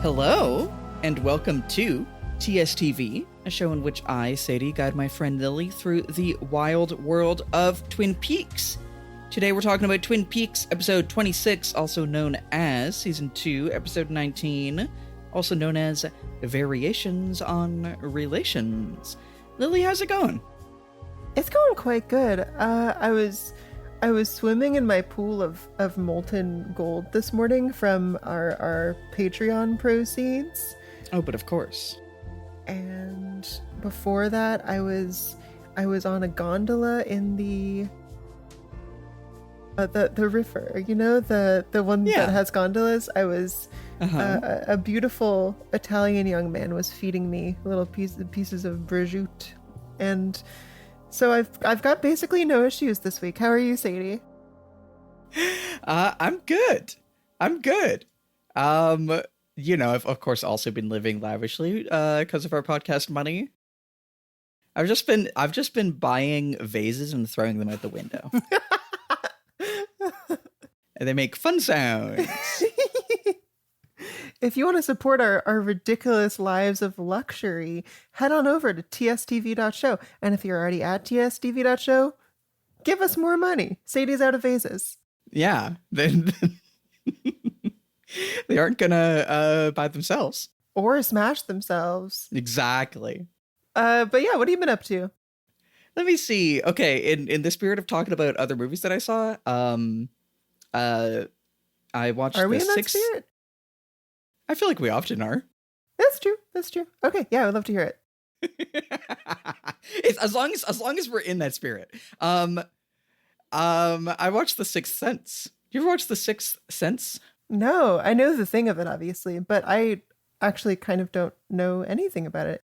Hello, and welcome to TSTV, a show in which I, Sadie, guide my friend Lily through the wild world of Twin Peaks. Today we're talking about Twin Peaks episode 26, also known as season 2, episode 19, also known as Variations on Relations. Lily, how's it going? It's going quite good. I was swimming in my pool of molten gold this morning from our Patreon proceeds. Oh, but of course. And before that, I was on a gondola in the river. You know, the one that has gondolas. I was a beautiful Italian young man was feeding me little pieces of prosciutto, and so I've got basically no issues this week. How are you, Sadie? I'm good. You know, I've of course also been living lavishly because of our podcast money. I've just been buying vases and throwing them out the window. And they make fun sounds. If you want to support our ridiculous lives of luxury, head on over to tstv.show. And if you're already at tstv.show, give us more money. Sadie's out of vases. Yeah. Then they aren't gonna buy themselves. Or smash themselves. Exactly. But yeah, what have you been up to? Let me see. Okay, in the spirit of talking about other movies that I saw, I watched Are we in that sixth. spirit? I feel like we often are. That's true. Okay, yeah, I would love to hear it. It's, as long as we're in that spirit. I watched The Sixth Sense. You ever watch The Sixth Sense? No, I know the thing of it, obviously, but I actually kind of don't know anything about it.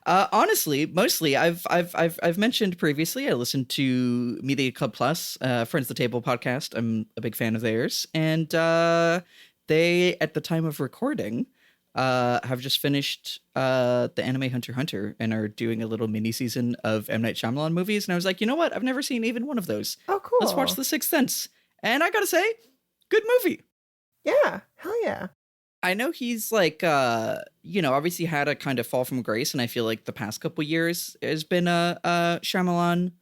Honestly, mostly I've mentioned previously, I listened to Media Club Plus, Friends of the Table podcast. I'm a big fan of theirs. And they, at the time of recording, have just finished the anime Hunter x Hunter and are doing a little mini season of M. Night Shyamalan movies. And I was like, you know what? I've never seen even one of those. Oh, cool. Let's watch The Sixth Sense. And I gotta say, good movie. Yeah, hell yeah. I know he's like, obviously had a kind of fall from grace, and I feel like the past couple years has been a Shyamalan,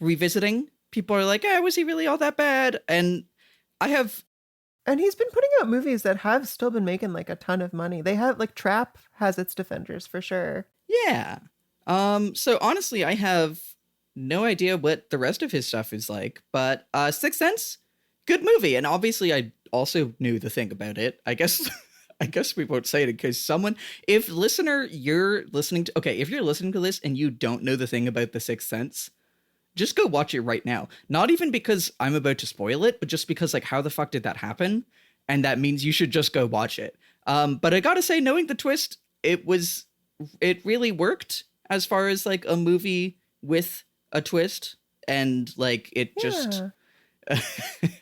revisiting. People are like, was he really all that bad? And And he's been putting out movies that have still been making like a ton of money. They have like Trap has its defenders for sure. Yeah. So honestly, I have no idea what the rest of his stuff is like, but Sixth Sense, good movie. And obviously I also knew the thing about it. I guess we won't say it in case if you're listening to this and you don't know the thing about The Sixth Sense, just go watch it right now. Not even because I'm about to spoil it, but just because like, how the fuck did that happen? And that means you should just go watch it. But I gotta say, knowing the twist, it really worked as far as like a movie with a twist. And like, it just,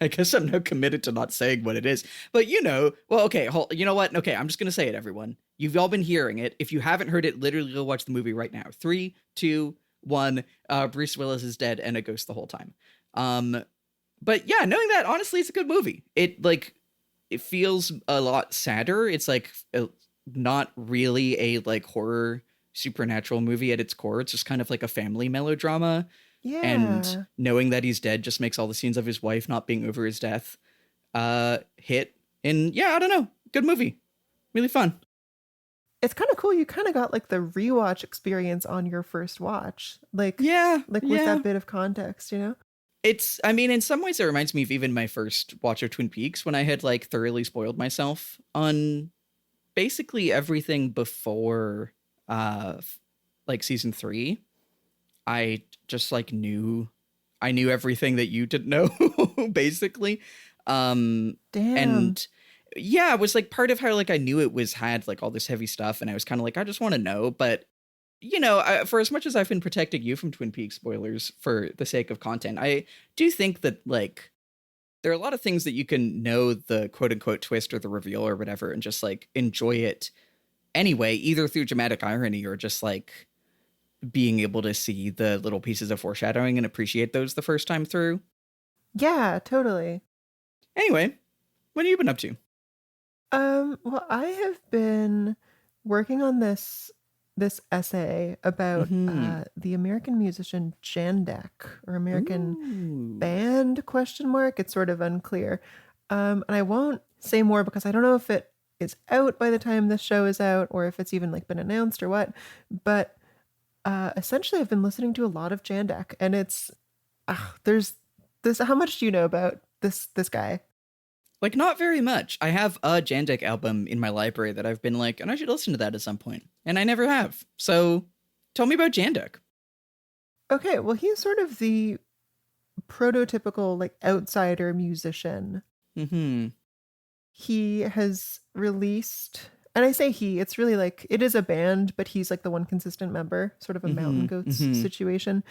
I guess I'm now committed to not saying what it is, but you know what? Okay, I'm just going to say it, everyone. You've all been hearing it. If you haven't heard it, literally go watch the movie right now. 3, 2, 1, Bruce Willis is dead and a ghost the whole time. But yeah, knowing that, honestly, it's a good movie. It feels a lot sadder. It's like not really a like horror supernatural movie at its core. It's just kind of like a family melodrama. Yeah. And knowing that he's dead just makes all the scenes of his wife not being over his death hit. And yeah, I don't know. Good movie. Really fun. It's kind of cool. You kind of got like the rewatch experience on your first watch. With that bit of context, you know? In some ways it reminds me of even my first watch of Twin Peaks when I had like thoroughly spoiled myself on basically everything before season 3. I just like I knew everything that you didn't know, basically. Damn. And yeah, it was like part of how like I knew it had like all this heavy stuff, and I was kind of like, I just want to know. But for as much as I've been protecting you from Twin Peaks spoilers for the sake of content, I do think that like there are a lot of things that you can know the quote unquote twist or the reveal or whatever, and just like enjoy it anyway, either through dramatic irony or just like being able to see the little pieces of foreshadowing and appreciate those the first time through. Yeah, totally. Anyway, what have you been up to? Well, I have been working on this essay about Mm-hmm. the American musician Jandek, or American Ooh. band question mark. It's sort of unclear. And I won't say more because I don't know if it is out by the time this show is out or if it's even like been announced or what. But essentially I've been listening to a lot of Jandek, and it's there's this. How much do you know about this guy? Like, not very much. I have a Jandek album in my library that I've been like, and I should listen to that at some point. And I never have. So tell me about Jandek. Okay, well, he's sort of the prototypical like outsider musician. Mm-hmm. He has released, and I say he, it's really like it is a band, but he's like the one consistent member, sort of a Mountain Mm-hmm. Goats Mm-hmm. situation.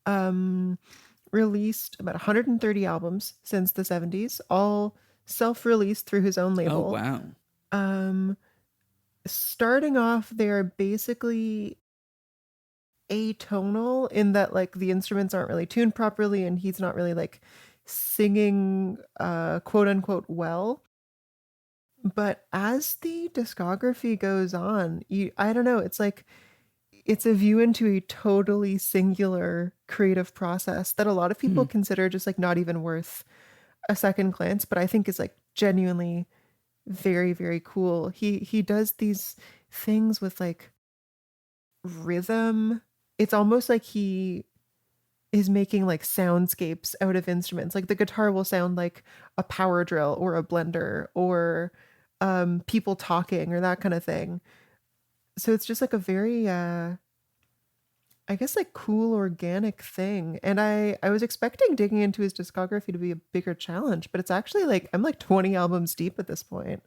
Um Released about 130 albums since the 70s, all self-released through his own Oh, label. wow. Um Starting off, they're basically atonal in that like the instruments aren't really tuned properly and he's not really like singing quote unquote well. But as the discography goes on, I don't know, it's like it's a view into a totally singular creative process that a lot of people Hmm. consider just like not even worth a second glance, but I think is like genuinely very, very cool. He does these things with like rhythm. It's almost like he is making like soundscapes out of instruments. Like the guitar will sound like a power drill or a blender or people talking or that kind of thing. So it's just like a very I guess like cool organic thing. And I was expecting digging into his discography to be a bigger challenge, but it's actually like I'm like 20 albums deep at this point.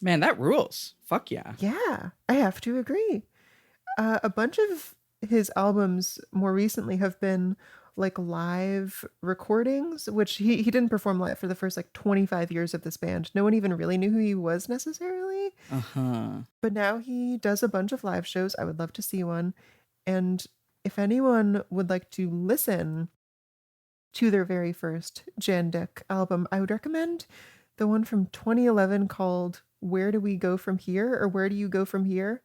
Man, that rules. Fuck yeah. Yeah, I have to agree. A bunch of his albums more recently have been like live recordings, which he didn't perform live for the first like 25 years of this band. No one even really knew who he was necessarily. Uh-huh. But now he does a bunch of live shows. I would love to see one. And if anyone would like to listen to their very first Jandek album, I would recommend the one from 2011 called Where Do We Go From Here, or Where Do You Go From Here?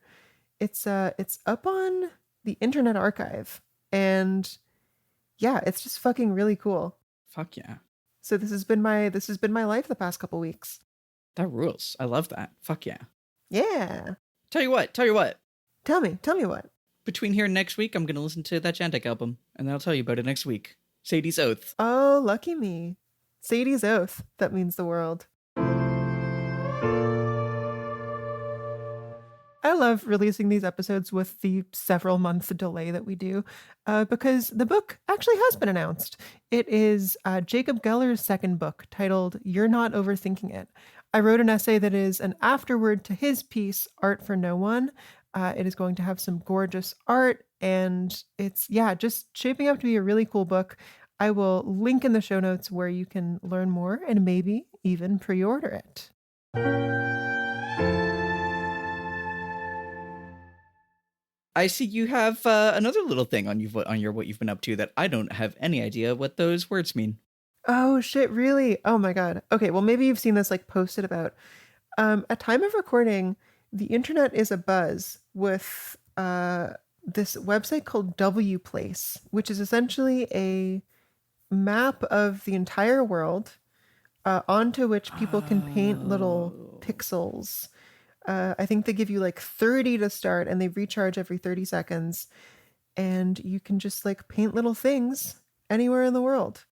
It's up on the Internet Archive, and yeah, it's just fucking really cool. Fuck yeah. So this has been my life the past couple weeks. That rules. I love that. Fuck yeah. Yeah. Tell you what. Tell me what. Between here and next week, I'm going to listen to that Jandek album, and then I'll tell you about it next week. Sadie's Oath. Oh, lucky me. Sadie's Oath. That means the world. I love releasing these episodes with the several month delay that we do because the book actually has been announced. It is Jacob Geller's second book titled You're Not Overthinking It. I wrote an essay that is an afterword to his piece, Art for No One. It is going to have some gorgeous art, and it's, yeah, just shaping up to be a really cool book. I will link in the show notes where you can learn more and maybe even pre-order it. I see you have another little thing on your what you've been up to that I don't have any idea what those words mean. Oh shit, really? Oh my god. Okay, well maybe you've seen this like posted about. At time of recording, the internet is abuzz with this website called W Place, which is essentially a map of the entire world onto which people can paint little pixels. I think they give you like 30 to start and they recharge every 30 seconds. And you can just like paint little things anywhere in the world.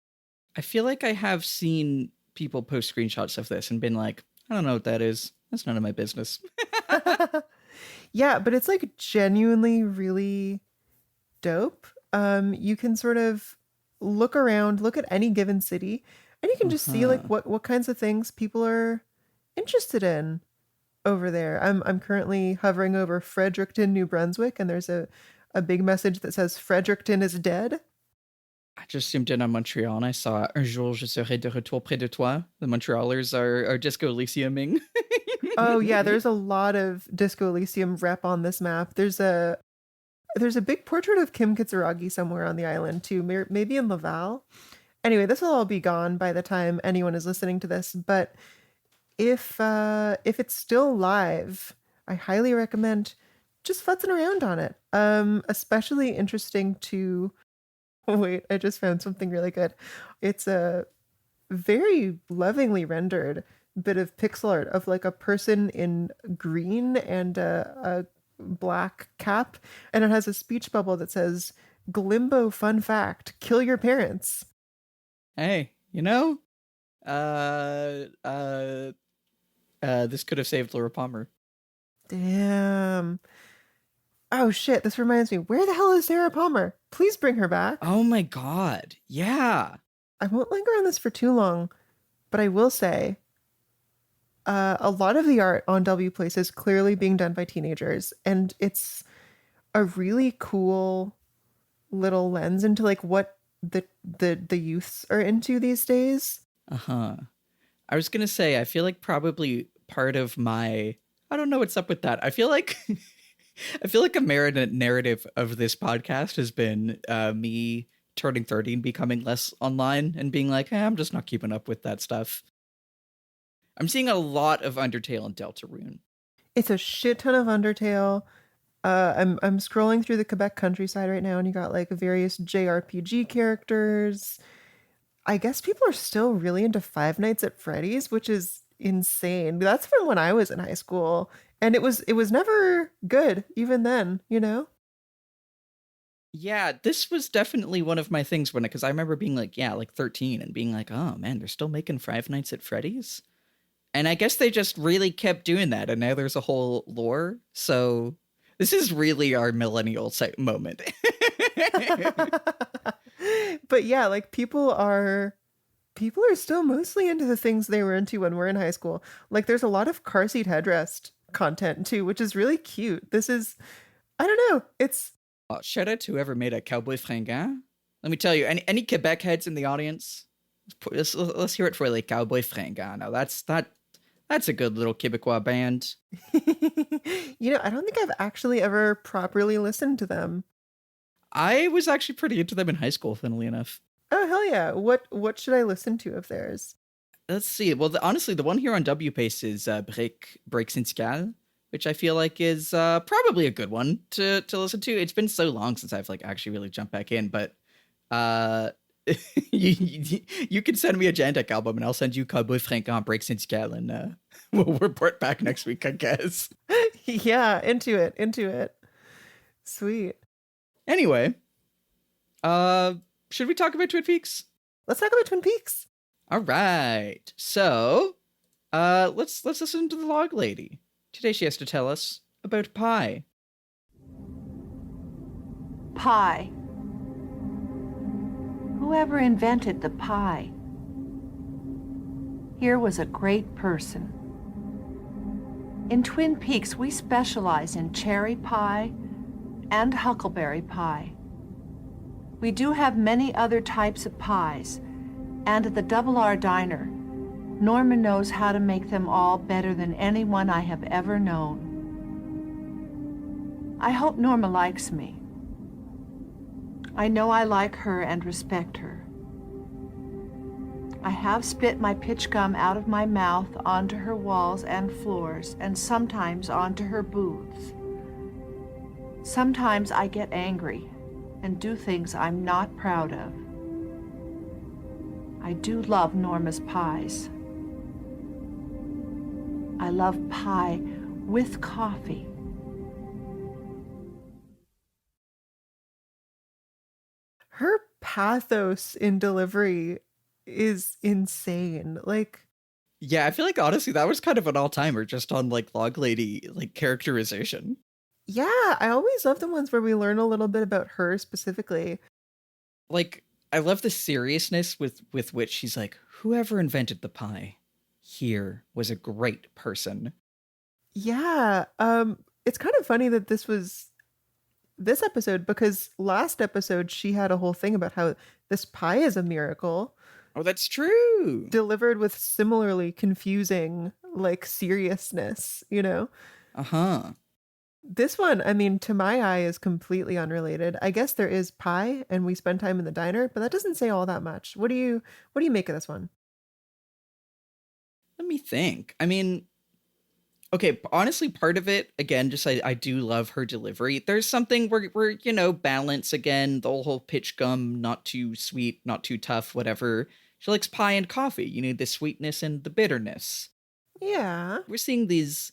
I feel like I have seen people post screenshots of this and been like, I don't know what that is. That's none of my business. Yeah, but it's like genuinely really dope. You can sort of look around, look at any given city, and you can just see like what kinds of things people are interested in over there. I'm currently hovering over Fredericton, New Brunswick, and there's a big message that says Fredericton is dead. I just zoomed in on Montreal and I saw Un jour je serai de retour près de toi. The Montrealers are Disco Elysiuming. Oh yeah, there's a lot of Disco Elysium rep on this map. There's a big portrait of Kim Kitsuragi somewhere on the island too, maybe in Laval. Anyway, this will all be gone by the time anyone is listening to this, but if it's still live, I highly recommend just futzing around on it. Especially interesting to wait, I just found something really good. It's a very lovingly rendered bit of pixel art of like a person in green and a black cap, and it has a speech bubble that says, "Glimbo fun fact: kill your parents." Hey, this could have saved Laura Palmer. Damn. Oh shit, this reminds me. Where the hell is Sarah Palmer? Please bring her back. Oh my god. Yeah. I won't linger on this for too long, but I will say a lot of the art on W Place is clearly being done by teenagers, and it's a really cool little lens into like what the youths are into these days. Uh-huh. I was gonna say, I feel like probably part of I don't know what's up with that. I feel like a narrative of this podcast has been me turning 30 and becoming less online and being like, I'm just not keeping up with that stuff. I'm seeing a lot of Undertale and Deltarune. It's a shit ton of Undertale. I'm scrolling through the Quebec countryside right now, and you got like various JRPG characters. I guess people are still really into Five Nights at Freddy's, which is insane. That's from when I was in high school, and it was never good even then, Yeah, this was definitely one of my things because I remember being like, 13 and being like, oh man, they're still making Five Nights at Freddy's. And I guess they just really kept doing that, and now there's a whole lore. So this is really our millennial moment. But yeah, like people are still mostly into the things they were into when we're in high school. Like there's a lot of car seat headrest content too, which is really cute. This is, I don't know, it's shout out to whoever made a cowboy fringant. Let me tell you, any Quebec heads in the audience, let's hear it for like Cowboy Fringant. Now that's a good little Quebecois band. I don't think I've actually ever properly listened to them. I was actually pretty into them in high school, funnily enough. Oh, hell yeah. What should I listen to of theirs? Let's see. Well, honestly, the one here on WPace is Break Syndical, which I feel like is probably a good one to listen to. It's been so long since I've like actually really jumped back in, but you can send me a Jantek album and I'll send you Cowboy Fringant Break Syndical, and we'll report back next week, I guess. Yeah, into it. Sweet. Anyway, should we talk about Twin Peaks? Let's talk about Twin Peaks. All right. So, let's listen to the log lady. Today she has to tell us about pie. Pie. Whoever invented the pie? Here was a great person. In Twin Peaks, we specialize in cherry pie and huckleberry pie. We do have many other types of pies, and at the Double R Diner, Norma knows how to make them all better than anyone I have ever known. I hope Norma likes me. I know I like her and respect her. I have spit my pitch gum out of my mouth onto her walls and floors, and sometimes onto her booths. Sometimes I get angry and do things I'm not proud of. I do love Norma's pies. I love pie with coffee. Her pathos in delivery is insane. Like, yeah, I feel like honestly that was kind of an all-timer just on like log lady like characterization. Yeah, I always love the ones where we learn a little bit about her specifically. Like, I love the seriousness with which she's like, whoever invented the pie here was a great person. Yeah, it's kind of funny that this was this episode, because last episode she had a whole thing about how this pie is a miracle. Oh, that's true. Delivered with similarly confusing, like, seriousness, Uh-huh. This one, I mean, to my eye, is completely unrelated. I guess there is pie and we spend time in the diner, but that doesn't say all that much. What do you make of this one? Let me think. I mean, okay, honestly, part of it, again, just I do love her delivery. There's something where, you know, balance again, the whole pitch gum, not too sweet, not too tough, whatever. She likes pie and coffee. You need the sweetness and the bitterness. Yeah. We're seeing these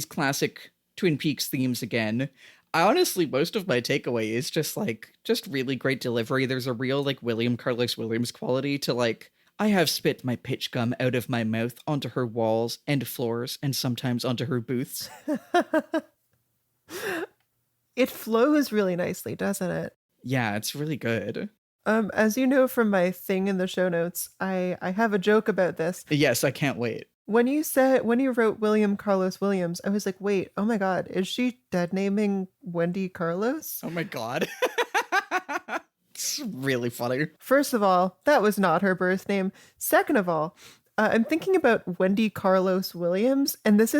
classic Twin Peaks themes again. I honestly, most of my takeaway is just really great delivery. There's a real like William Carlos Williams quality to like, I have spit my pitch gum out of my mouth onto her walls and floors and sometimes onto her booths. It flows really nicely, doesn't it? Yeah, it's really good. As you know from my thing in the show notes, I have a joke about this. Yes, I can't wait. When you wrote William Carlos Williams, I was like, wait, oh my God, is she dead naming Wendy Carlos? Oh my God. It's really funny. First of all, that was not her birth name. Second of all, I'm thinking about Wendy Carlos Williams, and this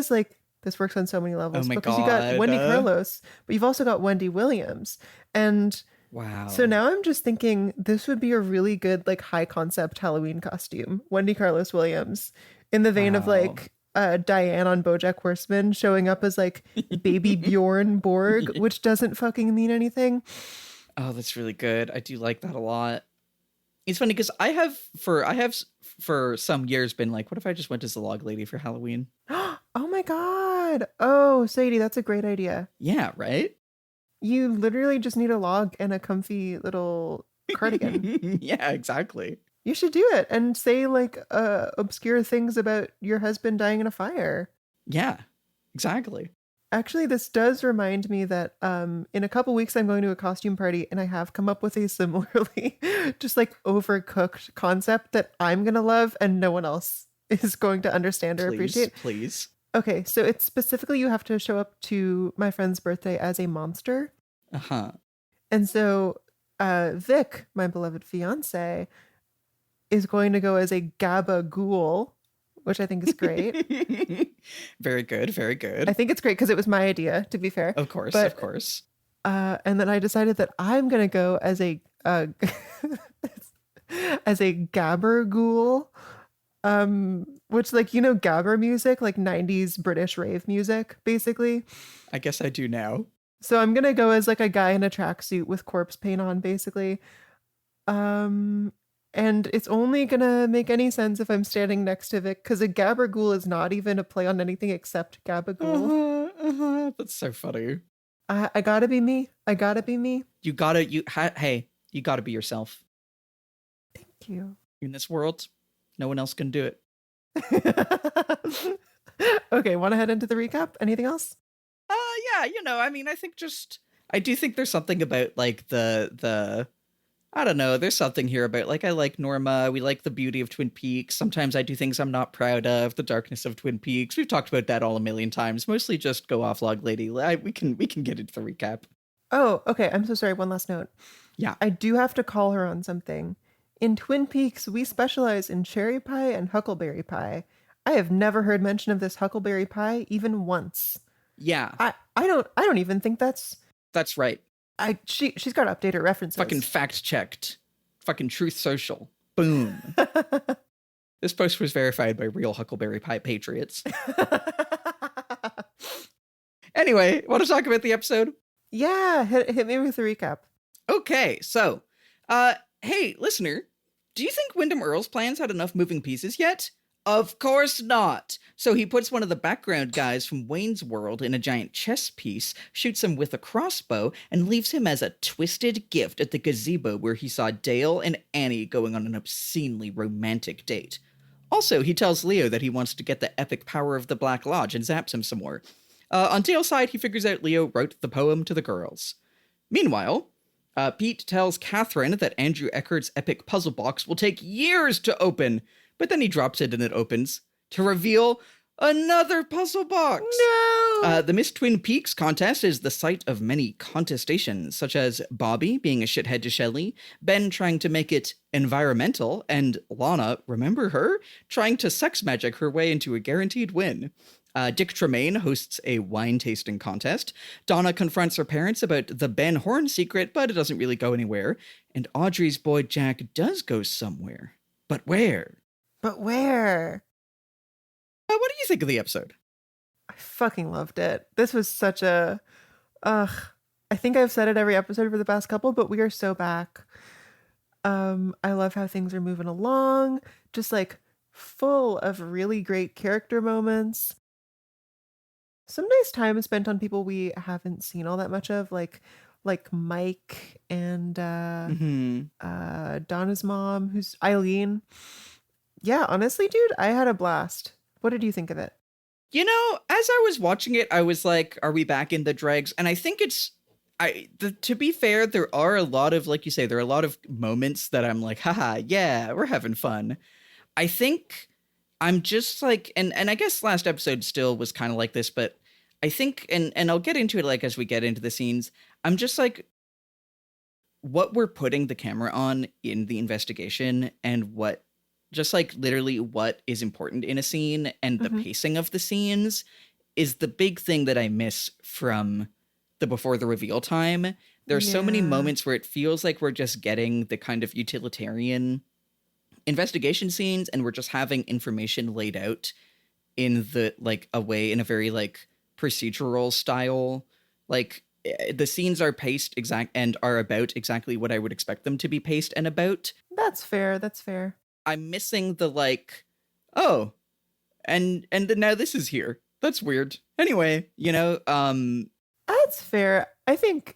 works on so many levels. Oh my because God. You got Wendy Carlos, but you've also got Wendy Williams. And wow. So now I'm just thinking this would be a really good like high concept Halloween costume. Wendy Carlos Williams, in the vein of like Diane on BoJack Horseman showing up as like baby Bjorn Borg, which doesn't fucking mean anything. Oh, that's really good. I do like that a lot. It's funny because I have for some years been like, what if I just went as the log lady for Halloween? Oh my God. Oh, Sadie, that's a great idea. Yeah, right? You literally just need a log and a comfy little cardigan. Yeah, exactly. You should do it and say like obscure things about your husband dying in a fire. Yeah, exactly. Actually, this does remind me that in a couple weeks I'm going to a costume party and I have come up with a similarly just like overcooked concept that I'm going to love and no one else is going to understand or appreciate. Please. Okay, so it's specifically you have to show up to my friend's birthday as a monster. Uh-huh. And so Vic, my beloved fiance, is going to go as a gabagool, which I think is great. Very good, very good. I think it's great because it was my idea, to be fair. Of course, but, of course. And then I decided that I'm going to go as a as a gaberghoul, which like, you know, gabber music, like 90s British rave music, basically. I guess I do now. So I'm going to go as like a guy in a tracksuit with corpse paint on, basically. And it's only going to make any sense if I'm standing next to Vic, because a gaberghoul is not even a play on anything except gabagool. That's so funny. I gotta be me. I gotta be me. You gotta be yourself. Thank you. In this world, no one else can do it. Okay, want to head into the recap? Anything else? Yeah, I mean, I do think there's something about like the I don't know, there's something here about like I like Norma, we like the beauty of Twin Peaks. Sometimes I do things I'm not proud of, the darkness of Twin Peaks. We've talked about that all a million times. Mostly just go off log lady. We can get into the recap. Oh, okay. I'm so sorry. One last note. Yeah. I do have to call her on something. In Twin Peaks, we specialize in cherry pie and huckleberry pie. I have never heard mention of this huckleberry pie even once. Yeah. I don't even think that's right. She's got to update her references. Fucking fact checked. Fucking Truth Social. Boom. This post was verified by real Huckleberry Pie patriots. Anyway, want to talk about the episode? Yeah, hit me with a recap. Okay, so, hey, listener, do you think Windom Earle's plans had enough moving pieces yet? Of course not. So he puts one of the background guys from Wayne's World in a giant chess piece, shoots him with a crossbow, and leaves him as a twisted gift at the gazebo where he saw Dale and Annie going on an obscenely romantic date. Also, he tells Leo that he wants to get the epic power of the Black Lodge and zaps him some more. On Dale's side, he figures out Leo wrote the poem to the girls. Meanwhile, Pete tells Catherine that Andrew Eckhard's epic puzzle box will take years to open, but then he drops it and it opens to reveal another puzzle box. No! The Miss Twin Peaks contest is the site of many contestations, such as Bobby being a shithead to Shelly, Ben trying to make it environmental, and Lana, remember her? Trying to sex magic her way into a guaranteed win. Dick Tremayne hosts a wine tasting contest. Donna confronts her parents about the Ben Horne Secret, but it doesn't really go anywhere. And Audrey's boy Jack does go somewhere. But where? But where? you think of the episode? I fucking loved it. This was such a, ugh. I think I've said it every episode for the past couple, but we are so back. I love how things are moving along, just like full of really great character moments. Some nice time spent on people we haven't seen all that much of, like Mike and Donna's mom, who's Eileen. Yeah, honestly, dude, I had a blast. What did you think of it? You know, as I was watching it, I was like, are we back in the dregs? And I think to be fair, there are a lot of, like you say, there are a lot of moments that I'm like, haha, yeah, we're having fun. I think I'm just like, and I guess last episode still was kind of like this, but I think, and I'll get into it like as we get into the scenes, I'm just like, what we're putting the camera on in the investigation and what, just like literally what is important in a scene and the pacing of the scenes is the big thing that I miss from the before the reveal time. There's so many moments where it feels like we're just getting the kind of utilitarian investigation scenes and we're just having information laid out in the like a way, in a very like procedural style. Like the scenes are paced and are about exactly what I would expect them to be paced and about. That's fair. I'm missing the like, oh, and then now this is here. That's weird. Anyway, that's fair. I think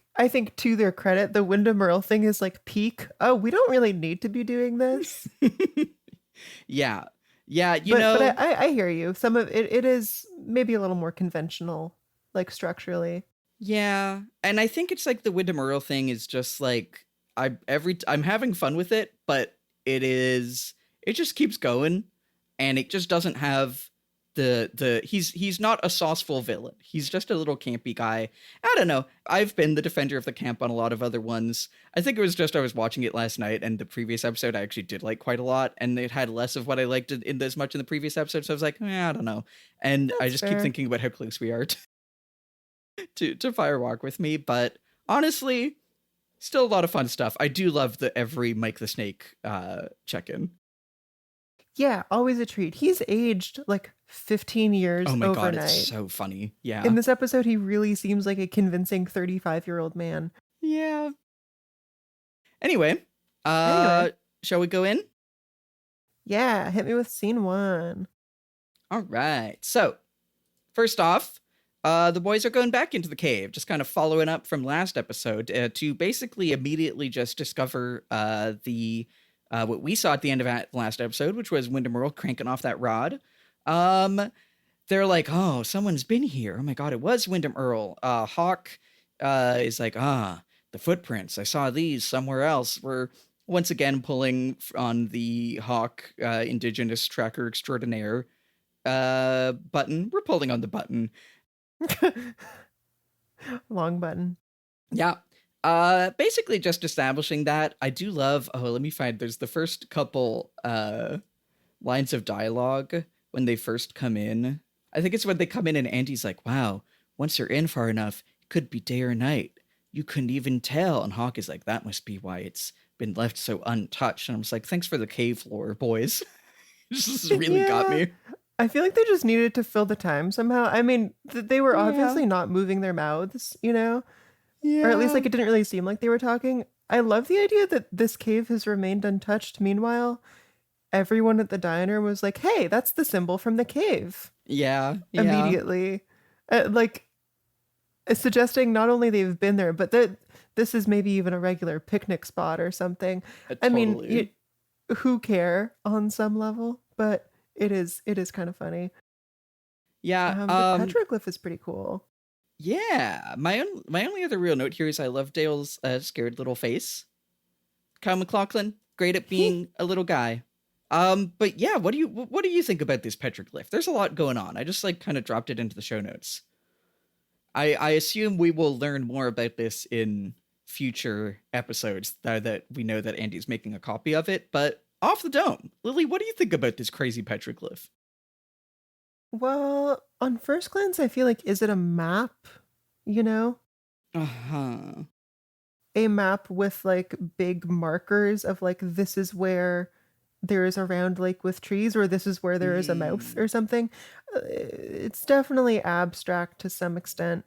to their credit, the Windom Earle thing is like peak. Oh, we don't really need to be doing this. Yeah, but I hear you. Some of it is maybe a little more conventional, like structurally. Yeah, and I think it's like the Windom Earle thing is just like I'm having fun with it, but it just keeps going, and it just doesn't have he's not a sauceful villain. He's just a little campy guy. I don't know. I've been the defender of the camp on a lot of other ones. I think it was just I was watching it last night, and the previous episode I actually did like quite a lot, and it had less of what I liked in as much in the previous episode. So I was like, I don't know. And I just keep thinking about how close we are to Firewalk with me. But honestly, still a lot of fun stuff. I do love the every Mike the Snake check-in. Yeah, always a treat. He's aged like 15 years overnight. Oh my God, it's so funny. Yeah. In this episode, he really seems like a convincing 35-year-old man. Yeah. Anyway, shall we go in? Yeah, hit me with scene 1. All right. So, first off, the boys are going back into the cave, just kind of following up from last episode to basically immediately just discover what we saw at the end of last episode, which was Windom Earle cranking off that rod. They're like, oh, someone's been here. Oh my God, it was Windom Earle. Hawk is like, the footprints. I saw these somewhere else. We're once again pulling on the Hawk Indigenous Tracker Extraordinaire button. We're pulling on the button. Long button. Yeah. Basically just establishing that. I do love, let me find, there's the first couple lines of dialogue when they first come in. I think it's when they come in and Andy's like, wow, once you're in far enough, it could be day or night. You couldn't even tell. And Hawk is like, that must be why it's been left so untouched. And I'm just like, thanks for the cave lore, boys. This has really got me. I feel like they just needed to fill the time somehow. I mean, they were obviously not moving their mouths, Yeah. Or at least like it didn't really seem like they were talking. I love the idea that this cave has remained untouched. Meanwhile, everyone at the diner was like, hey, that's the symbol from the cave. Yeah. Immediately. Suggesting not only they've been there, but that this is maybe even a regular picnic spot or something. Totally. I mean, who care on some level, but it is kind of funny. Yeah. The petroglyph is pretty cool. Yeah, my only other real note here is I love Dale's scared little face. Kyle MacLachlan, great at being a little guy. But yeah, what do you think about this petroglyph? There's a lot going on. I just like kind of dropped it into the show notes. I assume we will learn more about this in future episodes that we know that Andy's making a copy of it. But off the dome, Lily, what do you think about this crazy petroglyph? Well, on first glance, I feel like, is it a map? Uh-huh. A map with like big markers of like, this is where there is a round lake with trees, or this is where there is a mouth or something. It's definitely abstract to some extent.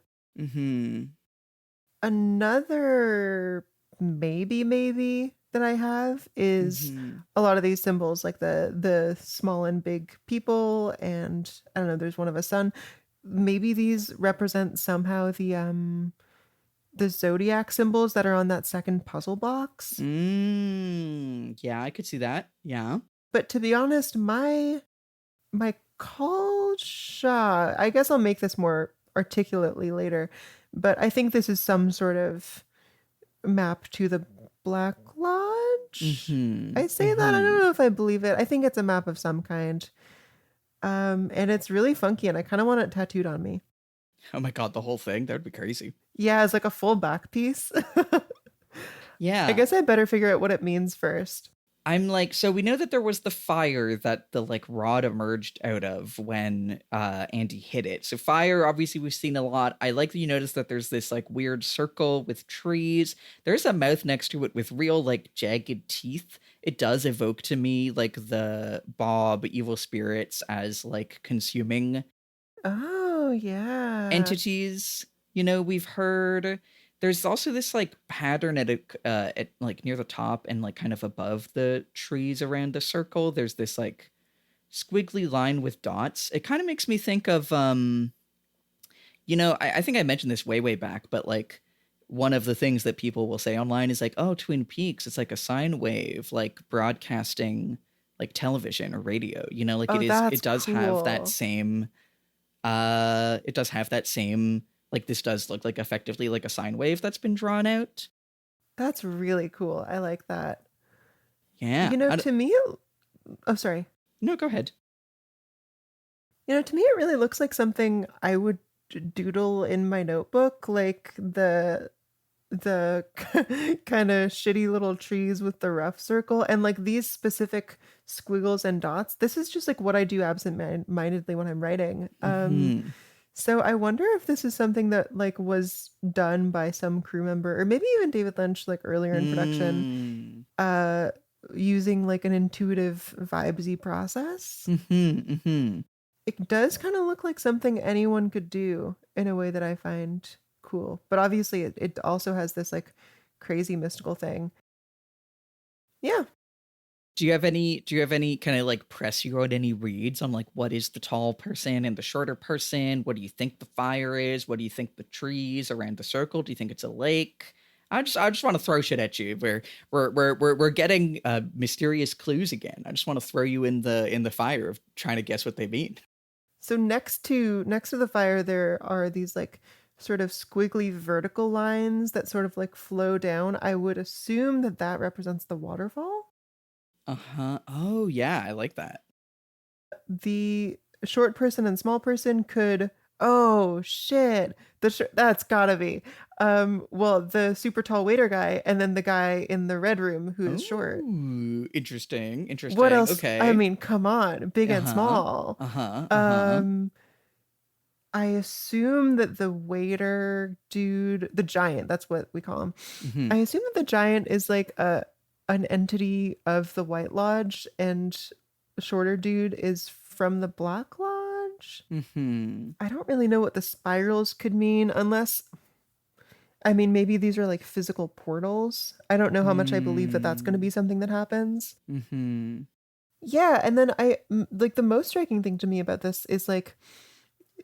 Another maybe that I have is a lot of these symbols, like the small and big people, and I don't know, there's one of a sun. Maybe these represent somehow the zodiac symbols that are on that second puzzle box. Yeah, I could see that. Yeah. But to be honest, my call shot, I guess I'll make this more articulately later, but I think this is some sort of map to the Black Lodge. I say that, I don't know if I believe it. I think it's a map of some kind. And it's really funky, and I kind of want it tattooed on me. Oh my god, the whole thing? That would be crazy. Yeah, it's like a full back piece. Yeah. I guess I better figure out what it means first. I'm like, so we know that there was the fire that the like rod emerged out of when Andy hit it. So fire, obviously we've seen a lot. I like that you notice that there's this like weird circle with trees. There's a mouth next to it with real like jagged teeth. It does evoke to me like the Bob evil spirits as like consuming entities. You know, we've heard. There's also this like pattern at like near the top and like kind of above the trees around the circle. There's this like squiggly line with dots. It kind of makes me think of you know, I think I mentioned this way back, but like one of the things that people will say online is like, oh, Twin Peaks, it's like a sine wave, like broadcasting like television or radio. You know, like it does have that same like this does look like effectively like a sine wave that's been drawn out. That's really cool. I like that. Yeah. You know, to me, oh, sorry. No, go ahead. You know, to me, it really looks like something I would doodle in my notebook, like the kind of shitty little trees with the rough circle and like these specific squiggles and dots. This is just like what I do absent-mindedly when I'm writing. So I wonder if this is something that like was done by some crew member or maybe even David Lynch like earlier in production, using like an intuitive vibesy process. It does kind of look like something anyone could do in a way that I find cool. But obviously it also has this like crazy mystical thing. Yeah. Do you have any kind of like press you wrote any reads on like what is the tall person and the shorter person? What do you think the fire is? What do you think the trees around the circle? Do you think it's a lake? I just want to throw shit at you. We're getting mysterious clues again. I just want to throw you in the fire of trying to guess what they mean. So next to the fire there are these like sort of squiggly vertical lines that sort of like flow down. I would assume that represents the waterfall. Oh yeah, I like that. The short person and small person could. Oh shit! That's gotta be. Well, the super tall waiter guy, and then the guy in the red room who is short. Interesting. What else? Okay. I mean, come on, big and small. I assume that the waiter dude, the giant, that's what we call him. I assume that the giant is like an entity of the White Lodge, and the shorter dude is from the Black Lodge. I don't really know what the spirals could mean, unless, I mean, maybe these are like physical portals. I don't know how much I believe that that's going to be something that happens. Yeah, and then I like the most striking thing to me about this is like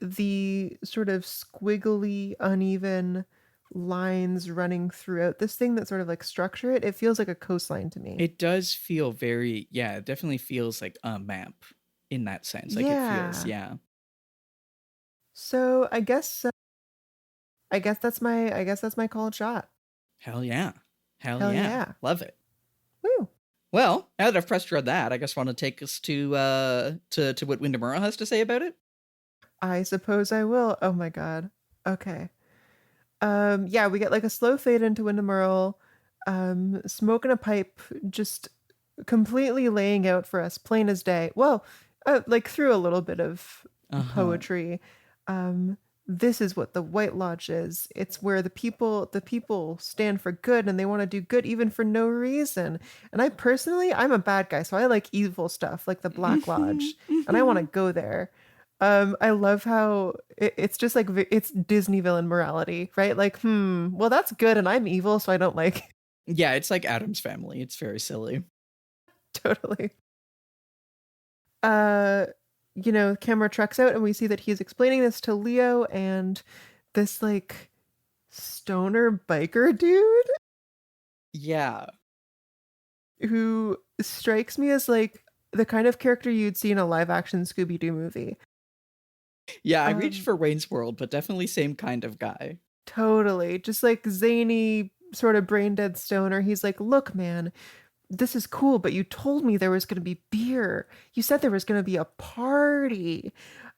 the sort of squiggly, uneven lines running throughout this thing that sort of like structure it. It feels like a coastline to me. It does feel very, yeah, it definitely feels like a map in that sense. Like it feels, yeah. So I guess that's my called shot. Hell yeah. Hell yeah. Love it. Woo. Well, now that I've pressed you on that, I guess want to take us to what Windom Earle has to say about it. I suppose I will. Oh my god. Okay. Yeah, we get like a slow fade into Windom Earle, smoking a pipe, just completely laying out for us, plain as day. Well, like through a little bit of poetry. this is what the White Lodge is. It's where the people stand for good, and they want to do good even for no reason. And I'm a bad guy, so I like evil stuff like the Black Lodge, and I want to go there. I love how it's just like it's Disney villain morality, right? Like, well, that's good, and I'm evil, so I don't like. Yeah, it's like Addams Family. It's very silly. Totally. Camera trucks out and we see that he's explaining this to Leo and this like stoner biker dude. Yeah. Who strikes me as like the kind of character you'd see in a live action Scooby-Doo movie. Yeah, I reached for Wayne's World, but definitely same kind of guy. Totally. Just like zany, sort of brain dead stoner. He's like, look, man, this is cool, but you told me there was going to be beer. You said there was going to be a party.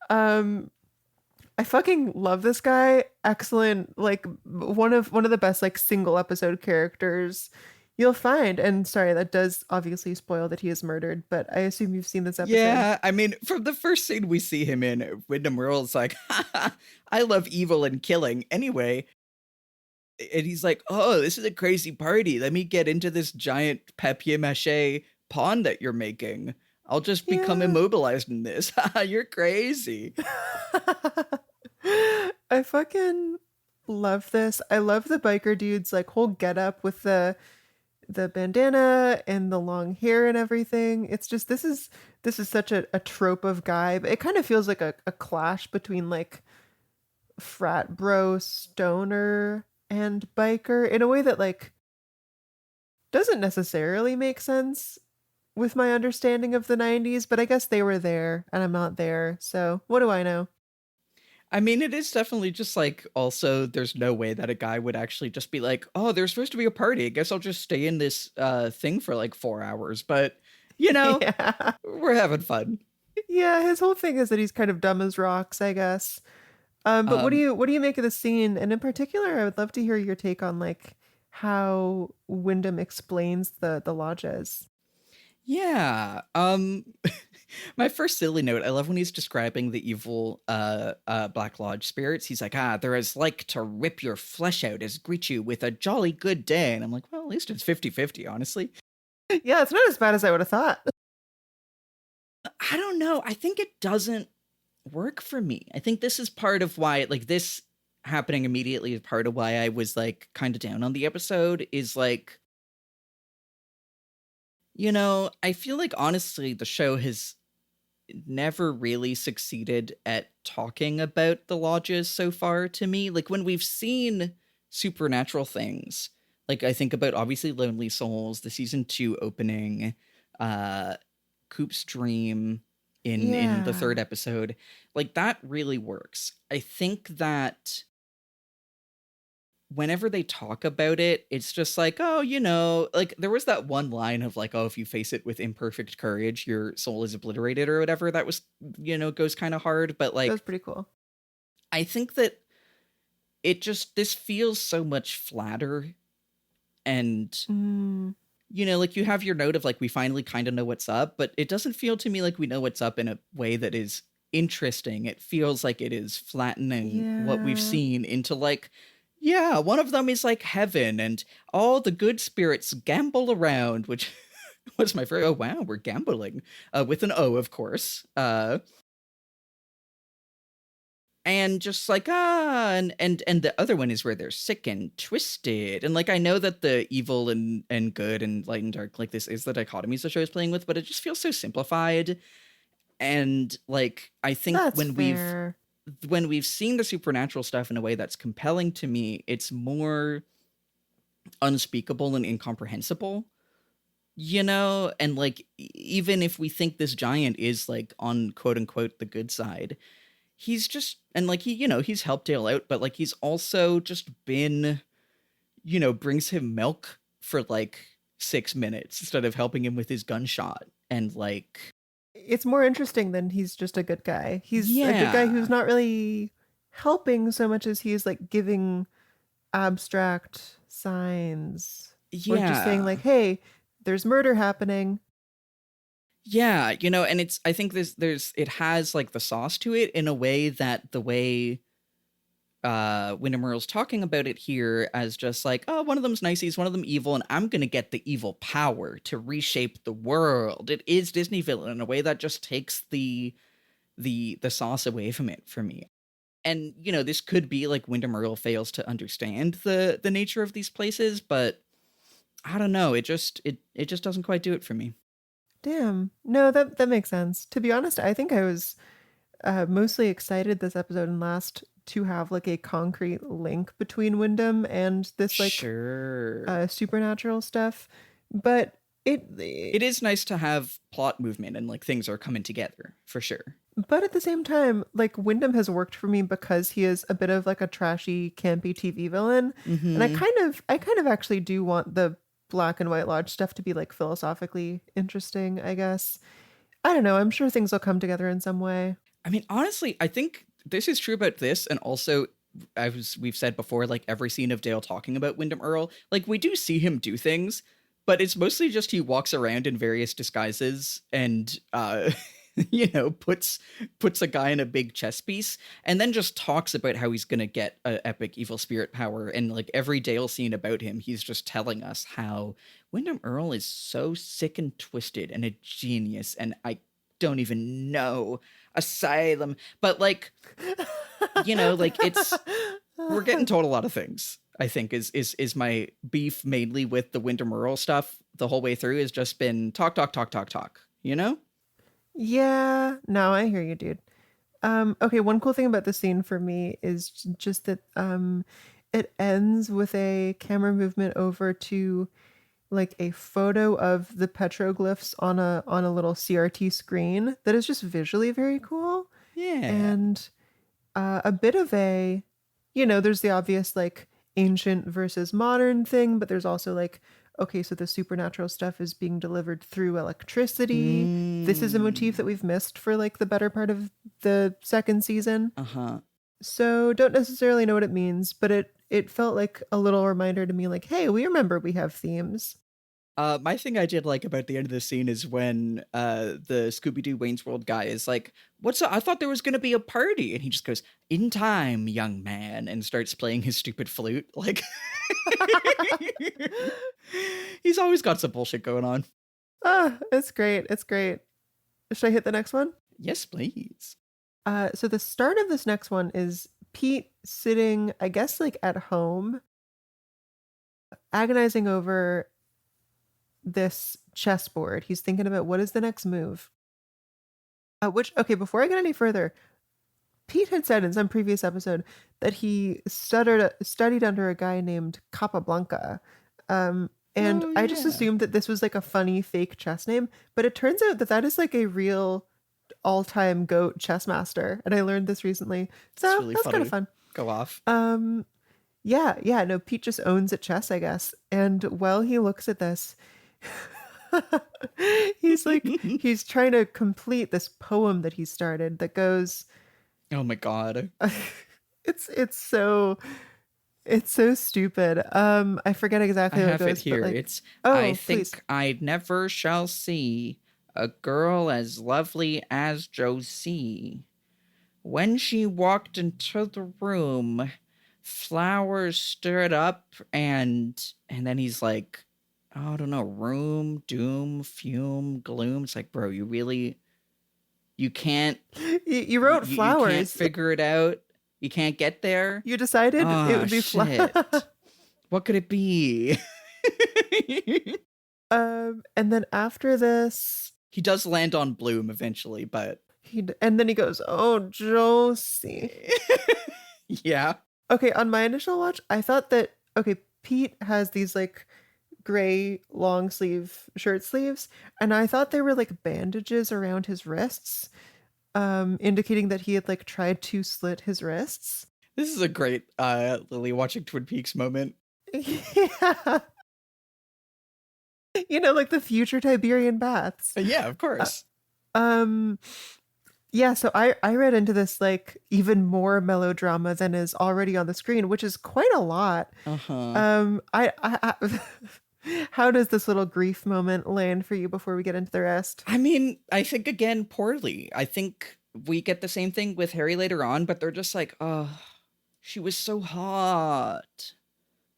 I fucking love this guy. Excellent. Like one of the best like single episode characters you'll find. And sorry, that does obviously spoil that he is murdered, but I assume you've seen this episode. Yeah, I mean, from the first scene we see him in, Windom Earle's like, I love evil and killing. Anyway, and he's like, oh, this is a crazy party. Let me get into this giant papier-mâché pond that you're making. I'll just become immobilized in this. You're crazy. I fucking love this. I love the biker dude's like whole getup with the bandana and the long hair and everything. It's just this is such a trope of guy, but it kind of feels like a clash between like frat bro stoner and biker in a way that like doesn't necessarily make sense with my understanding of the 90s, but I guess they were there and I'm not there, so what do I know? I mean, it is definitely just like, also, there's no way that a guy would actually just be like, oh, there's supposed to be a party. I guess I'll just stay in this thing for like 4 hours. But, yeah. We're having fun. Yeah, his whole thing is that he's kind of dumb as rocks, I guess. But what do you make of the scene? And in particular, I would love to hear your take on like how Windom explains the lodges. Yeah. My first silly note, I love when he's describing the evil Black Lodge spirits. He's like, they're as like to rip your flesh out as greet you with a jolly good day. And I'm like, well, at least it's 50-50, honestly. Yeah, it's not as bad as I would have thought. I don't know. I think it doesn't work for me. I think this is part of why, like, this happening immediately is part of why I was like kind of down on the episode, is like, I feel like honestly the show has never really succeeded at talking about the lodges so far to me. Like when we've seen supernatural things, like I think about obviously Lonely Souls, the season 2 opening, Coop's dream in the 3rd episode, like that really works. I think that whenever they talk about it, it's just like, oh, like there was that one line of like, oh, if you face it with imperfect courage, your soul is obliterated or whatever. That was, goes kind of hard, but like, that's pretty cool. I think that this feels so much flatter. And, like you have your note of like, we finally kind of know what's up, but it doesn't feel to me like we know what's up in a way that is interesting. It feels like it is flattening what we've seen into like, yeah, one of them is like heaven and all the good spirits gamble around, which was my first, oh wow, we're gambling, with an O, of course. And just like, and the other one is where they're sick and twisted. And like, I know that the evil and good and light and dark, like this is the dichotomies the show is playing with, but it just feels so simplified. And like, I think that's fair. when we've seen the supernatural stuff in a way that's compelling to me, it's more unspeakable and incomprehensible, and like, even if we think this giant is like on quote unquote the good side, he's just, and like he's helped Dale out, but like he's also just been, brings him milk for like 6 minutes instead of helping him with his gunshot. And like, it's more interesting than he's just a good guy. He's a good guy who's not really helping so much as he's like giving abstract signs. Or just saying like, hey, there's murder happening. Yeah, and it's, I think it has like the sauce to it in a way that the way Windom Earle's talking about it here as just like, oh, one of them's niceys, one of them evil, and I'm gonna get the evil power to reshape the world. It is Disney villain in a way that just takes the sauce away from it for me. And, you know, this could be like Windom Earle fails to understand the nature of these places, but I don't know. It just doesn't quite do it for me. Damn. No, that makes sense. To be honest, I think I was mostly excited this episode and last to have like a concrete link between Windom and this like supernatural stuff. But it is nice to have plot movement and like things are coming together for sure. But at the same time, like Windom has worked for me because he is a bit of like a trashy, campy TV villain. Mm-hmm. And I kind of actually do want the Black and White Lodge stuff to be like philosophically interesting, I guess. I don't know. I'm sure things will come together in some way. I mean, honestly, I think this is true about this. And also, as we've said before, like every scene of Dale talking about Windom Earle, like we do see him do things, but it's mostly just he walks around in various disguises and, you know, puts a guy in a big chess piece and then just talks about how he's going to get an epic evil spirit power. And like every Dale scene about him, he's just telling us how Windom Earle is so sick and twisted and a genius. And I don't even know. Asylum. But like, you know, like we're getting told a lot of things. I think is my beef mainly with the Windom Earle stuff the whole way through has just been talk, you know? Yeah, no, I hear you, dude. Okay, one cool thing about the scene for me is just that it ends with a camera movement over to like a photo of the petroglyphs on a little CRT screen that is just visually very cool. Yeah. And a bit of a, you know, there's the obvious like ancient versus modern thing, but there's also like, okay, so the supernatural stuff is being delivered through electricity. This is a motif that we've missed for like the better part of the second season. So don't necessarily know what it means, but it felt like a little reminder to me like, hey, we remember we have themes. My thing I did like about the end of the scene is when the Scooby-Doo Wayne's World guy is like, what's up? I thought there was going to be a party. And he just goes, in time, young man, and starts playing his stupid flute. Like, he's always got some bullshit going on. It's great. It's great. Should I hit the next one? Yes, please. So the start of this next one is Pete sitting, I guess, like at home, agonizing over this chessboard. He's thinking about what is the next move. Okay, before I get any further, Pete had said in some previous episode that he studied under a guy named Capablanca. I just assumed that this was like a funny fake chess name, but it turns out that is like a real all-time GOAT chess master, and I learned this recently. So really that's kind of fun. Go off. Yeah, no, Pete just owns at chess, I guess. And while he looks at this, he's trying to complete this poem that he started that goes, oh my god. It's so stupid. I forget exactly what it goes. I have it here. Like, it's I think I never shall see a girl as lovely as Josie. When she walked into the room, flowers stirred up, and then he's like, I don't know, room, doom, fume, gloom. It's like, bro, you can't. You wrote flowers. You can't figure it out. You can't get there. You decided it would be shit. What could it be? And then after this, he does land on Bloom eventually, but and then he goes, "Oh, Josie." Yeah. Okay, on my initial watch, I thought that Pete has these like gray long sleeve shirt sleeves, and I thought they were like bandages around his wrists, indicating that he had like tried to slit his wrists. This is a great Lily watching Twin Peaks moment. Yeah. You know, like the future Tiberian baths. Yeah, of course. Yeah, so I read into this like even more melodrama than is already on the screen, which is quite a lot. I how does this little grief moment land for you before we get into the rest? I mean, I think again poorly. I think we get the same thing with Harry later on, but they're just like, oh, She was so hot.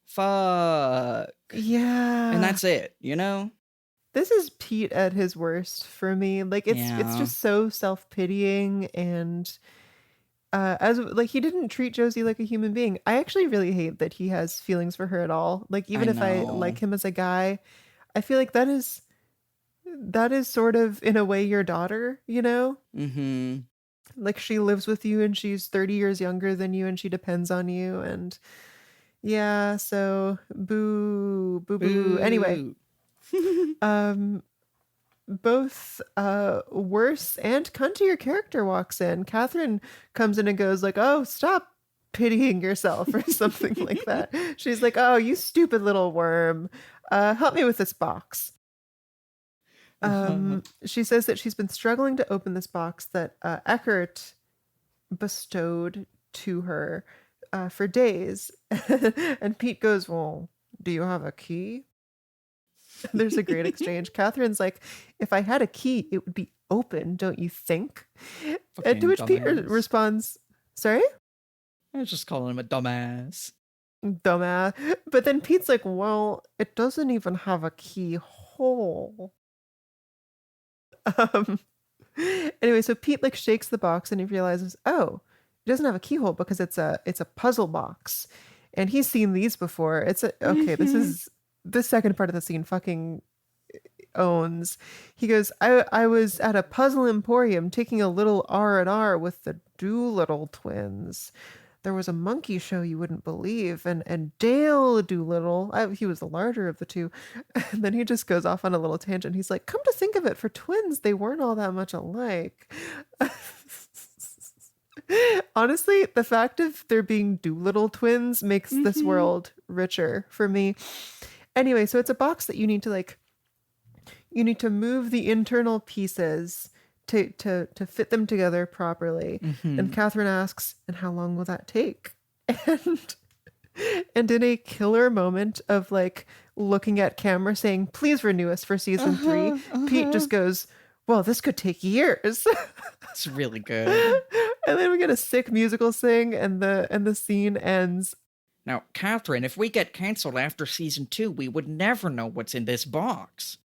Fuck. Yeah. And that's it, you know? This is Pete at his worst for me. Like it's just so self-pitying, and as like he didn't treat Josie like a human being. I actually really hate that he has feelings for her at all. Like even if I like him as a guy, I feel like that is sort of in a way your daughter, you know? Mm-hmm. Like she lives with you and she's 30 years younger than you and she depends on you, and yeah, so boo boo boo. Anyway, both worse and cuntier character walks in. Catherine comes in and goes like, "Oh, stop pitying yourself," or something like that. She's like, "Oh, you stupid little worm. Help me with this box." She says that she's been struggling to open this box that Eckhart bestowed to her for days. And Pete goes, "Well, do you have a key?" There's a great exchange. Catherine's like, "If I had a key, it would be open, don't you think?" And to which dumbass. Pete responds, "Sorry?" I was just calling him a dumbass. Dumbass. But then Pete's like, "Well, it doesn't even have a keyhole." Anyway, so Pete like shakes the box and he realizes, oh, it doesn't have a keyhole because it's a puzzle box, and he's seen these before. Okay. This is the second part of the scene fucking owns. He goes, I was at a puzzle emporium taking a little R&R with the Doolittle twins. There was a monkey show you wouldn't believe, and Dale Doolittle, he was the larger of the two. And then he just goes off on a little tangent. He's like, come to think of it, for twins, they weren't all that much alike. Honestly, the fact of there being Doolittle twins makes this world richer for me. Anyway, so it's a box that you need to move the internal pieces to fit them together properly. And Catherine asks, and how long will that take? And in a killer moment of like looking at camera saying, please renew us for season 3, Pete just goes, well, this could take years. It's really good. And then we get a sick musical sing, and the scene ends. Now, Catherine, if we get canceled after season 2, we would never know what's in this box.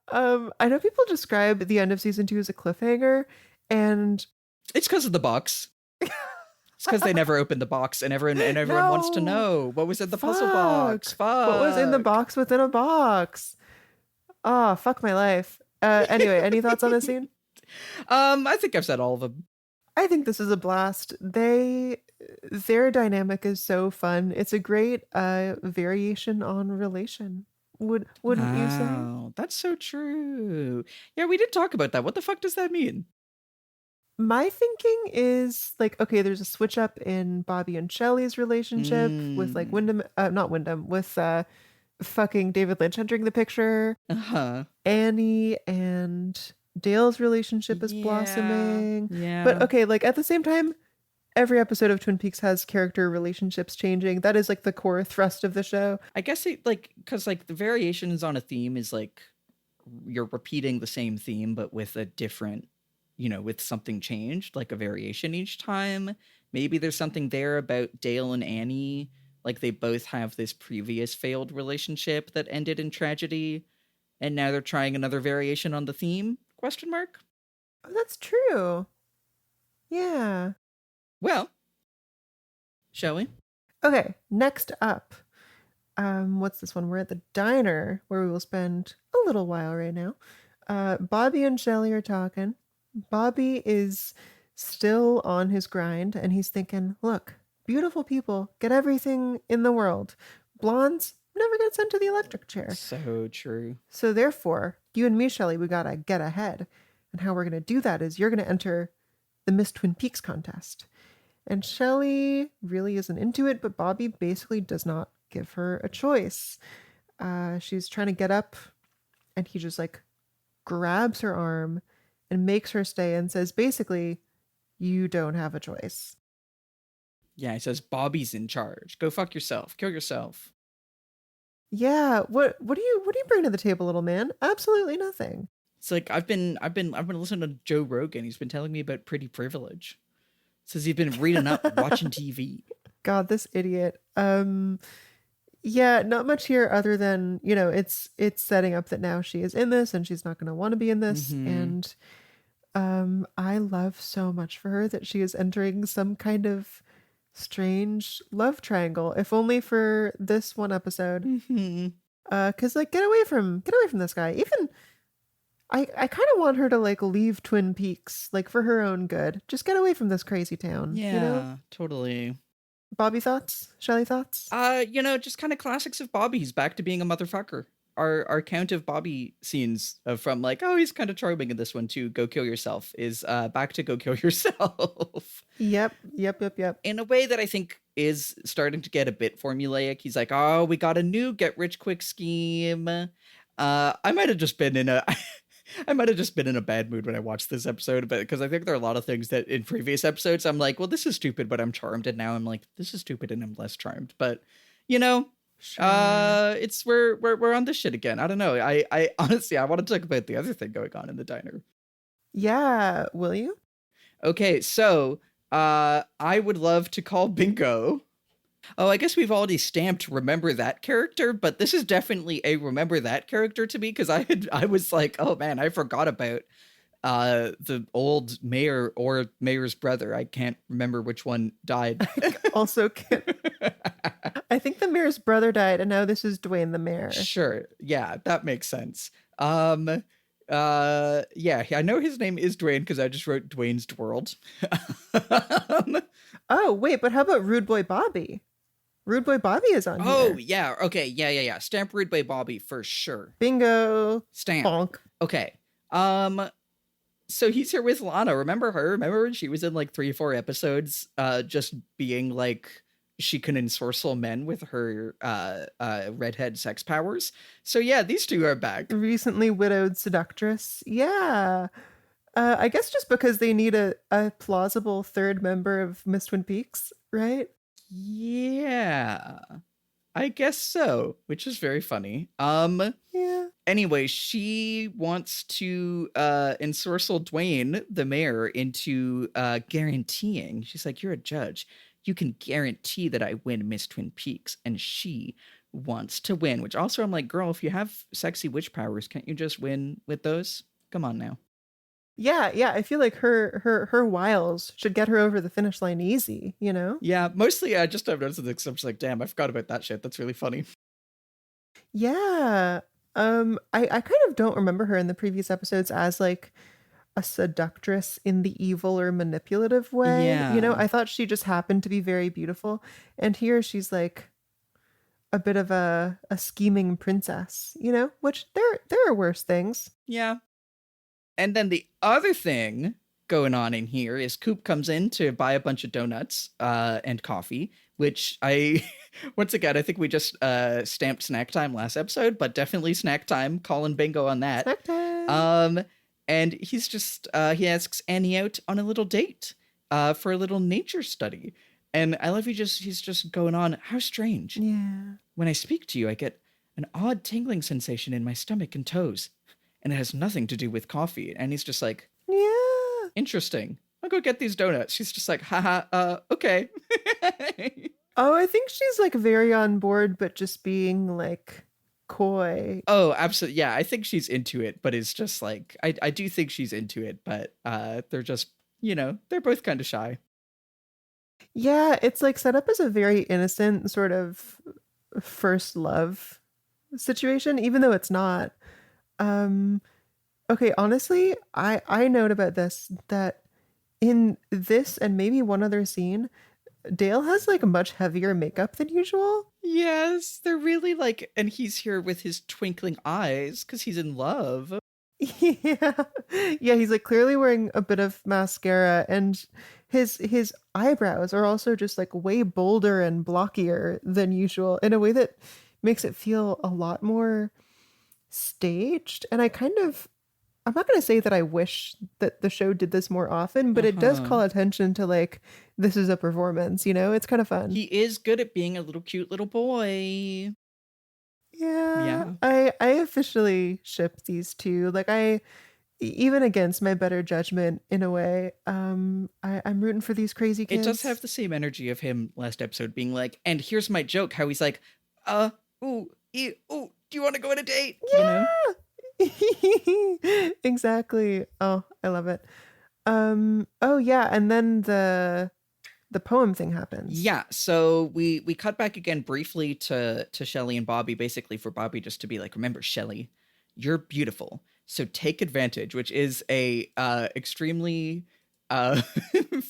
I know people describe the end of season 2 as a cliffhanger, and it's because of the box. It's because they never opened the box, and everyone wants to know what was in the puzzle box. Fuck. What was in the box within a box? Oh, fuck my life. Anyway, any thoughts on this scene? I think I've said all of them. I think this is a blast. Their dynamic is so fun. It's a great variation on relation. Wouldn't you say? Wow, that's so true. Yeah, we did talk about that. What the fuck does that mean? My thinking is like, okay, there's a switch up in Bobby and Shelly's relationship with like with fucking David Lynch entering the picture. Annie and Dale's relationship is blossoming. Yeah. But okay, like at the same time, every episode of Twin Peaks has character relationships changing. That is like the core thrust of the show. I guess it like, because like the variations on a theme is like you're repeating the same theme, but with a different, with something changed, like a variation each time. Maybe there's something there about Dale and Annie. Like they both have this previous failed relationship that ended in tragedy, and now they're trying another variation on the theme? ? Oh, that's true. Yeah. Well, shall we? Okay, next up. What's this one? We're at the diner where we will spend a little while right now. Bobby and Shelly are talking. Bobby is still on his grind, and he's thinking, look, beautiful people get everything in the world. Blondes never get sent to the electric chair. So true. So therefore, you and me, Shelly, we gotta get ahead. And how we're gonna do that is you're gonna enter the Miss Twin Peaks contest. And Shelly really isn't into it, but Bobby basically does not give her a choice. She's trying to get up, and he just like grabs her arm and makes her stay and says, basically, you don't have a choice. Yeah, he says Bobby's in charge. Go fuck yourself. Kill yourself. Yeah, what do you bring to the table, little man? Absolutely nothing. It's like I've been listening to Joe Rogan. He's been telling me about pretty privilege. Says he's been reading up, watching TV. God, this idiot. Yeah, not much here other than, it's setting up that now she is in this and she's not going to want to be in this. And I love so much for her that she is entering some kind of strange love triangle, if only for this one episode. Because get away from this guy. Even I kind of want her to leave Twin Peaks, for her own good. Just get away from this crazy town. Yeah, totally. Bobby thoughts? Shelly thoughts? Just kind of classics of Bobby. He's back to being a motherfucker. Our count of Bobby scenes from he's kind of charming in this one too. Go kill yourself is back to go kill yourself. Yep. In a way that I think is starting to get a bit formulaic. He's like, oh, we got a new get rich quick scheme. I might have just been in a bad mood when I watched this episode, but because I think there are a lot of things that in previous episodes I'm like, well, this is stupid, but I'm charmed, and now I'm like, this is stupid and I'm less charmed. But sure. It's we're on this shit again. I don't know. I honestly I want to talk about the other thing going on in the diner. Yeah, will you? Okay, so I would love to call bingo. Oh, I guess we've already stamped remember that character, but this is definitely a remember that character to me, because I was like, oh man, I forgot about the old mayor or mayor's brother. I can't remember which one died. Also can't. I think the mayor's brother died, and now this is Dwayne the mayor. Sure. Yeah, that makes sense. Yeah, I know his name is Dwayne because I just wrote Dwayne's World. Oh, wait, but how about Rude Boy Bobby? Rude Boy Bobby is on here. Oh, yeah. Okay. Yeah. Stamp Rude Boy Bobby for sure. Bingo. Stamp. Bonk. Okay. So he's here with Lana. Remember her? Remember when she was in 3 or 4 episodes, just being she can ensorcel men with her redhead sex powers. So yeah, these two are back. Recently widowed seductress. Yeah. I guess just because they need a plausible third member of Miss Twin Peaks, right? Yeah, I guess so, which is very funny. Yeah. Anyway, she wants to ensorcel Dwayne, the mayor, into guaranteeing. She's like, you're a judge. You can guarantee that I win Miss Twin Peaks. And she wants to win, which also I'm like, girl, if you have sexy witch powers, can't you just win with those? Come on now. Yeah. I feel like her wiles should get her over the finish line easy, Yeah, mostly I just have noticed this. I'm just like, damn, I forgot about that shit. That's really funny. Yeah. I kind of don't remember her in the previous episodes as a seductress in the evil or manipulative way. Yeah. I thought she just happened to be very beautiful. And here she's a bit of a scheming princess, which there are worse things. Yeah. And then the other thing going on in here is Coop comes in to buy a bunch of donuts and coffee, which once again, I think we just stamped snack time last episode, but definitely snack time. Calling bingo on that. Snack time. And he's just, he asks Annie out on a little date for a little nature study. And I love he's just going on, how strange. Yeah. When I speak to you, I get an odd tingling sensation in my stomach and toes. And it has nothing to do with coffee. And he's just like, yeah, interesting. I'll go get these donuts. She's just like, haha, okay. Oh, I think she's very on board, but just being coy. Oh, absolutely. Yeah, I think she's into it, but it's just I do think she's into it, but they're just, they're both kind of shy. Yeah, it's set up as a very innocent sort of first love situation, even though it's not. Okay, honestly, I note about this that in this and maybe one other scene, Dale has much heavier makeup than usual. Yes, they're really and he's here with his twinkling eyes because he's in love. Yeah, he's clearly wearing a bit of mascara, and his eyebrows are also just way bolder and blockier than usual in a way that makes it feel a lot more staged. And I'm not going to say that I wish that the show did this more often, but it does call attention to this is a performance, it's kind of fun. He is good at being a little cute little boy. Yeah. I officially ship these two. even against my better judgment in a way, I'm rooting for these crazy kids. It does have the same energy of him last episode being like, and here's my joke, how he's like, do you want to go on a date? Yeah! You know? Exactly. Oh, I love it. Oh yeah, and then the poem thing happens. Yeah, so we cut back again briefly to Shelly and Bobby, basically for Bobby just to be like, remember, Shelly, you're beautiful, so take advantage, which is a extremely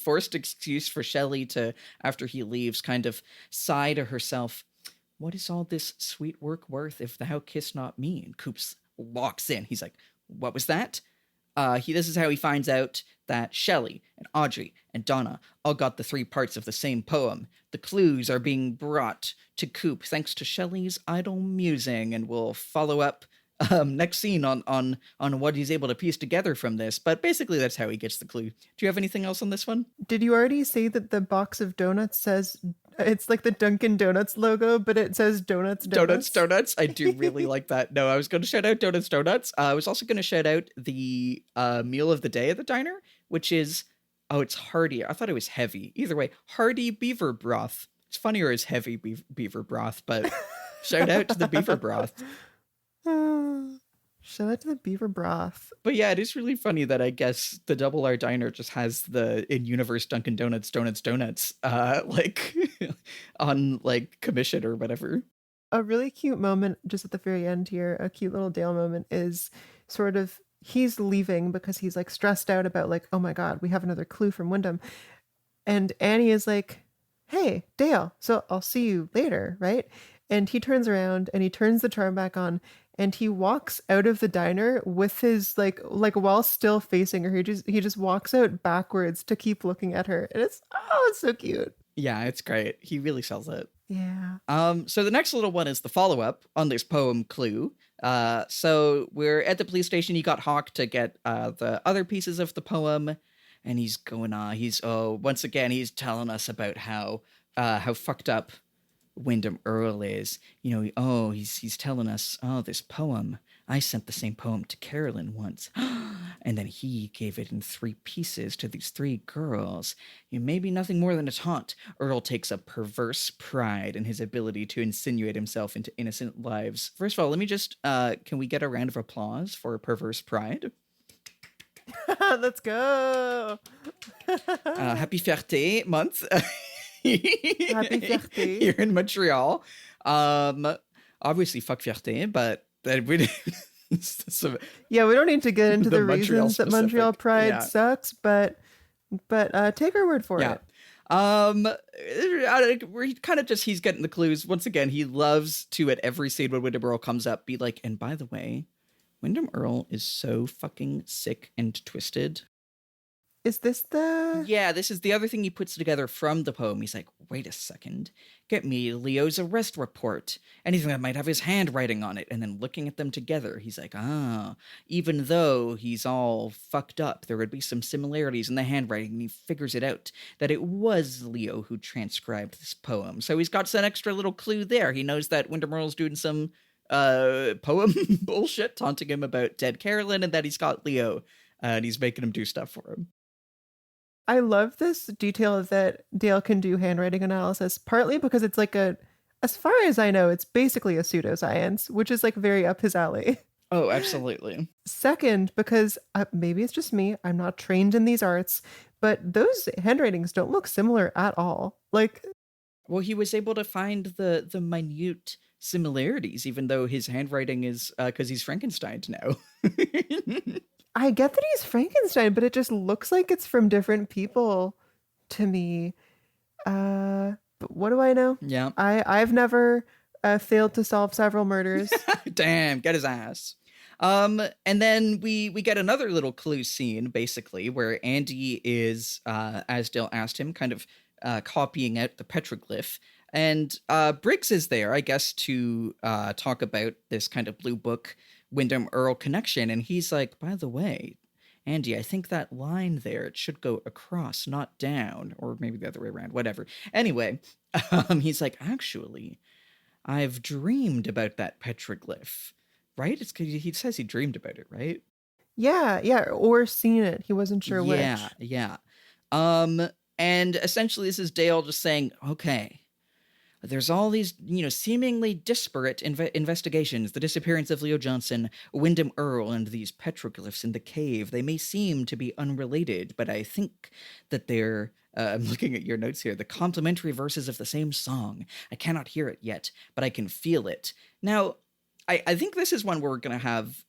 forced excuse for Shelly to, after he leaves, kind of sigh to herself, what is all this sweet work worth if thou kiss not me? And Coops walks in. He's like, what was that? This is how he finds out that Shelly and Audrey and Donna all got the 3 parts of the same poem. The clues are being brought to Coop thanks to Shelly's idle musing, and we'll follow up next scene on what he's able to piece together from this. But basically, that's how he gets the clue. Do you have anything else on this one? Did you already say that the box of donuts says it's like the Dunkin' Donuts logo, but it says donuts? Donuts. I do really like that. No, I was going to shout out Donuts. I was also going to shout out the meal of the day at the diner, which is, it's hearty. I thought it was heavy. Either way, hearty beaver broth. It's funnier as heavy beaver broth, but shout out to the beaver broth. Shout out to the beaver broth. But yeah, it is really funny that I guess the Double R Diner just has the in-universe Dunkin' Donuts, like on like commission or whatever. A really cute moment just at the very end here, a cute little Dale moment, is sort of he's leaving because he's like stressed out about like, oh my God, we have another clue from Windom. And Annie is like, hey, Dale, so I'll see you later, right? And he turns around and he turns the charm back on and he walks out of the diner with his like while still facing her. He just walks out backwards to keep looking at her. And it's so cute. Yeah, it's great. He really sells it. Yeah. So the next little one is the follow-up on this poem clue. So we're at the police station. He got Hawk to get the other pieces of the poem, and he's going on. Once again, he's telling us about how fucked up Windom Earle is. You know, he's telling us, this poem, I sent the same poem to Carolyn once. And then he gave it in 3 pieces to these 3 girls. Maybe nothing more than a taunt. Earle takes a perverse pride in his ability to insinuate himself into innocent lives. First of all, let me just, can we get a round of applause for perverse pride? Let's go. Happy Fierté month. Happy Fierté. Here in Montreal. Obviously, fuck Fierté, but yeah, we don't need to get into the reasons that Montreal Pride sucks, but take our word for it. We're kind of just, he's getting the clues. Once again, he loves to, at every scene when Windom Earle comes up, be like, and by the way, Windom Earle is so fucking sick and twisted. Is this the... Yeah, this is the other thing he puts together from the poem. He's like, wait a second. Get me Leo's arrest report. Anything that might have his handwriting on it. And then looking at them together, he's like, even though he's all fucked up, there would be some similarities in the handwriting. And he figures it out that it was Leo who transcribed this poem. So he's got some extra little clue there. He knows that Windom Earle's doing some poem bullshit, taunting him about dead Carolyn, and that he's got Leo. And he's making him do stuff for him. I love this detail that Dale can do handwriting analysis, partly because it's like as far as I know, it's basically a pseudoscience, which is like very up his alley. Oh, absolutely. Second, because maybe it's just me, I'm not trained in these arts, but those handwritings don't look similar at all. Like, well, he was able to find the minute similarities, even though his handwriting is, because he's Frankenstein now. I get that he's Frankenstein, but it just looks like it's from different people to me. But what do I know? Yeah. I've never failed to solve several murders. Damn, get his ass. And then we get another little clue scene, basically, where Andy is, as Dale asked him, kind of copying out the petroglyph. And Briggs is there, I guess, to talk about this kind of blue book Windom Earle connection, and he's like, by the way, Andy, I think that line there, it should go across, not down, or maybe the other way around, whatever. Anyway, he's like, actually, I've dreamed about that petroglyph, right? He says he dreamed about it, right? Yeah, or seen it. He wasn't sure which. Yeah. And essentially this is Dale just saying, okay, there's all these, seemingly disparate investigations. The disappearance of Leo Johnson, Windom Earle, and these petroglyphs in the cave. They may seem to be unrelated, but I think that they're... I'm looking at your notes here. The complementary verses of the same song. I cannot hear it yet, but I can feel it. Now, I think this is one where we're going to have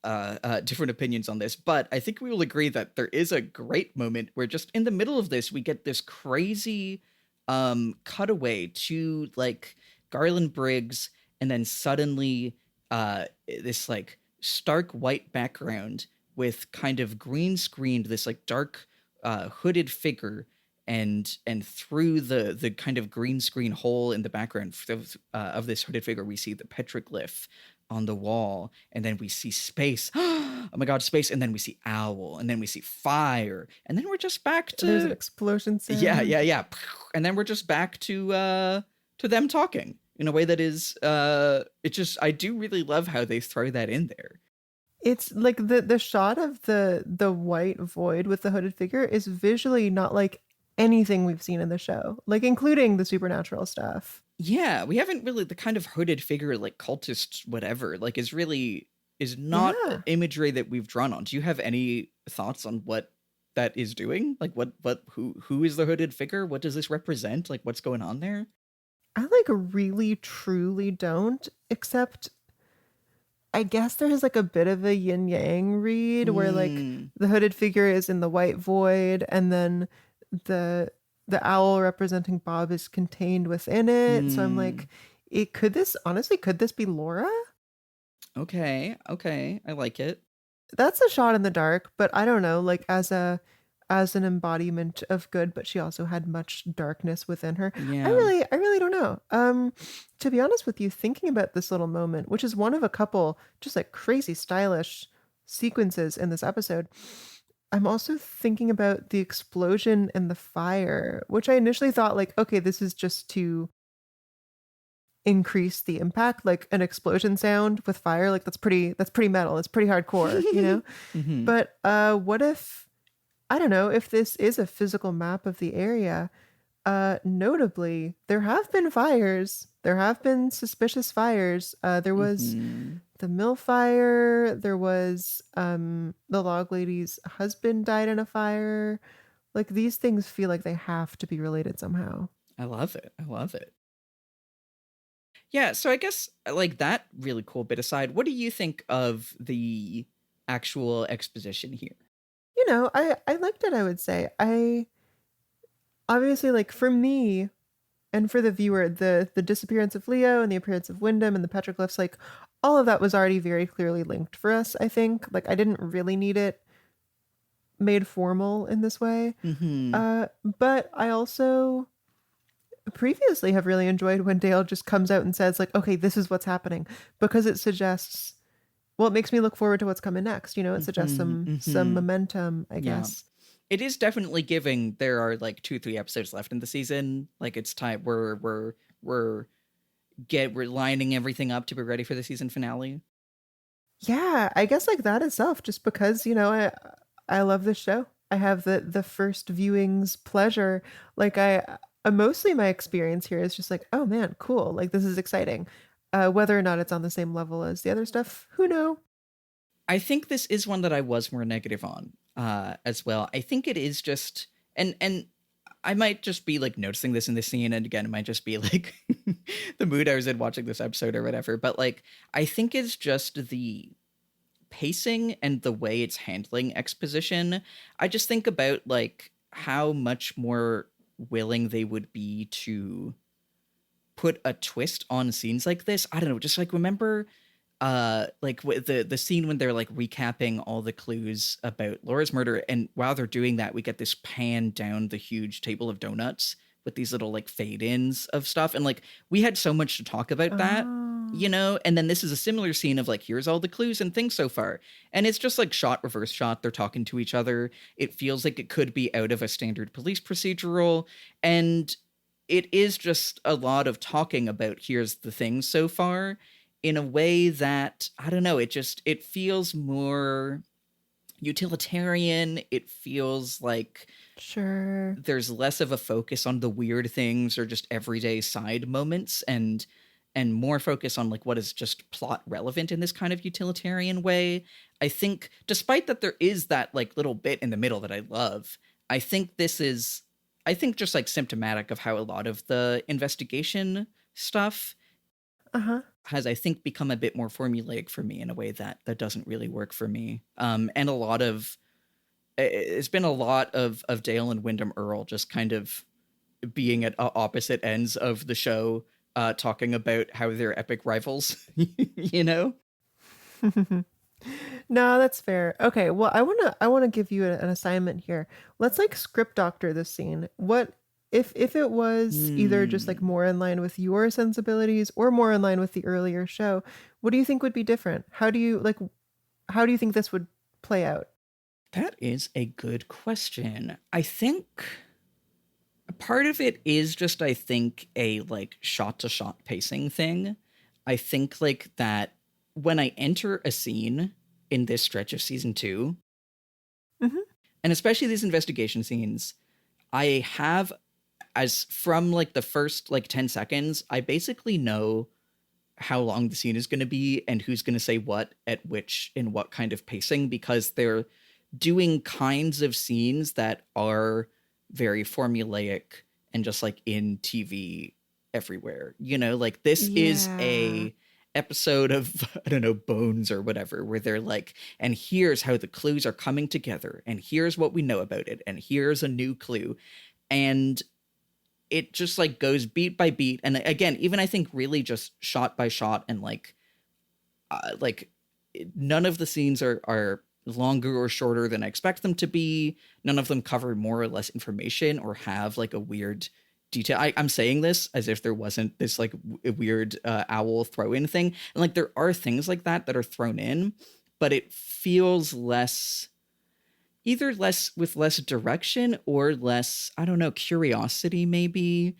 different opinions on this, but I think we will agree that there is a great moment where just in the middle of this, we get this crazy cutaway to like Garland Briggs, and then suddenly this like stark white background with kind of green screened this like dark hooded figure, and through the kind of green screen hole in the background of this hooded figure, we see the petroglyph on the wall, and then we see space. Oh my god, space. And then we see owl, and then we see fire, and then we're just back to... There's an explosion sound. Yeah. And then we're just back to them talking in a way that is I do really love how they throw that in there. It's like the shot of the white void with the hooded figure is visually not like anything we've seen in the show, like including the supernatural stuff. Yeah, we haven't really... the kind of hooded figure, like cultist whatever, like is not imagery that we've drawn on. Do you have any thoughts on what that is doing? Like who is the hooded figure? What does this represent? Like what's going on there? I like really truly don't, except I guess there is like a bit of a yin yang read where like the hooded figure is in the white void, and then the owl representing Bob is contained within it. So I'm like, could this be Laura? Okay, I like it. That's a shot in the dark, but I don't know, like as an embodiment of good, but she also had much darkness within her. Yeah. I really don't know. To be honest with you, thinking about this little moment, which is one of a couple just like crazy stylish sequences in this episode, I'm also thinking about the explosion and the fire, which I initially thought like, okay, this is just to increase the impact, like an explosion sound with fire, like that's pretty metal. It's pretty hardcore, you know? Mm-hmm. But what if, I don't know, if this is a physical map of the area, notably, there have been fires. There have been suspicious fires. There was the mill fire. There was the log lady's husband died in a fire. Like these things feel like they have to be related somehow. I love it. Yeah, so I guess like that really cool bit aside, what do you think of the actual exposition here? You know, I liked it, I would say. I obviously, like, for me and for the viewer, the disappearance of Leo and the appearance of Windom and the petroglyphs, like all of that was already very clearly linked for us, I think. Like I didn't really need it made formal in this way. But I also previously have really enjoyed when Dale just comes out and says like, okay, this is what's happening, because it suggests, well, it makes me look forward to what's coming next. You know, it suggests some momentum, I guess. It is definitely giving. There are like 2-3 episodes left in the season. Like it's time we're lining everything up to be ready for the season finale. Yeah, I guess like that itself, just because, you know, I love this show. I have the first viewing's pleasure. Like mostly my experience here is just like, oh man, cool. Like this is exciting. Whether or not it's on the same level as the other stuff, who knows? I think this is one that I was more negative on as well. I think it is just, and I might just be like noticing this in the scene, and again, it might just be like the mood I was in watching this episode or whatever, but like, I think it's just the pacing and the way it's handling exposition. I just think about like how much more willing they would be to put a twist on scenes like this. I don't know, just like remember like with the scene when they're like recapping all the clues about Laura's murder, and while they're doing that we get this pan down the huge table of donuts with these little like fade-ins of stuff, and like we had so much to talk about that, you know, and then this is a similar scene of like, here's all the clues and things so far, and it's just like shot reverse shot, they're talking to each other. It feels like it could be out of a standard police procedural, and it is just a lot of talking about here's the things so far in a way that, I don't know, it feels more utilitarian. It feels like Sure. there's less of a focus on the weird things or just everyday side moments, and more focus on like what is just plot relevant in this kind of utilitarian way. I think despite that there is that like little bit in the middle that I love, I think this is just like symptomatic of how a lot of the investigation stuff has, I think, become a bit more formulaic for me in a way that doesn't really work for me. And it's been a lot of Dale and Windom Earle just kind of being at opposite ends of the show, talking about how they're epic rivals, you know? No, that's fair. Okay, well, I wanna give you an assignment here. Let's like script doctor this scene. What if it was either just like more in line with your sensibilities or more in line with the earlier show? What do you think would be different? How do you think this would play out? That is a good question. I think part of it is just, I think, a like shot to shot pacing thing. I think like that when I enter a scene in this stretch of season 2, and especially these investigation scenes, I have, as from like the first like 10 seconds, I basically know how long the scene is going to be and who's going to say what at which in what kind of pacing, because they're doing kinds of scenes that are very formulaic and just like in TV everywhere. You know, like this is a episode of, I don't know, Bones or whatever, where they're like, and here's how the clues are coming together, and here's what we know about it, and here's a new clue. And it just like goes beat by beat. And again, even I think really just shot by shot, and like none of the scenes are longer or shorter than I expect them to be. None of them cover more or less information or have like a weird detail. I'm saying this as if there wasn't this like weird owl throw-in thing. And like there are things like that are thrown in, but it feels less with less direction or less, I don't know, curiosity maybe.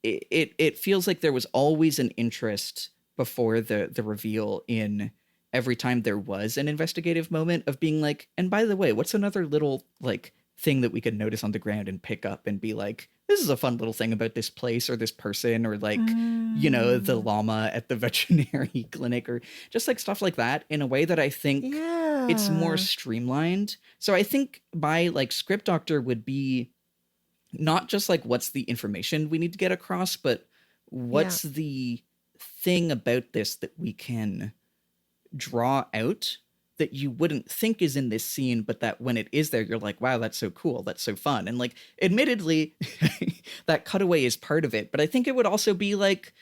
It feels like there was always an interest before the reveal in every time there was an investigative moment of being like, and by the way, what's another little like thing that we could notice on the ground and pick up and be like, this is a fun little thing about this place or this person, or like, you know, the llama at the veterinary clinic, or just like stuff like that, in a way that I think it's more streamlined. So I think my like script doctor would be not just like, what's the information we need to get across, but what's the thing about this that we can draw out that you wouldn't think is in this scene, but that when it is there, you're like, wow, that's so cool. That's so fun. And like, admittedly, that cutaway is part of it. But I think it would also be like,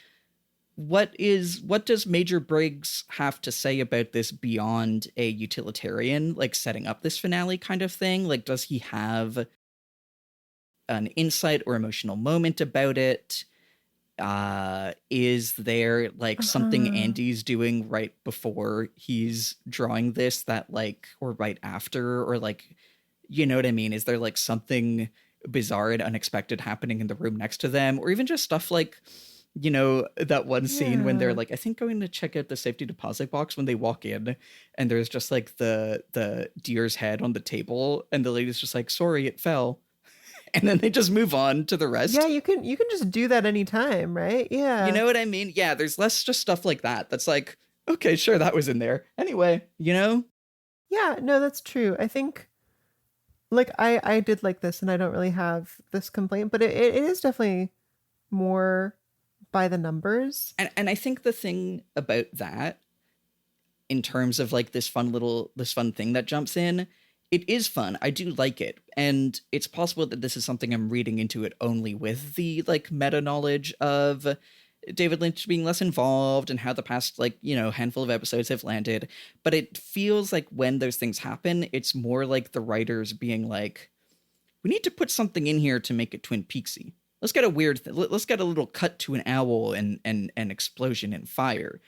what does Major Briggs have to say about this beyond a utilitarian, like setting up this finale kind of thing? Like, does he have an insight or emotional moment about it? Is there like something Andy's doing right before he's drawing this that like, or right after, or like, you know what I mean? Is there like something bizarre and unexpected happening in the room next to them? Or even just stuff like, you know, that one scene when they're like, I think going to check out the safety deposit box, when they walk in and there's just like the deer's head on the table and the lady's just like, sorry, it fell. And then they just move on to the rest. Yeah, you can just do that anytime, right? Yeah. You know what I mean? Yeah, there's less just stuff like that. That's like, okay, sure, that was in there. Anyway, you know? Yeah, no, that's true. I think like I did like this, and I don't really have this complaint, but it is definitely more by the numbers. And I think the thing about that, in terms of like this fun thing that jumps in, it is fun. I do like it. And it's possible that this is something I'm reading into it only with the like meta knowledge of David Lynch being less involved and how the past like, you know, handful of episodes have landed. But it feels like when those things happen, it's more like the writers being like, we need to put something in here to make it Twin Peaksy. Let's get let's get a little cut to an owl and an explosion and fire.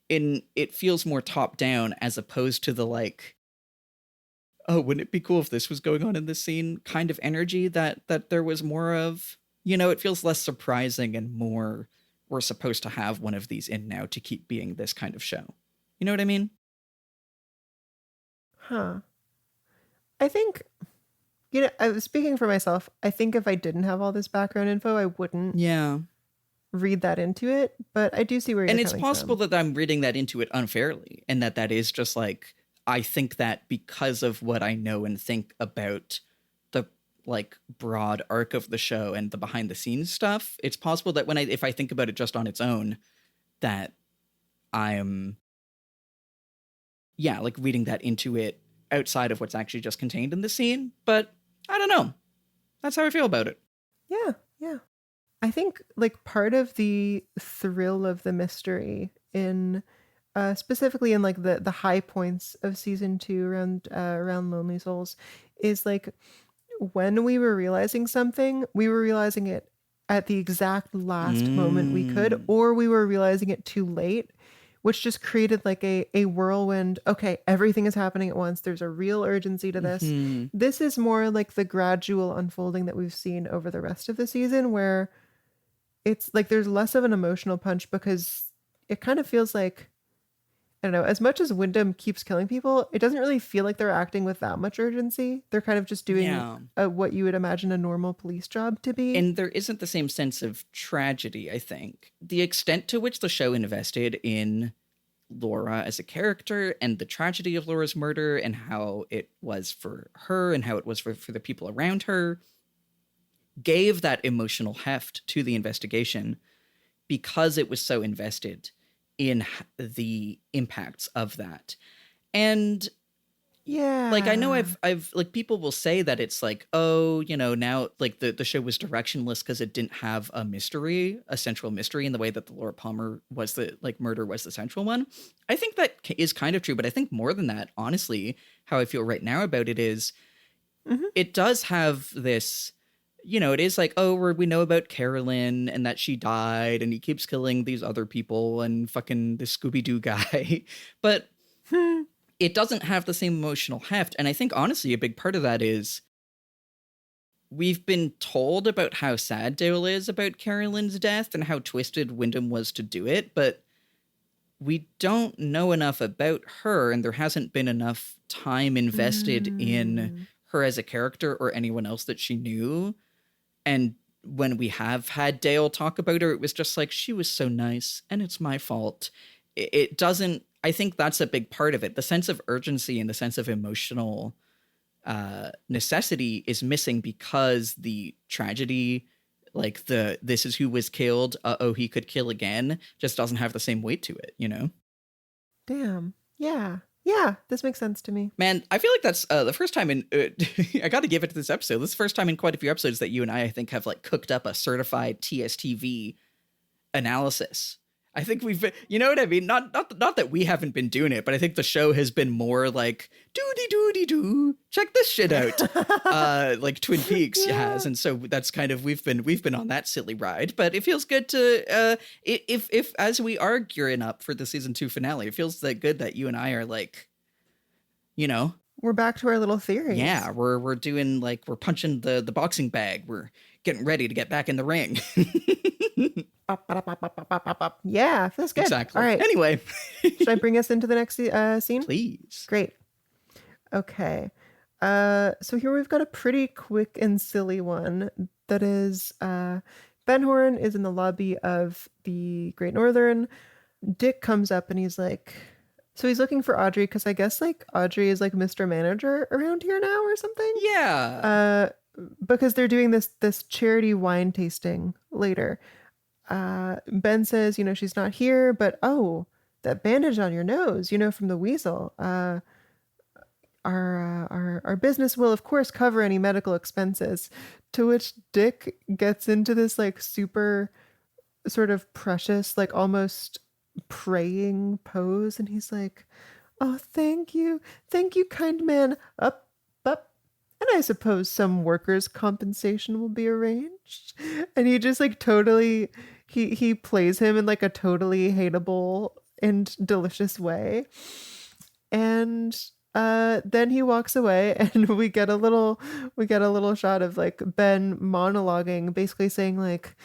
It feels more top down as opposed to the like, oh, wouldn't it be cool if this was going on in this scene kind of energy that there was more of. You know, it feels less surprising and more, we're supposed to have one of these in now to keep being this kind of show. You know what I mean? Huh. I think, I was speaking for myself. I think if I didn't have all this background info, I wouldn't read that into it. But I do see where you're coming from. And it's possible that I'm reading that into it unfairly, and that is just like, I think that because of what I know and think about the like broad arc of the show and the behind the scenes stuff, it's possible that if I think about it just on its own, that I'm like reading that into it outside of what's actually just contained in the scene. But I don't know. That's how I feel about it. Yeah. I think like part of the thrill of the mystery in specifically in like the high points of season 2 around Lonely Souls is like when we were realizing something, we were realizing it at the exact last moment we could, or we were realizing it too late, which just created like a whirlwind. Okay, everything is happening at once. There's a real urgency to this. This is more like the gradual unfolding that we've seen over the rest of the season, where it's like there's less of an emotional punch because it kind of feels like, I don't know, as much as Windom keeps killing people, it doesn't really feel like they're acting with that much urgency. They're kind of just doing what you would imagine a normal police job to be. And there isn't the same sense of tragedy, I think. The extent to which the show invested in Laura as a character and the tragedy of Laura's murder and how it was for her and how it was for the people around her gave that emotional heft to the investigation because it was so invested in the impacts of that. And like, I know I've like, people will say that it's like, oh, now like the show was directionless because it didn't have a central mystery in the way that the Laura Palmer was murder was the central one. I think that is kind of true, but I think more than that, honestly, how I feel right now about it is it does have this, it is like, oh, we know about Carolyn and that she died and he keeps killing these other people and fucking this Scooby-Doo guy. But it doesn't have the same emotional heft. And I think, honestly, a big part of that is we've been told about how sad Dale is about Carolyn's death and how twisted Windom was to do it. But we don't know enough about her, and there hasn't been enough time invested in her as a character or anyone else that she knew. And when we have had Dale talk about her, it was just like, she was so nice and it's my fault. It doesn't, I think that's a big part of it. The sense of urgency and the sense of emotional necessity is missing because the tragedy, like this is who was killed, he could kill again, just doesn't have the same weight to it, Damn. Yeah, this makes sense to me. Man, I feel like that's the first time in... I got to give it to this episode. This is the first time in quite a few episodes that you and I think, have like cooked up a certified TSTV analysis. I think we've... You know what I mean? Not that we haven't been doing it, but I think the show has been more like, doody-doody-doo, check this shit out. Like Twin Peaks has. And so that's kind of... We've been on that silly ride. But it feels good to... If as we are gearing up for the season 2 finale, it feels that good that you and I are like, we're back to our little theories. Yeah, we're doing like, we're punching the boxing bag. We're getting ready to get back in the ring. Yeah, feels good. Exactly. All right. Anyway. Should I bring us into the next scene? Please. Great. Okay. So here we've got a pretty quick and silly one. That is, Ben Horne is in the lobby of the Great Northern. Dick comes up and he's like... So he's looking for Audrey because I guess like Audrey is like Mr. Manager around here now or something. Yeah. Because they're doing this charity wine tasting later. Ben says, she's not here, but that bandage on your nose, from the weasel. Our business will of course cover any medical expenses. To which Dick gets into this like super sort of precious, like almost praying pose, and he's like, oh, thank you, kind man, up, and I suppose some workers' compensation will be arranged. And he just like totally he plays him in like a totally hateable and delicious way. And then he walks away, and we get a little shot of like Ben monologuing, basically saying like,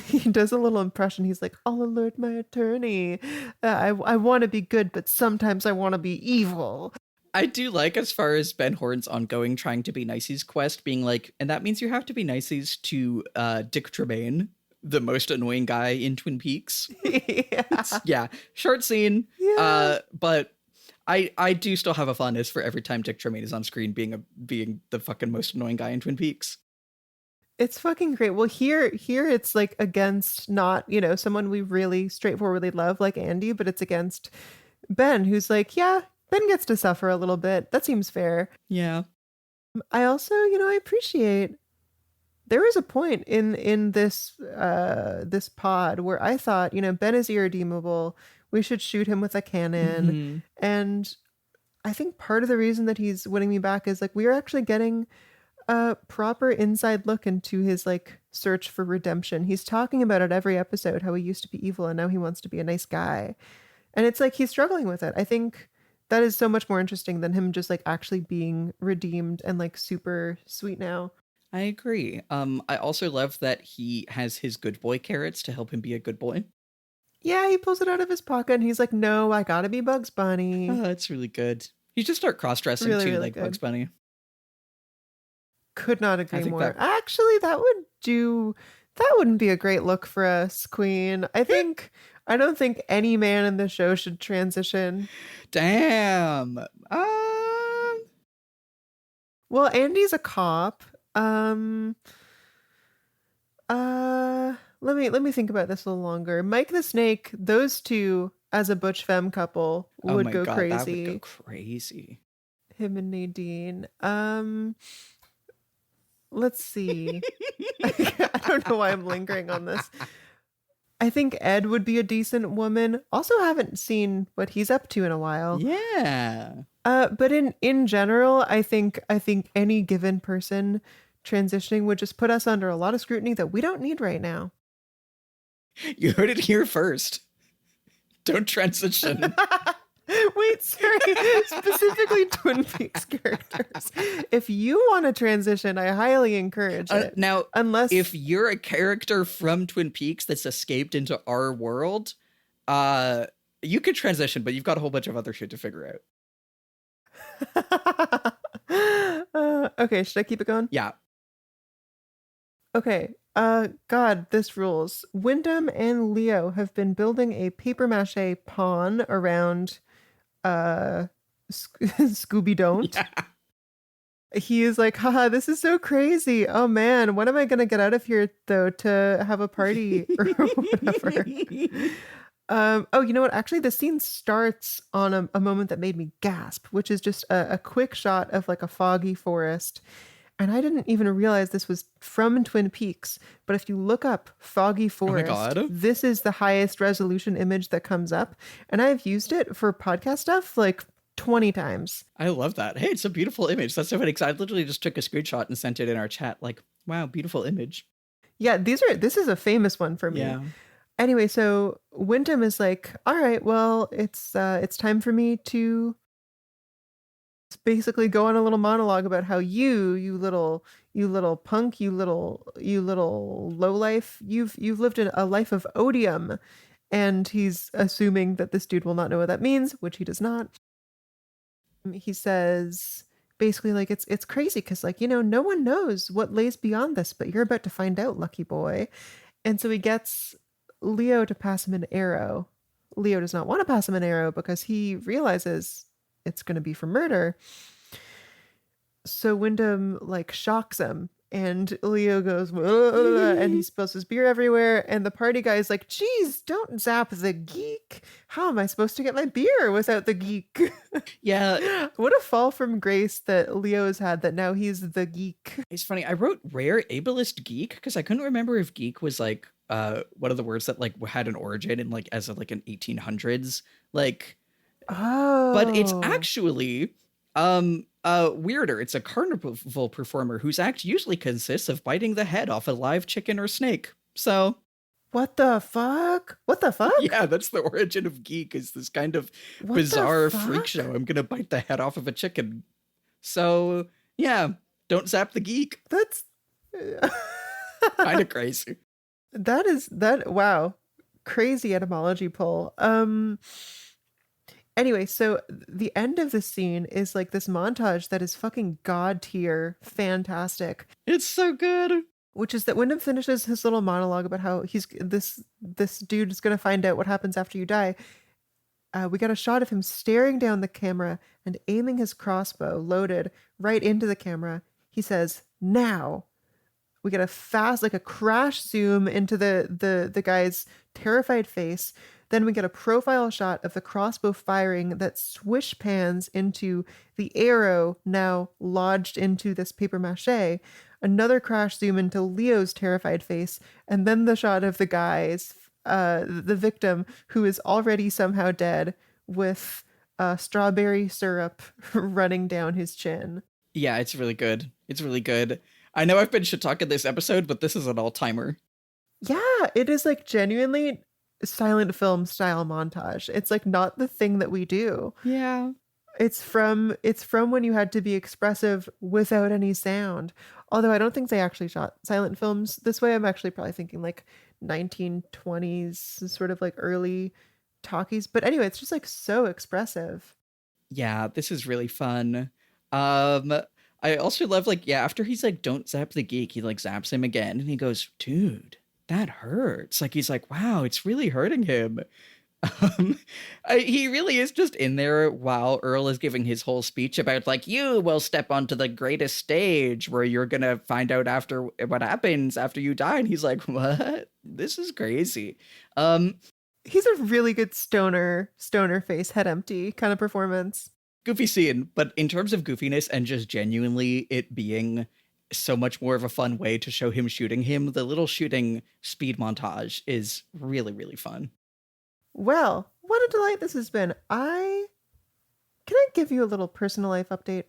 he does a little impression. He's like, I'll alert my attorney. I want to be good, but sometimes I want to be evil. I do like, as far as Ben Horne's ongoing trying to be niceys quest, being like, and that means you have to be niceys to Dick Tremayne, the most annoying guy in Twin Peaks. Yeah, short scene. Yeah. But I do still have a fondness for every time Dick Tremayne is on screen being the fucking most annoying guy in Twin Peaks. It's fucking great. Well, here it's like against not, someone we really straightforwardly love like Andy, but it's against Ben, who's like, yeah, Ben gets to suffer a little bit. That seems fair. Yeah. I also, I appreciate there is a point in this this pod where I thought, Ben is irredeemable. We should shoot him with a cannon. And I think part of the reason that he's winning me back is like we are actually getting a proper inside look into his like search for redemption. He's talking about it every episode, how he used to be evil and now he wants to be a nice guy. And it's like he's struggling with it. I think that is so much more interesting than him just like actually being redeemed and like super sweet now. I agree. I also love that he has his good boy carrots to help him be a good boy. Yeah, he pulls it out of his pocket and he's like, no, I gotta be Bugs Bunny. Oh, that's really good. You should start cross-dressing really, too, really like good. Bugs Bunny. Could not agree more. Actually, that wouldn't be a great look for us, Queen. I don't think any man in the show should transition. Damn. Well, Andy's a cop. Let me think about this a little longer. Mike the Snake, those two as a butch femme couple would go crazy. That would go crazy. Him and Nadine. Let's see. I don't know why I'm lingering on this. I think Ed would be a decent woman. Also haven't seen what he's up to in a while. Yeah. But in general, I think any given person transitioning would just put us under a lot of scrutiny that we don't need right now. You heard it here first. Don't transition. Wait, sorry. Specifically Twin Peaks characters. If you want to transition, I highly encourage it. Now, unless if you're a character from Twin Peaks that's escaped into our world, you could transition, but you've got a whole bunch of other shit to figure out. Okay, should I keep it going? Yeah. Okay. God, this rules. Windom and Leo have been building a paper mache pawn around Scooby Don't. Yeah. He is like, haha, this is so crazy. Oh man, when am I gonna get out of here though to have a party or whatever? Oh, you know what? Actually, the scene starts on a moment that made me gasp, which is just a quick shot of like a foggy forest. And I didn't even realize this was from Twin Peaks. But if you look up foggy forest, this is the highest resolution image that comes up. And I've used it for podcast stuff like 20 times. I love that. Hey, it's a beautiful image. That's so funny because I literally just took a screenshot and sent it in our chat. Like, wow, beautiful image. Yeah, this is a famous one for me. Yeah. Anyway, so Windom is like, all right, well, it's time for me to basically go on a little monologue about how you little punk, you little lowlife, you've lived a life of odium. And he's assuming that this dude will not know what that means, which he does not. He says basically like it's crazy because like, no one knows what lays beyond this, but you're about to find out, lucky boy. And so he gets Leo to pass him an arrow. Leo does not want to pass him an arrow because he realizes it's going to be for murder. So Windom like shocks him and Leo goes, and he spills his beer everywhere. And the party guy is like, geez, don't zap the geek. How am I supposed to get my beer without the geek? Yeah. What a fall from grace that Leo has had that now he's the geek. It's funny. I wrote rare ableist geek because I couldn't remember if geek was like one of the words that like had an origin in like as of like an 1800s like. Oh. But it's actually weirder. It's a carnival performer whose act usually consists of biting the head off a live chicken or snake. So what the fuck? Yeah, that's the origin of geek, is this kind of bizarre freak show. I'm gonna bite the head off of a chicken. So yeah, don't zap the geek. That's kind of crazy. Wow. Crazy etymology pull. Anyway, so the end of the scene is like this montage that is fucking god tier, fantastic. It's so good. Which is that Windom finishes his little monologue about how this dude is going to find out what happens after you die. We got a shot of him staring down the camera and aiming his crossbow loaded right into the camera. He says, "Now." We get a fast, like a crash zoom into the guy's terrified face. Then we get a profile shot of the crossbow firing that swish pans into the arrow now lodged into this paper mache. Another crash zoom into Leo's terrified face. And then the shot of the guy's, the victim, who is already somehow dead, with strawberry syrup running down his chin. Yeah, it's really good. It's really good. I know I've been shit-talking this episode, but this is an all-timer. Yeah, it is like genuinely silent film style montage. It's like not the thing that we do. Yeah. It's from when you had to be expressive without any sound. Although I don't think they actually shot silent films this way. I'm actually probably thinking like 1920s, sort of like early talkies. But anyway, it's just like so expressive. Yeah, this is really fun. I also love, like, yeah, after he's like, "Don't zap the geek," he like zaps him again, and he goes, "Dude, that hurts." Like, he's like, wow, it's really hurting him. He really is just in there while Earle is giving his whole speech about, like, you will step onto the greatest stage where you're gonna find out after what happens after you die. And he's like, what? This is crazy. He's a really good stoner face, head empty kind of performance. Goofy scene, but in terms of goofiness and just genuinely it being so much more of a fun way to show him shooting him, the little shooting speed montage is really, really fun. Well, what a delight this has been. Can I give you a little personal life update?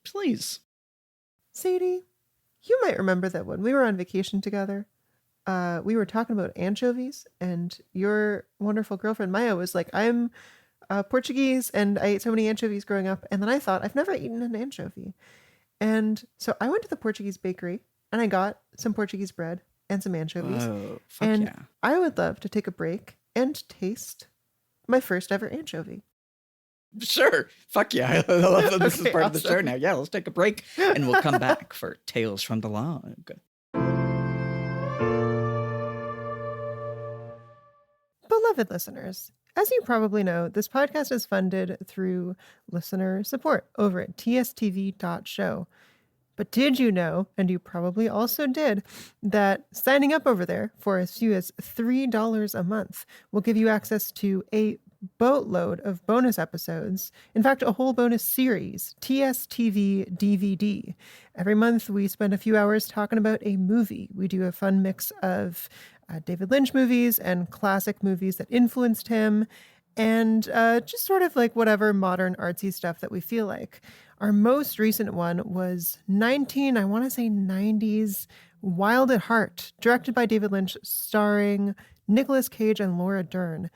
Please. Sadie, you might remember that when we were on vacation together, we were talking about anchovies, and your wonderful girlfriend Maya was like, I'm Portuguese and I ate so many anchovies growing up. And then I thought, I've never eaten an anchovy. And so I went to the Portuguese bakery and I got some Portuguese bread and some anchovies. Oh, fuck and yeah. I would love to take a break and taste my first ever anchovy. Sure. Fuck yeah. I love that this is part of the show awesome. now. Yeah, let's take a break and we'll come back for Tales from the Log. Beloved listeners, as you probably know, this podcast is funded through listener support over at tstv.show. But did you know, and you probably also did, that signing up over there for as few as $3 a month will give you access to a boatload of bonus episodes. In fact, a whole bonus series, TSTV DVD. Every month we spend a few hours talking about a movie. We do a fun mix of David Lynch movies and classic movies that influenced him, and just sort of like whatever modern artsy stuff that we feel like. Our most recent one was 90s Wild at Heart, directed by David Lynch, starring Nicolas Cage and Laura Dern.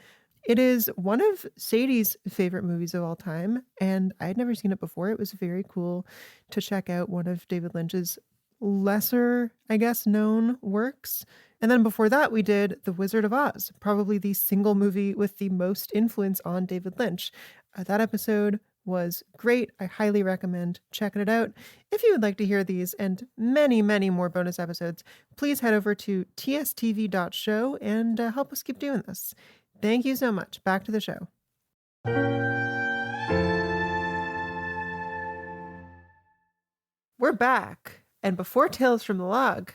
It is one of Sadie's favorite movies of all time, and I'd never seen it before. It was very cool to check out one of David Lynch's lesser, I guess, known works. And then before that, we did The Wizard of Oz, probably the single movie with the most influence on David Lynch. That episode was great. I highly recommend checking it out. If you would like to hear these and many, many more bonus episodes, please head over to tstv.show and help us keep doing this. Thank you so much. Back to the show. We're back. And before Tales from the Log,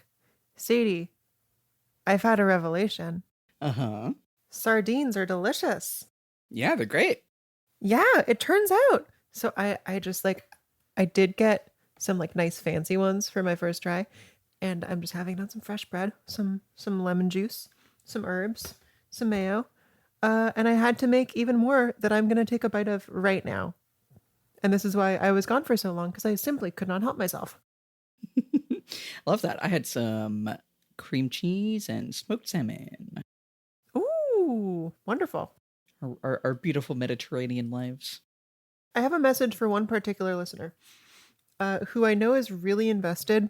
Sadie, I've had a revelation. Uh-huh. Sardines are delicious. Yeah, they're great. Yeah, it turns out. So I just like, I did get some like nice fancy ones for my first try. And I'm just having on some fresh bread, some lemon juice, some herbs, some mayo. And I had to make even more that I'm going to take a bite of right now. And this is why I was gone for so long, because I simply could not help myself. Love that. I had some cream cheese and smoked salmon. Ooh, wonderful. Our beautiful Mediterranean lives. I have a message for one particular listener who I know is really invested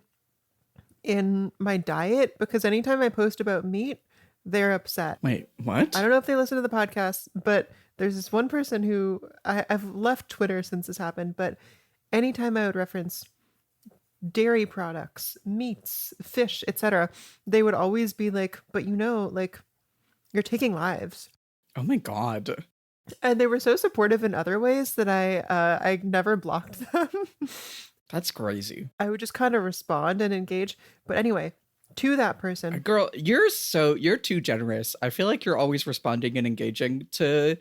in my diet, because anytime I post about meat, they're upset. Wait, what? I don't know if they listen to the podcast, but There's this one person who I've left Twitter since this happened, but anytime I would reference dairy products, meats, fish, etc., they would always be like, but like, you're taking lives. Oh my God. And they were so supportive in other ways that I never blocked them. That's crazy. I would just kind of respond and engage. But anyway, to that person. Girl, you're too generous. I feel like you're always responding and engaging to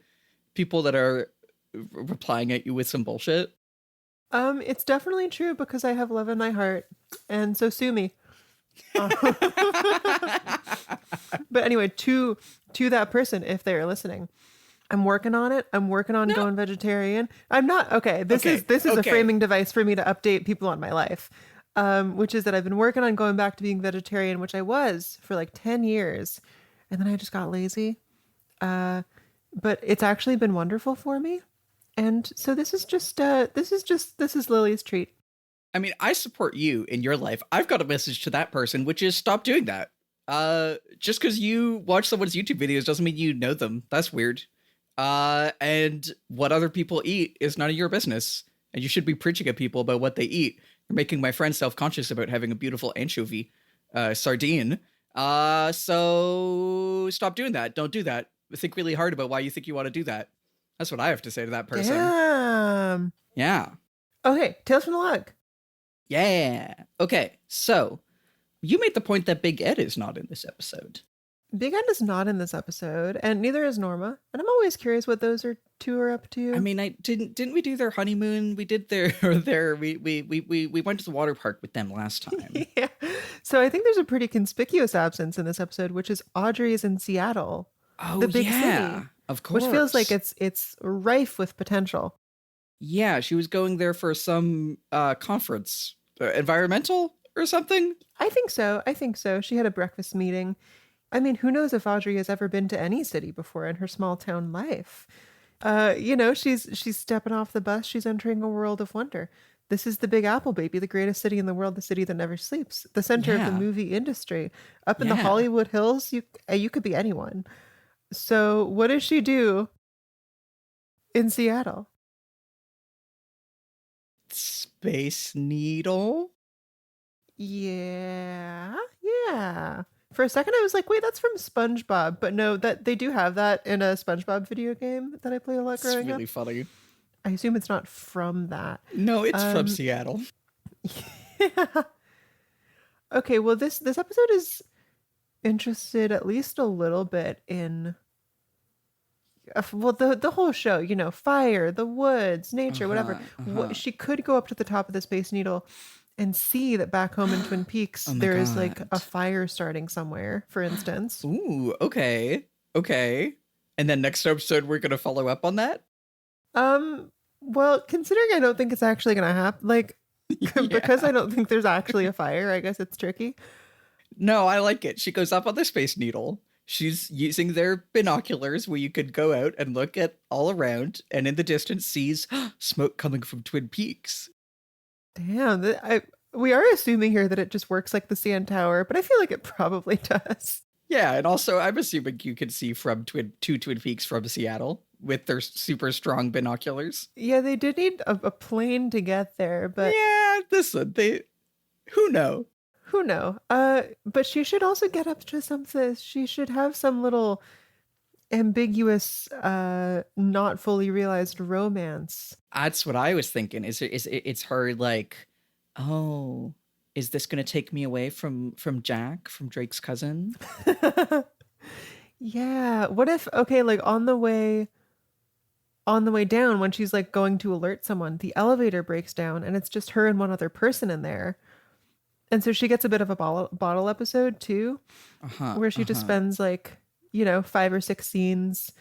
people that are replying at you with some bullshit. It's definitely true because I have love in my heart, and so sue me. But anyway, to that person, if they're listening, I'm working on it. I'm working on going vegetarian. I'm not okay. This is a framing device for me to update people on my life, which is that I've been working on going back to being vegetarian, which I was for like 10 years, and then I just got lazy. But it's actually been wonderful for me. And so this is Lily's treat. I mean, I support you in your life. I've got a message to that person, which is stop doing that. Just because you watch someone's YouTube videos doesn't mean you know them. That's weird. And what other people eat is none of your business. And you should be preaching at people about what they eat. You're making my friend self-conscious about having a beautiful anchovy, sardine. So stop doing that. Don't do that. Think really hard about why you think you want to do that. That's what I have to say to that person. Damn. Yeah. Okay, Tales from the Log. Yeah. Okay, so you made the point that Big Ed is not in this episode. Big Ed is not in this episode, and neither is Norma. And I'm always curious what those two are up to. I mean, didn't we do their honeymoon? We did we went to the water park with them last time. Yeah. So I think there's a pretty conspicuous absence in this episode, which is Audrey's in Seattle. Oh, the big yeah. city. Of course. Which feels like it's rife with potential. Yeah, she was going there for some conference. Environmental or something? I think so. She had a breakfast meeting. I mean, who knows if Audrey has ever been to any city before in her small town life. She's stepping off the bus. She's entering a world of wonder. This is the Big Apple, baby, the greatest city in the world, the city that never sleeps, the center of the movie industry. Up in the Hollywood Hills, you could be anyone. So what does she do in Seattle? Space Needle? Yeah. For a second I was like, wait, that's from SpongeBob. But no, that they do have that in a SpongeBob video game that I play a lot growing up. It's really funny. I assume it's not from that. No, it's from Seattle. Yeah. Okay, well this episode is interested at least a little bit in the whole show, fire, the woods, nature, whatever. She could go up to the top of the Space Needle and see that back home in Twin Peaks there is like a fire starting somewhere, for instance. Ooh, okay. And then next episode we're gonna follow up on that. Well, considering I don't think it's actually gonna happen, because I don't think there's actually a fire, I guess it's tricky. No, I like it. She goes up on the Space Needle. She's using their binoculars where you could go out and look at all around, and in the distance sees smoke coming from Twin Peaks. Damn, we are assuming here that it just works like the CN Tower, but I feel like it probably does. Yeah, and also I'm assuming you can see from Twin Peaks from Seattle with their super strong binoculars. Yeah, they did need a plane to get there, but yeah, listen, who know? But she should also get up to something. She should have some little ambiguous, not fully realized romance. That's what I was thinking. It's her like, oh, is this going to take me away from Jack, from Drake's cousin? Yeah. What if, like on the way down, when she's like going to alert someone, the elevator breaks down and it's just her and one other person in there. And so she gets a bit of a bottle episode too, where she just spends 5 or 6 scenes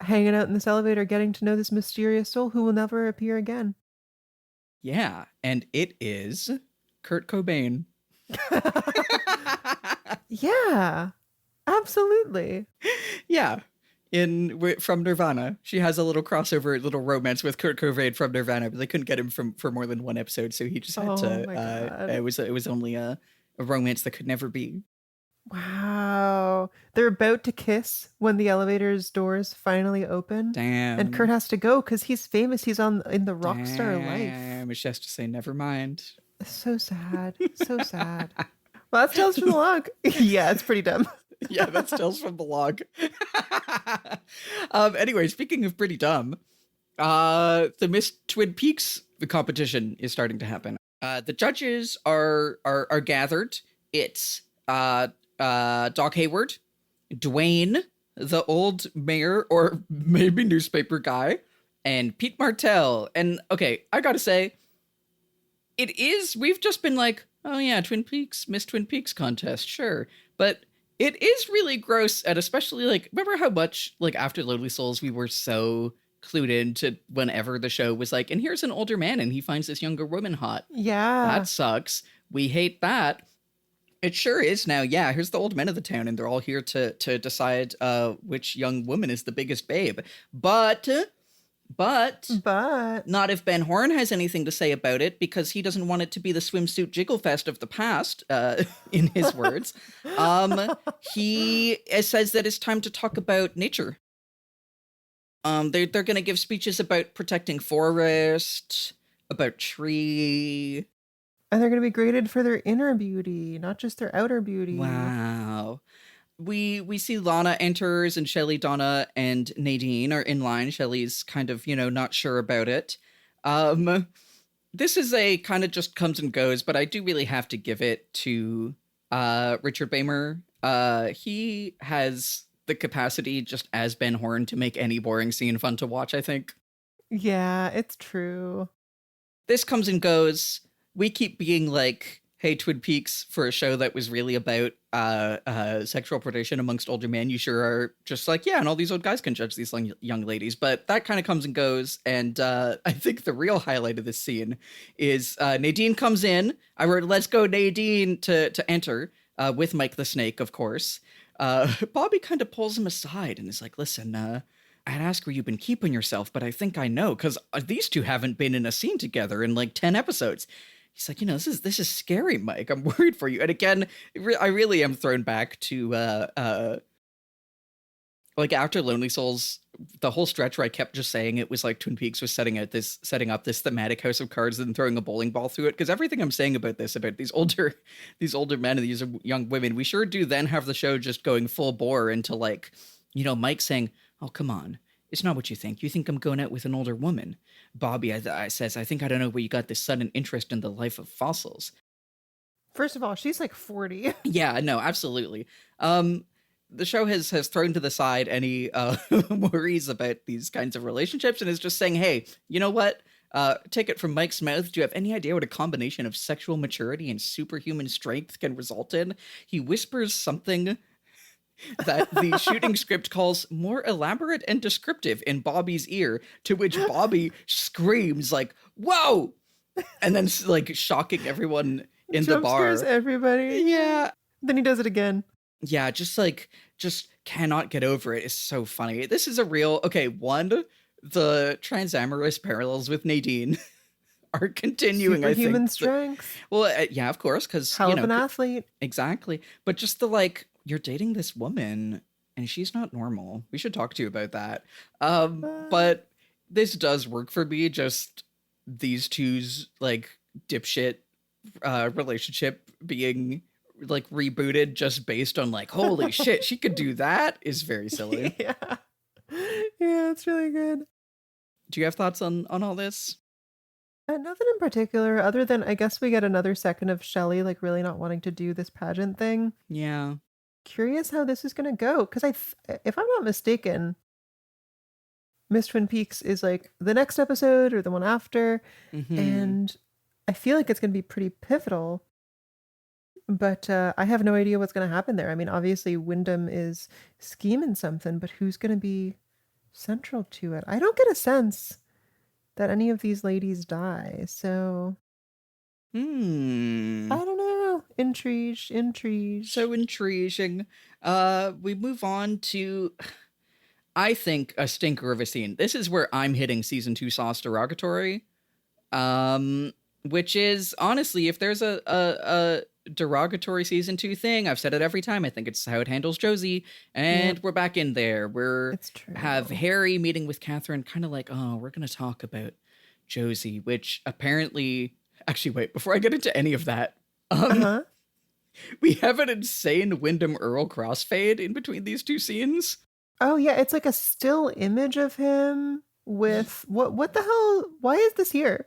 hanging out in this elevator, getting to know this mysterious soul who will never appear again. Yeah, and it is Kurt Cobain. Yeah, absolutely. Yeah. From Nirvana, she has a little crossover, little romance with Kurt Cobain from Nirvana, but they couldn't get him for more than one episode, so he just had to. My God. It was only a romance that could never be. Wow. They're about to kiss when the elevator's doors finally open. Damn. And Kurt has to go because he's famous. He's in the rock star life. And she has to say, never mind. So sad. So sad. Well, that's Tales from the Log. Yeah, it's pretty dumb. Yeah, that's Tales from the Log. Anyway, speaking of pretty dumb, the Miss Twin Peaks competition is starting to happen. The judges are gathered. It's Doc Hayward, Dwayne, the old mayor or maybe newspaper guy, and Pete Martell. And okay, I gotta say, we've just been like, oh yeah, Twin Peaks, Miss Twin Peaks contest, sure. But it is really gross, and especially, like, remember how much, like, after Lonely Souls, we were so clued into whenever the show was like, and here's an older man, and he finds this younger woman hot. Yeah. That sucks. We hate that. It sure is now. Yeah, here's the old men of the town, and they're all here to decide which young woman is the biggest babe. But not if Ben Horne has anything to say about it, because he doesn't want it to be the swimsuit jiggle fest of the past, in his words. He says that it's time to talk about nature. They're going to give speeches about protecting forest, about tree. And they're going to be graded for their inner beauty, not just their outer beauty. Wow. We see Lana enters, and Shelly, Donna, and Nadine are in line. Shelly's kind of, not sure about it. This is a kind of just comes and goes, but I do really have to give it to Richard Bamer. He has the capacity, just as Ben Horne, to make any boring scene fun to watch, I think. Yeah, it's true. This comes and goes. We keep being like, hey, Twin Peaks, for a show that was really about sexual predation amongst older men, you sure are just like, yeah, and all these old guys can judge these young ladies. But that kind of comes and goes. And I think the real highlight of this scene is Nadine comes in. I wrote, let's go, Nadine, to enter, with Mike the Snake, of course. Bobby kind of pulls him aside and is like, listen, I'd ask where you've been keeping yourself, but I think I know, because these two haven't been in a scene together in like 10 episodes. He's like, this is scary, Mike. I'm worried for you. And again, I really am thrown back to like after Lonely Souls, the whole stretch where I kept just saying it was like Twin Peaks was setting up this thematic house of cards and throwing a bowling ball through it. Because everything I'm saying about these older men and these young women, we sure do then have the show just going full bore into like, Mike saying, oh, come on. It's not what you think. You think I'm going out with an older woman. Bobby says, I think I don't know where you got this sudden interest in the life of fossils. First of all, she's like 40. Yeah, no, absolutely. The show has thrown to the side any worries about these kinds of relationships and is just saying, hey, you know what? Take it from Mike's mouth. Do you have any idea what a combination of sexual maturity and superhuman strength can result in? He whispers something that the shooting script calls more elaborate and descriptive in Bobby's ear, to which Bobby screams like, whoa! And then like shocking everyone in the bar. Jump scares everybody. Yeah. Then he does it again. Yeah, just cannot get over it. It's so funny. This is a real, the transamorous parallels with Nadine are continuing, Superhuman I think. Strength. Well, yeah, of course, because, hell of an athlete. Exactly. But just the like, you're dating this woman and she's not normal. We should talk to you about that. But this does work for me. Just these two's like dipshit relationship being like rebooted just based on like, holy shit, she could do that is very silly. Yeah. Yeah, it's really good. Do you have thoughts on all this? Nothing in particular, other than I guess we get another second of Shelly like really not wanting to do this pageant thing. Yeah. Curious how this is going to go, because if I'm not mistaken, Miss Twin Peaks is like the next episode or the one after, and I feel like it's going to be pretty pivotal, but I have no idea what's going to happen there. I mean, obviously Windom is scheming something, but who's going to be central to it? I don't get a sense that any of these ladies die, so I don't know. Intrigue. So intriguing. We move on to, I think, a stinker of a scene. This is where I'm hitting season 2 sauce derogatory. Which is, honestly, if there's a derogatory season 2 thing. I've said it every time. I think it's how it handles Josie. And we're back in there. It's true. Have Harry meeting with Catherine, kind of like, oh, we're going to talk about Josie, which apparently... Actually, wait, before I get into any of that, we have an insane Windom Earle crossfade in between these two scenes. Oh, yeah, it's like a still image of him with... What the hell? Why is this here?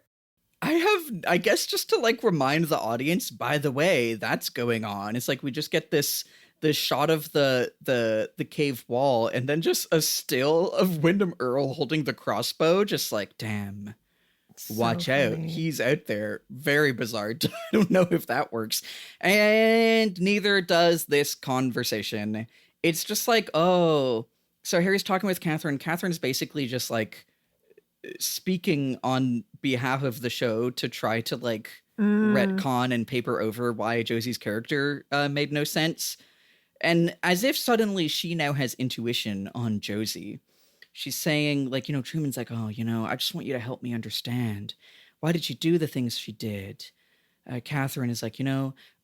I guess just to like remind the audience, by the way, that's going on. It's like we just get this shot of the cave wall and then just a still of Windom Earle holding the crossbow, just like, damn. Watch out. He's out there. Very bizarre. I don't know if that works. And neither does this conversation. It's just like, oh, so Harry's talking with Catherine. Catherine's basically just like speaking on behalf of the show to try to like retcon and paper over why Josie's character made no sense. And as if suddenly she now has intuition on Josie. She's saying, like, Truman's like, oh, I just want you to help me understand. Why did she do the things she did? Catherine is like,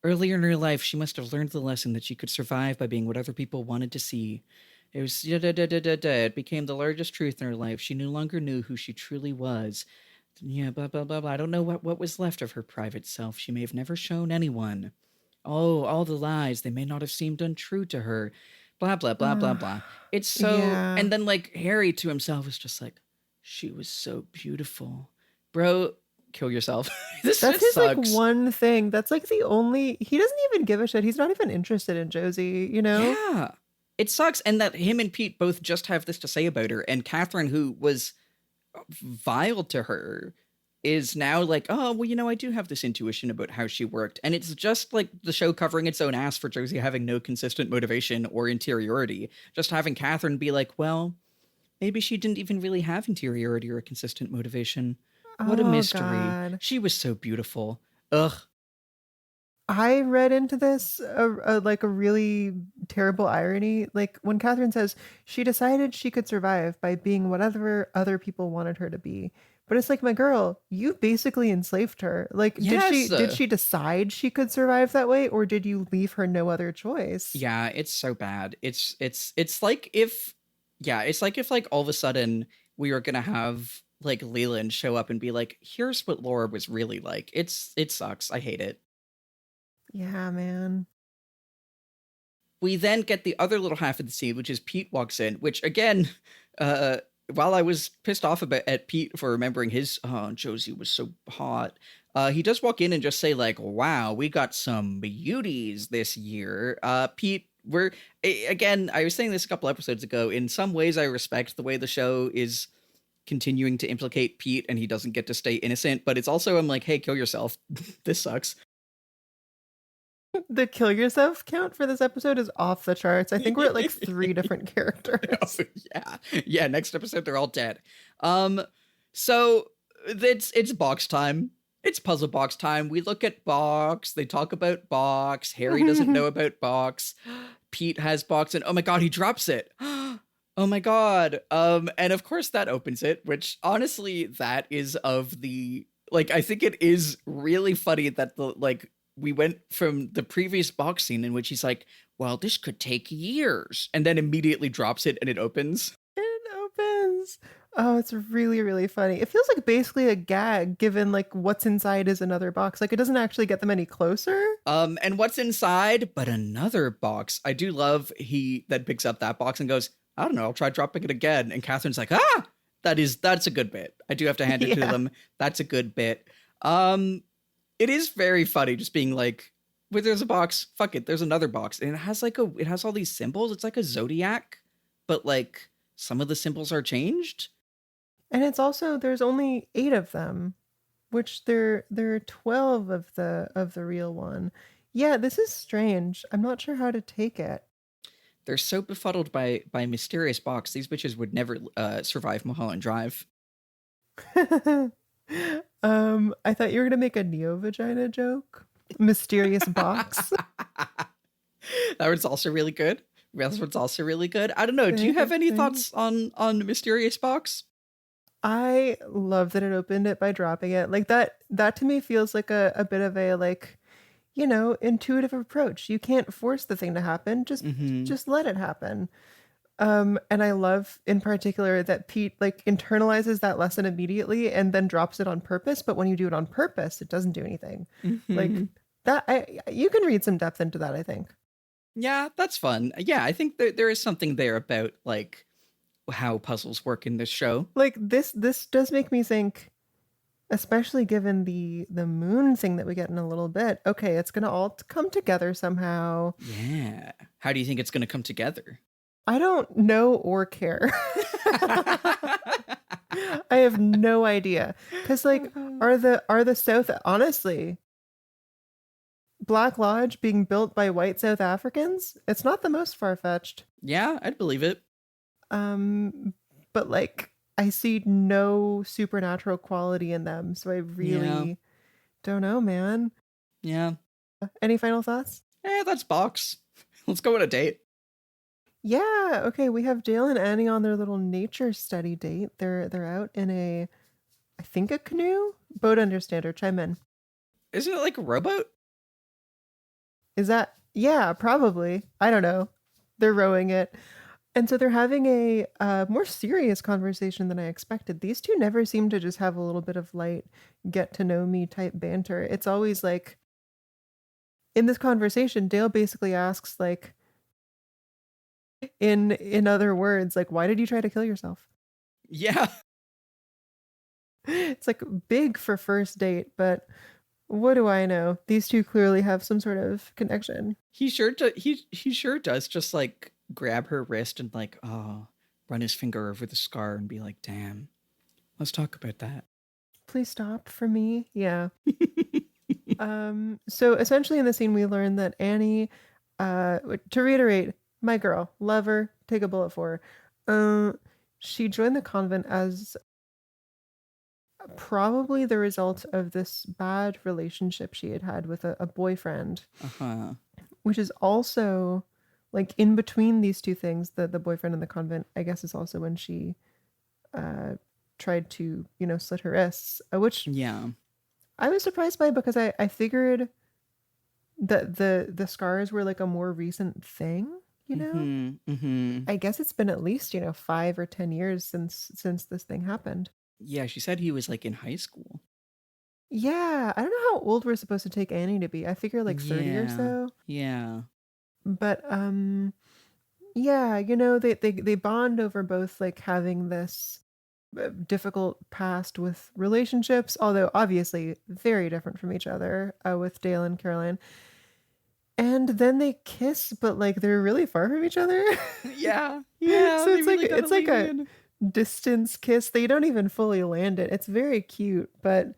earlier in her life, she must have learned the lesson that she could survive by being what other people wanted to see. It was, it became the largest truth in her life. She no longer knew who she truly was. Yeah, blah, blah, blah, blah. I don't know what was left of her private self. She may have never shown anyone. Oh, all the lies, they may not have seemed untrue to her. Blah, blah, blah, blah, blah. It's so... Yeah. And then, like, Harry to himself is just like, she was so beautiful. Bro, kill yourself. That's his, sucks. Like, one thing. That's, like, the only... He doesn't even give a shit. He's not even interested in Josie, Yeah. It sucks. And that him and Pete both just have this to say about her. And Catherine, who was vile to her, is now like, oh, well, I do have this intuition about how she worked. And it's just like the show covering its own ass for Josie having no consistent motivation or interiority. Just having Catherine be like, well, maybe she didn't even really have interiority or a consistent motivation. What a mystery. God. She was so beautiful. Ugh. I read into this like a really terrible irony. Like when Catherine says she decided she could survive by being whatever other people wanted her to be. But it's like, my girl, you basically enslaved her. Like, yes. did she decide she could survive that way, or did you leave her no other choice? Yeah, it's so bad. It's like if like all of a sudden we were gonna have like Leland show up and be like, here's what Laura was really like. It sucks. I hate it. Yeah, man. We then get the other little half of the scene, which is Pete walks in, which again, while I was pissed off at Pete for remembering his, oh, Josie was so hot, he does walk in and just say like, wow, we got some beauties this year. Pete, I was saying this a couple episodes ago, in some ways I respect the way the show is continuing to implicate Pete and he doesn't get to stay innocent, but it's also, I'm like, hey, kill yourself. This sucks. The kill yourself count for this episode is off the charts. I think we're at like 3 different characters. Yeah. Next episode, they're all dead. So it's box time. It's puzzle box time. We look at box. They talk about box. Harry doesn't know about box. Pete has box, and oh my god, he drops it. Oh my god. And of course that opens it, which honestly, that is of the like. I think it is really funny that the like. We went from the previous box scene in which he's like, well, this could take years, and then immediately drops it and it opens. It opens. Oh, it's really, really funny. It feels like basically a gag given like what's inside is another box. Like it doesn't actually get them any closer. And what's inside but another box. I do love he then picks up that box and goes, I don't know, I'll try dropping it again. And Catherine's like, that's a good bit. I do have to hand it to them. That's a good bit. It is very funny just being like, well, there's a box, fuck it, there's another box. And it has all these symbols. It's like a zodiac, but like some of the symbols are changed. And it's also, there's only 8 of them, which there are 12 of the real one. Yeah, this is strange. I'm not sure how to take it. They're so befuddled by mysterious box. These bitches would never survive Mulholland Drive. I thought you were gonna make a neo-vagina joke. Mysterious box. That was also really good. That's what's also really good. I don't know. Do you have any thoughts on Mysterious Box? I love that it opened it by dropping it. Like that to me feels like a bit of a like, intuitive approach. You can't force the thing to happen. Just let it happen. And I love in particular that Pete like internalizes that lesson immediately and then drops it on purpose. But when you do it on purpose, it doesn't do anything. Like that, you can read some depth into that, I think. Yeah, that's fun. Yeah, I think there is something there about like how puzzles work in this show. Like this does make me think, especially given the moon thing that we get in a little bit. Okay, it's gonna all come together somehow. Yeah. How do you think it's gonna come together? I don't know or care. I have no idea. Because like are the South, honestly, Black Lodge being built by white South Africans, it's not the most far-fetched. Yeah, I'd believe it. But like I see no supernatural quality in them, so I really don't know, man. Yeah. Any final thoughts? That's box. Let's go on a date. Yeah, okay, we have Dale and Annie on their little nature study date. They're out in I think a canoe? Boat understander, chime in. Isn't it like a rowboat? Is that? Yeah, probably. I don't know. They're rowing it. And so they're having a more serious conversation than I expected. These two never seem to just have a little bit of light, get to know me type banter. It's always like, in this conversation, Dale basically asks like, in other words, like, why did you try to kill yourself? Yeah. It's like big for first date, but what do I know? These two clearly have some sort of connection. He sure does just like grab her wrist and like, run his finger over the scar and be like, damn, let's talk about that. Please stop for me. Yeah. So essentially in the scene we learn that Annie, to reiterate, my girl, love her, take a bullet for her. She joined the convent as probably the result of this bad relationship she had had with a boyfriend. Which is also like in between these two things, the boyfriend and the convent, I guess, is also when she tried to, slit her wrists, which I was surprised by because I figured that the scars were like a more recent thing. I guess it's been at least 5 or 10 years since this thing happened. Yeah, she said he was like in high school. Yeah, I don't know how old we're supposed to take Annie to be. I figure like 30 or so. Yeah. But yeah, they bond over both like having this difficult past with relationships, although obviously very different from each other, with Dale and Caroline. And then they kiss, but like they're really far from each other. Yeah. So it's like a distance kiss. They don't even fully land it. It's very cute, but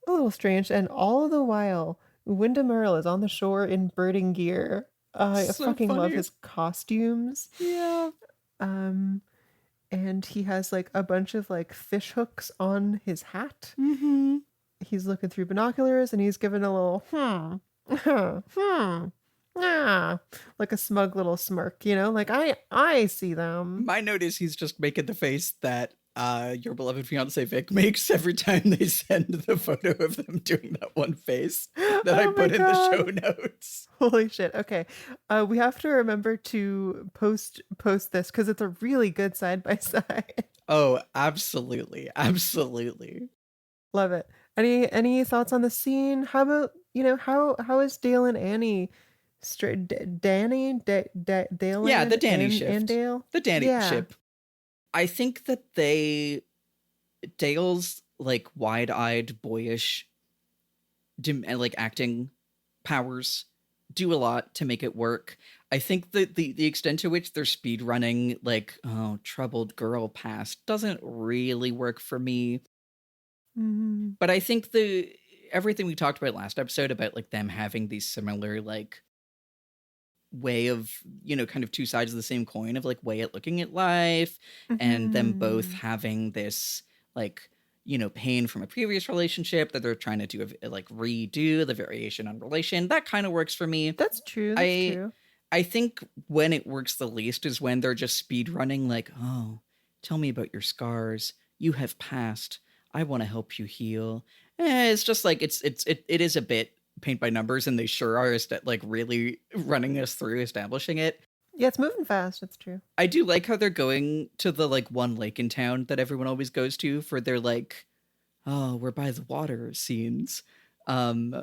a little strange. And all the while, Windom Earle is on the shore in birding gear. I fucking love his costumes. Yeah. And he has like a bunch of like fish hooks on his hat. He's looking through binoculars and he's giving a little like a smug little smirk, like I see them. My note is he's just making the face that your beloved fiance Vic makes every time they send the photo of them doing that one face that I put in the show notes. Holy shit. Okay. We have to remember to post this because it's a really good side by side. Oh, absolutely. Absolutely. Love it. Any thoughts on the scene? How about, how is Dale and Annie Danny? Dale? Yeah, the Danny ship. And Dale? The Danny ship. I think that Dale's like wide-eyed, boyish, like acting powers do a lot to make it work. I think that the extent to which they're speed running, like, troubled girl past doesn't really work for me. But I think everything we talked about last episode about like them having these similar like way of, kind of two sides of the same coin of like way at looking at life, and them both having this like, pain from a previous relationship that they're trying to do like redo the variation on relation. That kind of works for me. That's true. That's true. I think when it works the least is when they're just speed running like, oh, tell me about your scars. You have passed. I want to help you heal. It's just like it is a bit paint by numbers, and they sure are like really running us through establishing it. Yeah, it's moving fast. It's true. I do like how they're going to the like one lake in town that everyone always goes to for their like, oh, we're by the water scenes. And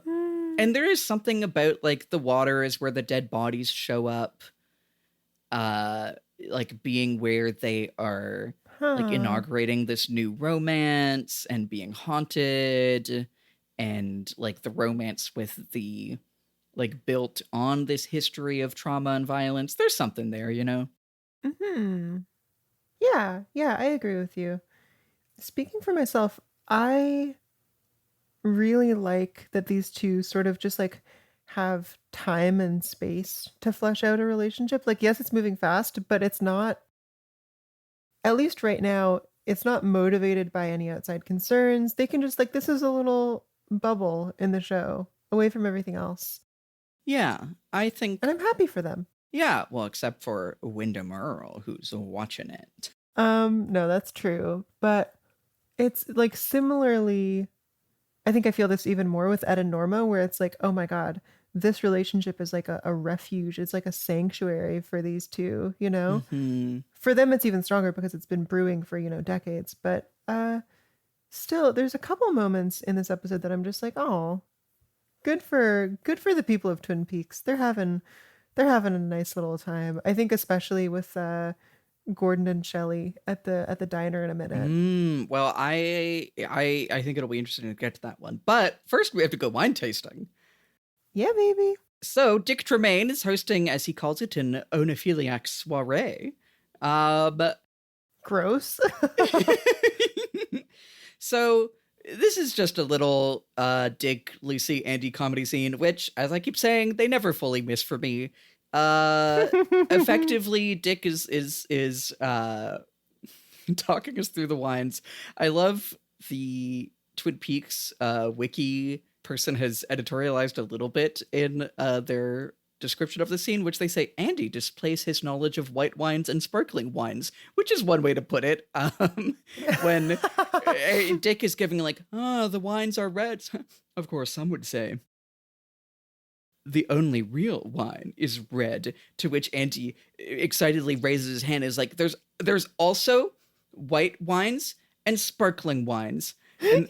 there is something about like the water is where the dead bodies show up, like being where they are like inaugurating this new romance and being haunted, and like the romance with the like built on this history of trauma and violence. There's something there, you know? Yeah, I agree with you. Speaking for myself, I really like that these two sort of just like have time and space to flesh out a relationship. Like, yes, it's moving fast, but it's not, at least right now, it's not motivated by any outside concerns. They can just like, this is a little bubble in the show away from everything else. Yeah, I think... And I'm happy for them. Yeah, well, except for Windom Earle, who's watching it. No, that's true. But it's like similarly, I think I feel this even more with Ed and Norma, where it's like, oh my God, this relationship is like a refuge. It's like a sanctuary for these two, you know? Mm-hmm. For them, it's even stronger because it's been brewing for, you know, decades. But still, there's a couple moments in this episode that I'm just like, oh, good for the people of Twin Peaks. They're having a nice little time. I think especially with Gordon and Shelly at the diner in a minute. Well, I think it'll be interesting to get to that one. But first we have to go wine tasting. Yeah, baby. So Dick Tremayne is hosting, as he calls it, an onophiliac soiree. Gross. So this is just a little Dick, Lucy, Andy comedy scene, which, as I keep saying, they never fully miss for me. Effectively, Dick is talking us through the wines. I love the Twin Peaks wiki person has editorialized a little bit in their description of the scene, which they say Andy displays his knowledge of white wines and sparkling wines, which is one way to put it. When Dick is giving like, the wines are red. Of course, some would say the only real wine is red, to which Andy excitedly raises his hand, is like, there's also white wines and sparkling wines. And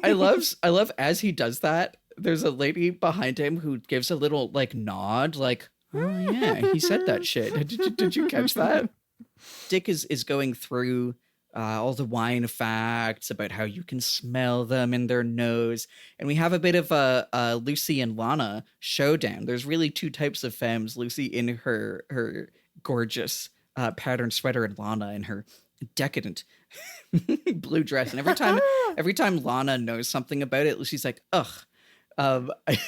I love as he does that, there's a lady behind him who gives a little like nod, like, oh yeah, he said that shit. Did you catch that? Dick is going through all the wine facts about how you can smell them in their nose. And we have a bit of a Lucy and Lana showdown. There's really two types of femmes, Lucy in her gorgeous patterned sweater and Lana in her decadent blue dress. And every time Lana knows something about it, Lucy's like, ugh. I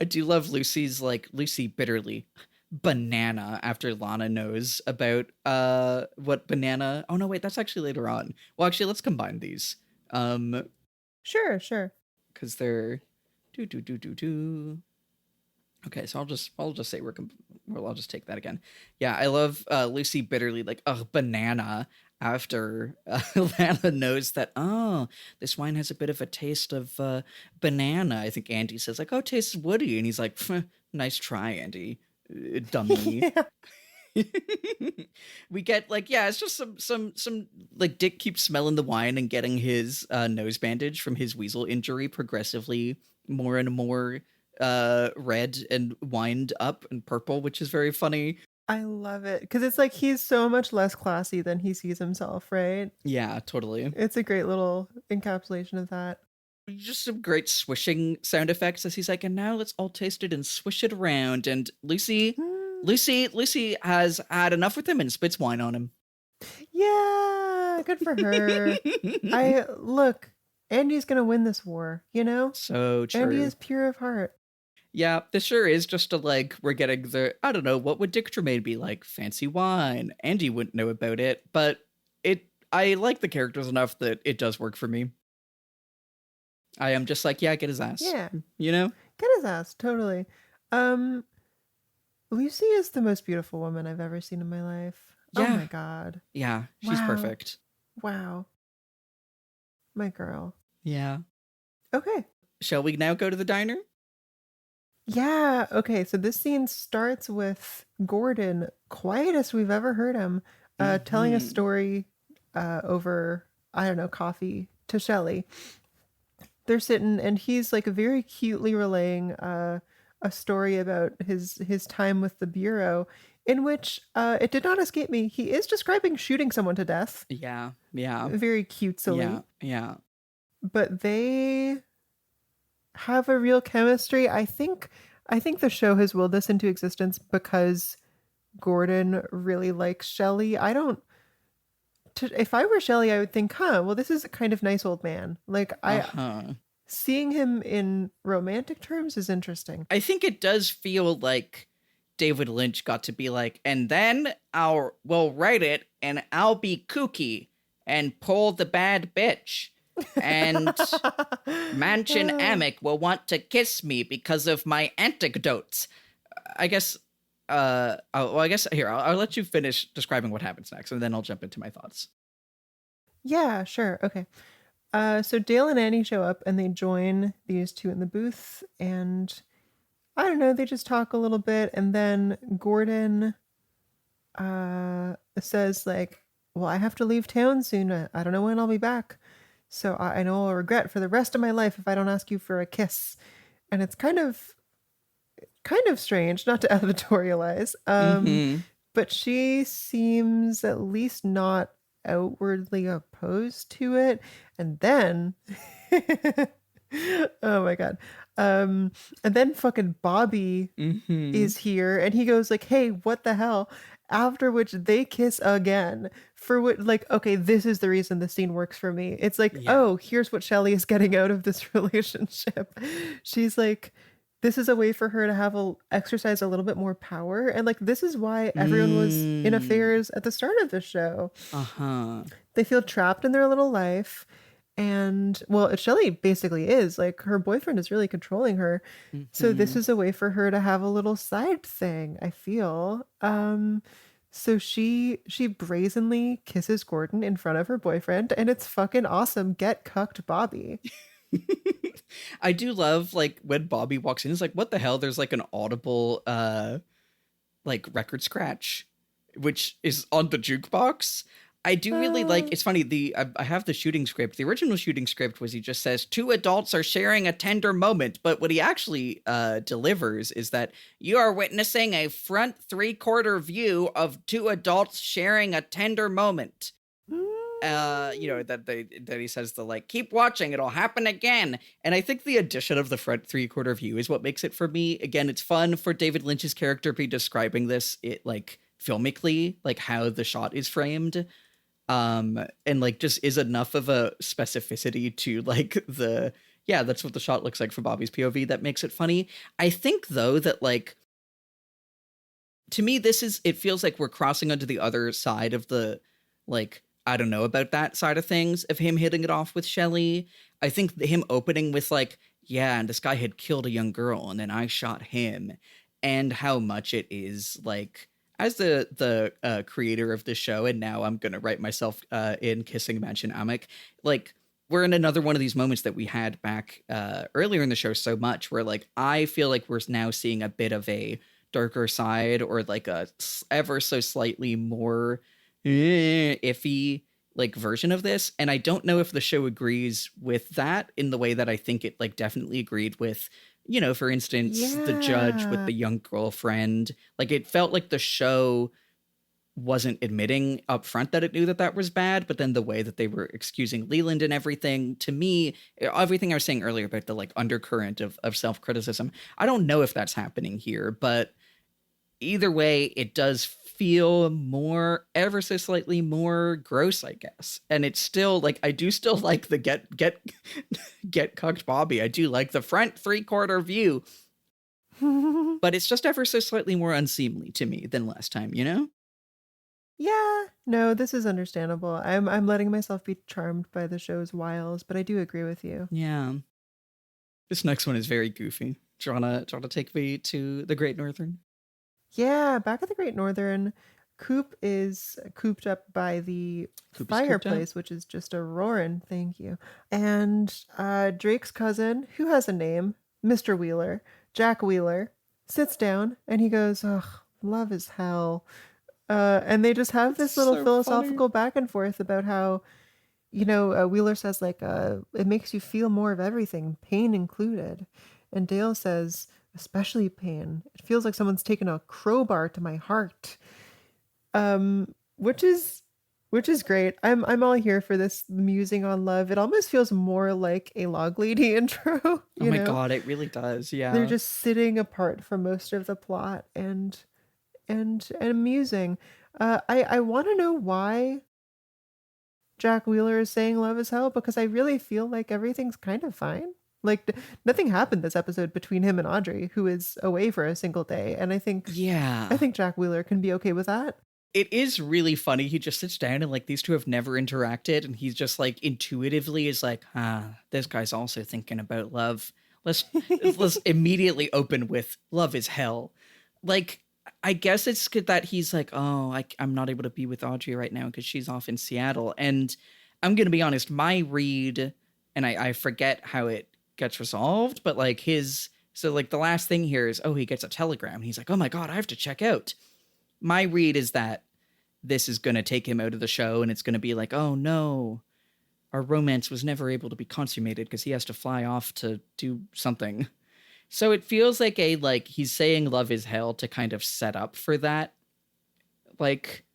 do love Lucy's like, Lucy bitterly banana after Lana knows about what banana. Oh no, wait, that's actually later on. Well, actually, let's combine these. Sure. Because they're do. Okay, so I'll just say I'll just take that again. Yeah, I love Lucy bitterly like, oh, banana, after Lana knows that, oh, this wine has a bit of a taste of banana. I think Andy says like, oh, it tastes woody, and he's like, nice try, Andy, dummy. We get like, yeah, it's just some like Dick keeps smelling the wine and getting his nose bandage from his weasel injury progressively more and more red and wined up and purple, which is very funny. I love it because it's like he's so much less classy than he sees himself, right? Yeah, totally. It's a great little encapsulation of that. Just some great swishing sound effects as he's like, and now let's all taste it and swish it around. And Lucy has had enough with him and spits wine on him. Yeah, good for her. Look, Andy's gonna win this war, you know? So true. Andy is pure of heart. Yeah, this sure is just a like, we're getting the, I don't know, what would Dick Tremayne be like? Fancy wine. Andy wouldn't know about it, but I like the characters enough that it does work for me. I am just like, yeah, get his ass. Yeah. You know? Get his ass, totally. Lucy is the most beautiful woman I've ever seen in my life. Yeah. Oh my God. Yeah, she's perfect. Wow. My girl. Yeah. Okay. Shall we now go to the diner? Yeah, okay, so this scene starts with Gordon, quietest we've ever heard him, telling a story over, I don't know, coffee to Shelly. They're sitting, and he's like very cutely relaying a story about his time with the Bureau, in which it did not escape me. He is describing shooting someone to death. Yeah. Very cutesily. Yeah. But they have a real chemistry. I think the show has willed this into existence because Gordon really likes Shelly. If I were Shelly, I would think, well, this is a kind of nice old man. Like seeing him in romantic terms is interesting. I think it does feel like David Lynch got to be like, and then we'll write it and I'll be kooky and pull the bad bitch. And Manchin Amick will want to kiss me because of my anecdotes. I guess here, I'll let you finish describing what happens next, and then I'll jump into my thoughts. Yeah, sure. Okay. So Dale and Annie show up, and they join these two in the booth, and I don't know, they just talk a little bit, and then Gordon says, like, well, I have to leave town soon. I don't know when I'll be back. So I know I'll regret for the rest of my life if I don't ask you for a kiss. And it's kind of strange, not to editorialize. But she seems at least not outwardly opposed to it. And then oh my god. And then fucking Bobby is here, and he goes like, hey, what the hell? After which they kiss again. For what, like, okay, this is the reason the scene works for me. It's like, oh, here's what Shelly is getting out of this relationship. She's like, this is a way for her to exercise a little bit more power. And like, this is why everyone was in affairs at the start of the show. They feel trapped in their little life. And well, Shelly basically is like, her boyfriend is really controlling her. So this is a way for her to have a little side thing, I feel. So she brazenly kisses Gordon in front of her boyfriend, and it's fucking awesome. Get cucked, Bobby. I do love, like, when Bobby walks in, it's like, what the hell? There's like an audible like record scratch, which is on the jukebox. I do really like, it's funny, I have the shooting script. The original shooting script was, he just says, two adults are sharing a tender moment. But what he actually delivers is that you are witnessing a front 3/4 view of two adults sharing a tender moment. That he says like, keep watching, it'll happen again. And I think the addition of the front 3/4 view is what makes it for me. Again, it's fun for David Lynch's character to be describing this, like, filmically, like how the shot is framed. And like just is enough of a specificity to like that's what the shot looks like from Bobby's POV that makes it funny. I think though that, like, to me, it feels like we're crossing onto the other side of the, like, I don't know about that side of things, of him hitting it off with Shelly. I think him opening with like, yeah, and this guy had killed a young girl and then I shot him, and how much it is like, as the creator of this show, and now I'm going to write myself in kissing Manchin Amick, like, we're in another one of these moments that we had back earlier in the show so much, where like, I feel like we're now seeing a bit of a darker side, or like a ever so slightly more iffy like version of this. And I don't know if the show agrees with that in the way that I think it like definitely agreed with, you know, for instance, the judge with the young girlfriend. Like, it felt like the show wasn't admitting up front that it knew that that was bad, but then the way that they were excusing Leland and everything, to me, everything I was saying earlier about the like undercurrent of self-criticism, I don't know if that's happening here, but either way, it does feel more, ever so slightly more gross, I guess. And it's still like, I do still like the get cucked Bobby. I do like the front 3/4 view, but it's just ever so slightly more unseemly to me than last time, you know? Yeah, no, this is understandable. I'm letting myself be charmed by the show's wiles, but I do agree with you. Yeah. This next one is very goofy. Do you wanna take me to the Great Northern? Yeah, back at the Great Northern, Coop is cooped up by the fireplace, which is just a roaring, thank you. And Drake's cousin, who has a name, Mr. Wheeler, Jack Wheeler sits down and he goes, "Ugh, love is hell." And they just have this little So philosophical funny. back and forth about how, Wheeler says, like, it makes you feel more of everything, pain included. And Dale says, especially pain. It feels like someone's taken a crowbar to my heart. Which is great. I'm all here for this musing on love. It almost feels more like a Log Lady intro. Oh my God, it really does. Yeah. They're just sitting apart from most of the plot and musing. I want to know why Jack Wheeler is saying love is hell, because I really feel like everything's kind of fine. Like nothing happened this episode between him and Audrey, who is away for a single day, and I think Jack Wheeler can be okay with that. It is really funny. He just sits down and like these two have never interacted, and he's just like intuitively is like, this guy's also thinking about love. Let's immediately open with love is hell. Like, I guess it's good that he's like, I'm not able to be with Audrey right now because she's off in Seattle. And I'm going to be honest, my read, and I forget how it gets resolved, but like so like the last thing here is, he gets a telegram. And he's like, oh my God, I have to check out. My read is that this is going to take him out of the show and it's going to be like, oh no, our romance was never able to be consummated because he has to fly off to do something. So it feels like he's saying love is hell to kind of set up for that, like,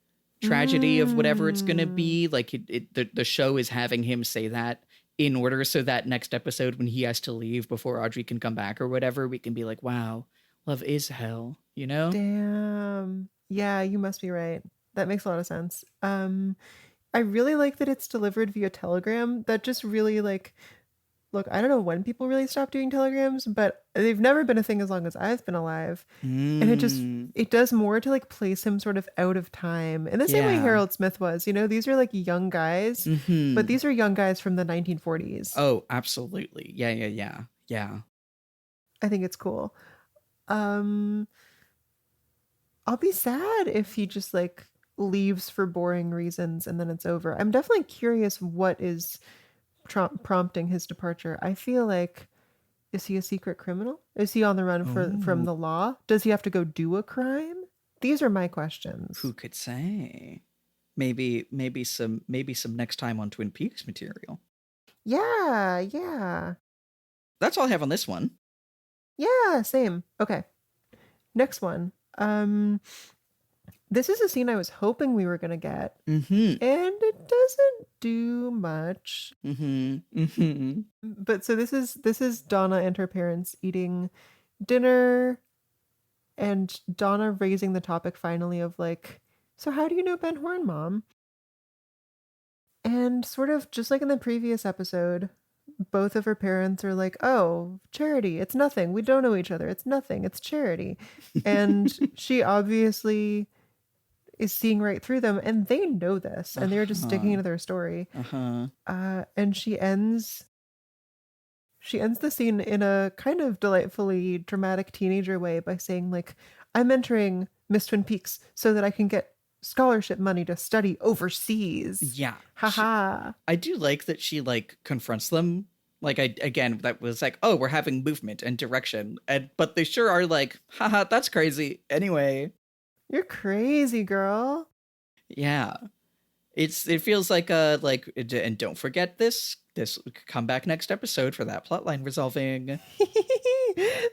tragedy of whatever it's going to be. Like the show is having him say that in order so that next episode when he has to leave before Audrey can come back or whatever, we can be like, wow, love is hell, you know? Damn. Yeah, you must be right. That makes a lot of sense. I really like that it's delivered via telegram. That just really look, I don't know when people really stopped doing telegrams, but they've never been a thing as long as I've been alive. And it does more to like place him sort of out of time in the same way Harold Smith was. These are like young guys, but these are young guys from the 1940s. Oh, absolutely. Yeah. I think it's cool. I'll be sad if he just like leaves for boring reasons and then it's over. I'm definitely curious what is prompting his departure. I feel like, is he a secret criminal? Is he on the run from the law? Does he have to go do a crime? These are my questions. Who could say? Maybe some next time on Twin Peaks material. Yeah. That's all I have on this one. Yeah, same. Okay. Next one. This is a scene I was hoping we were going to get, and it doesn't do much. But so this is Donna and her parents eating dinner, and Donna raising the topic finally of like, so how do you know Ben Horne, Mom? And sort of just like in the previous episode, both of her parents are like, oh, charity, it's nothing. We don't know each other. It's nothing. It's charity. And she obviously is seeing right through them, and they know this, and they're just sticking to their story. And she ends the scene in a kind of delightfully dramatic teenager way by saying like, I'm entering Miss Twin Peaks so that I can get scholarship money to study overseas. Yeah. Haha. I do like that she like confronts them. Like, that was like, oh, we're having movement and direction. But they sure are like, haha, that's crazy. Anyway. You're crazy, girl. Yeah. It feels like and don't forget this come back next episode for that plotline resolving.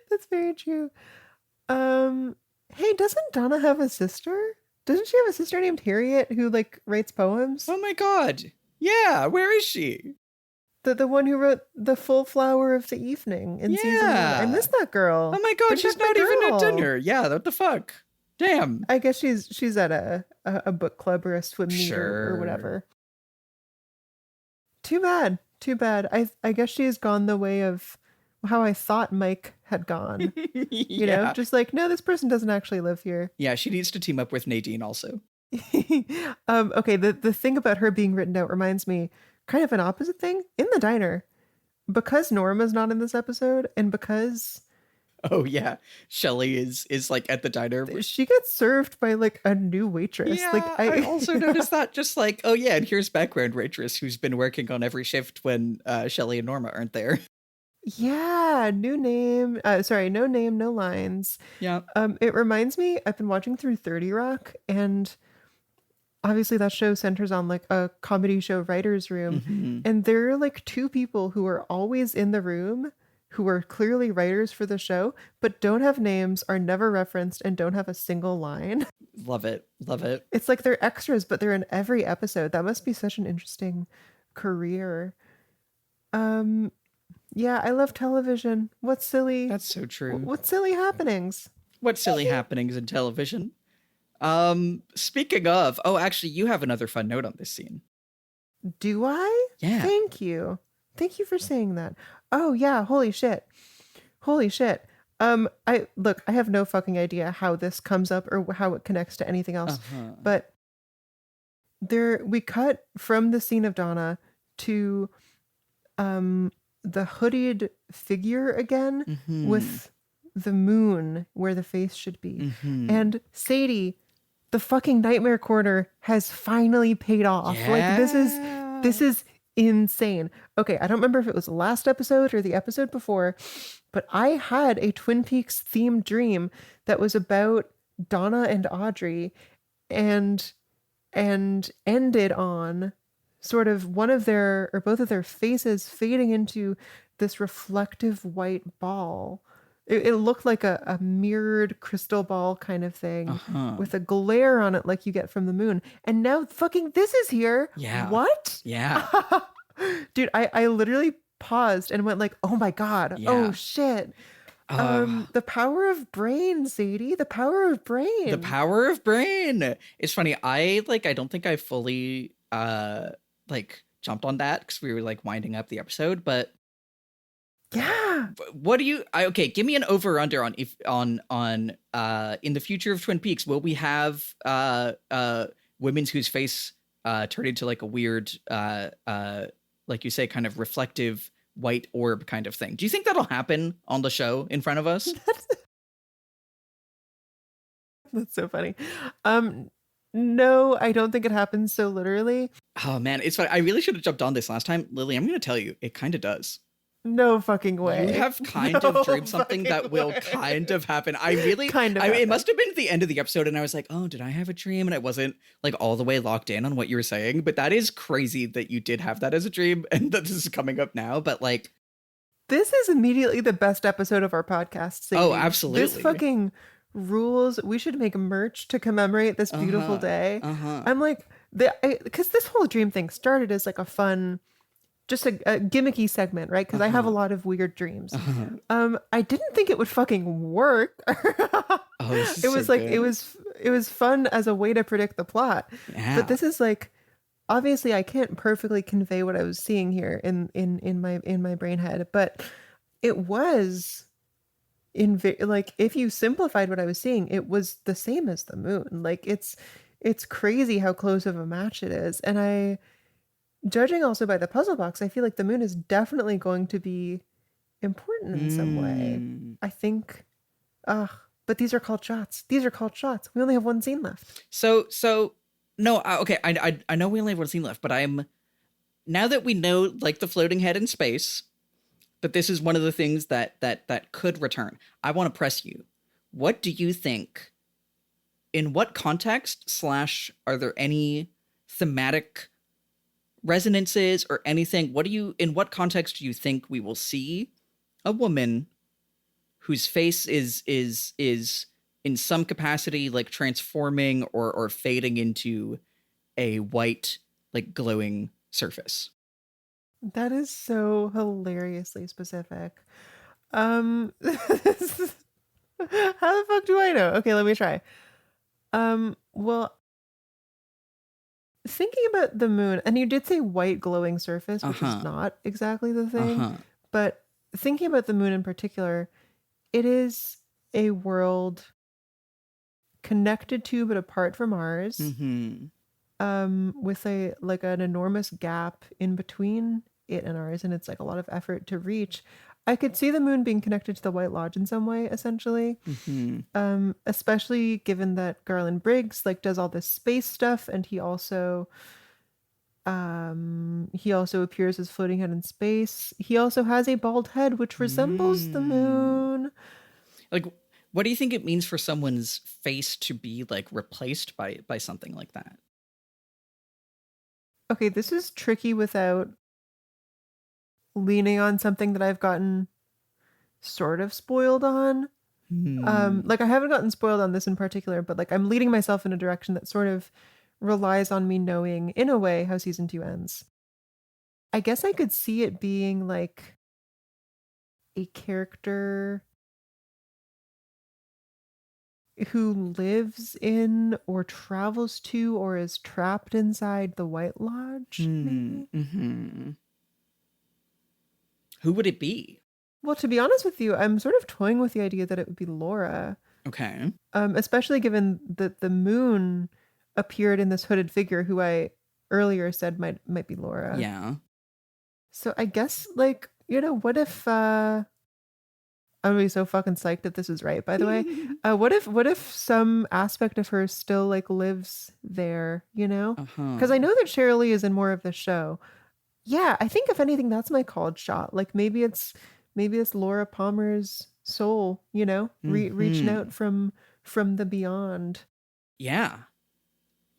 That's very true. Hey, doesn't Donna have a sister? Doesn't she have a sister named Harriet who like writes poems? Oh my God. Yeah, where is she? The one who wrote The Full Flower of the Evening in season 1. I miss that girl. Oh my God, she's not even at dinner. Yeah, what the fuck? Damn. I guess she's at a book club or a swim meet or whatever. Too bad. I guess she's gone the way of how I thought Mike had gone. You know, just like, no, this person doesn't actually live here. Yeah, she needs to team up with Nadine also. Okay, the thing about her being written out reminds me kind of an opposite thing in the diner. Because Norma's not in this episode, and because oh yeah, Shelly is like at the diner. She gets served by like a new waitress. Yeah, like I also noticed that. Just like, oh yeah, and here's background waitress who's been working on every shift when Shelly and Norma aren't there. Yeah, new name. Sorry, no name, no lines. Yeah. It reminds me, I've been watching through 30 Rock, and obviously that show centers on like a comedy show writer's room. Mm-hmm. And there are like two people who are always in the room who are clearly writers for the show, but don't have names, are never referenced, and don't have a single line. Love it. Love it. It's like they're extras, but they're in every episode. That must be such an interesting career. Yeah, I love television. What's silly? That's so true. What silly happenings? What silly happenings in television? Speaking of, actually, you have another fun note on this scene. Do I? Yeah. Thank you. Thank you for saying that. Oh yeah, holy shit. Holy shit. I have no fucking idea how this comes up or how it connects to anything else. But we cut from the scene of Donna to the hooded figure again with the moon where the face should be. And Sadie, the fucking nightmare corner has finally paid off. Yeah. Like this is insane. Okay, I don't remember if it was the last episode or the episode before, but I had a Twin Peaks themed dream that was about Donna and Audrey and ended on sort of one of their or both of their faces fading into this reflective white ball. It looked like a mirrored crystal ball kind of thing with a glare on it like you get from the moon. And now fucking this is here. Yeah. What? Yeah. Dude, I literally paused and went like, oh my God. Yeah. Oh shit. The power of brain, Sadie. The power of brain. The power of brain. It's funny. I don't think I fully jumped on that because we were like winding up the episode, but yeah. What do you? Give me an over under on if on in the future of Twin Peaks, will we have women's whose face turned into like a weird like you say, kind of reflective white orb kind of thing? Do you think that'll happen on the show in front of us? That's so funny. No, I don't think it happens so literally. Oh man, it's funny. I really should have jumped on this last time, Lily. I'm going to tell you, it kind of does. No fucking way. You have kind of dreamed something that will kind of happen. I really it must have been at the end of the episode and I was like, oh, did I have a dream? And I wasn't like all the way locked in on what you were saying, but that is crazy that you did have that as a dream and that this is coming up now. But like, this is immediately the best episode of our podcast. Sadie. Oh, absolutely. This fucking rules. We should make merch to commemorate this beautiful day. I'm like, because this whole dream thing started as like a fun, just a gimmicky segment, right? Because I have a lot of weird dreams. I didn't think it would fucking work. It was so like good. it was fun as a way to predict the plot. Yeah. But this is like, obviously I can't perfectly convey what I was seeing here in my brain head, but it was like if you simplified what I was seeing, it was the same as the moon. Like it's crazy how close of a match it is. And judging also by the puzzle box, I feel like the moon is definitely going to be important in some way. I think, but these are called shots. These are called shots. We only have one scene left. So no, okay. I know we only have one scene left, but now that we know like the floating head in space, that this is one of the things that could return. I want to press you. What do you think? In what context / are there any thematic resonances or anything? In what context do you think we will see a woman whose face is in some capacity like transforming or fading into a white like glowing surface? That is so hilariously specific. How the fuck do I know? Okay, let me try. Well, thinking about the moon, and you did say white glowing surface, which is not exactly the thing, but thinking about the moon in particular, it is a world connected to but apart from ours, with an enormous gap in between it and ours, and it's like a lot of effort to reach. I could see the moon being connected to the White Lodge in some way, essentially. Especially given that Garland Briggs like does all this space stuff, and he also He also appears as floating head in space. He also has a bald head, which resembles the moon. Like, what do you think it means for someone's face to be like replaced by something like that? Okay, this is tricky without leaning on something that I've gotten sort of spoiled on. Like, I haven't gotten spoiled on this in particular, but like I'm leading myself in a direction that sort of relies on me knowing, in a way, how season 2 ends. I guess I could see it being like a character who lives in or travels to or is trapped inside the White Lodge. Mm-hmm. Who would it be? Well, to be honest with you, I'm sort of toying with the idea that it would be Laura. Okay. Especially given that the moon appeared in this hooded figure who I earlier said might be Laura. Yeah. So I guess, like, you know, what if I'm gonna be so fucking psyched that this is right, by the way. What if some aspect of her still like lives there, you know? Because I know that Shelly is in more of the show. Yeah, I think if anything, that's my called shot. Like maybe it's Laura Palmer's soul, you know, reaching out from the beyond. Yeah.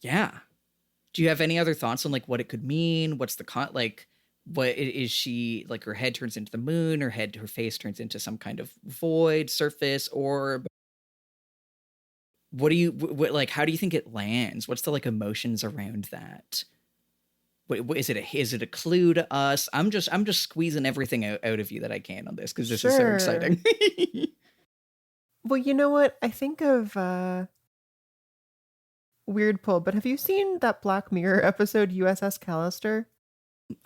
Do you have any other thoughts on like what it could mean? What's the like? What is she like? Her head turns into the moon. Her face turns into some kind of void surface orb. What do you like? How do you think it lands? What's the like emotions around that? What is it a clue to us? I'm just squeezing everything out of you that I can on this because this is so exciting. Well, you know what? I think of weird pull, but have you seen that Black Mirror episode USS Callister?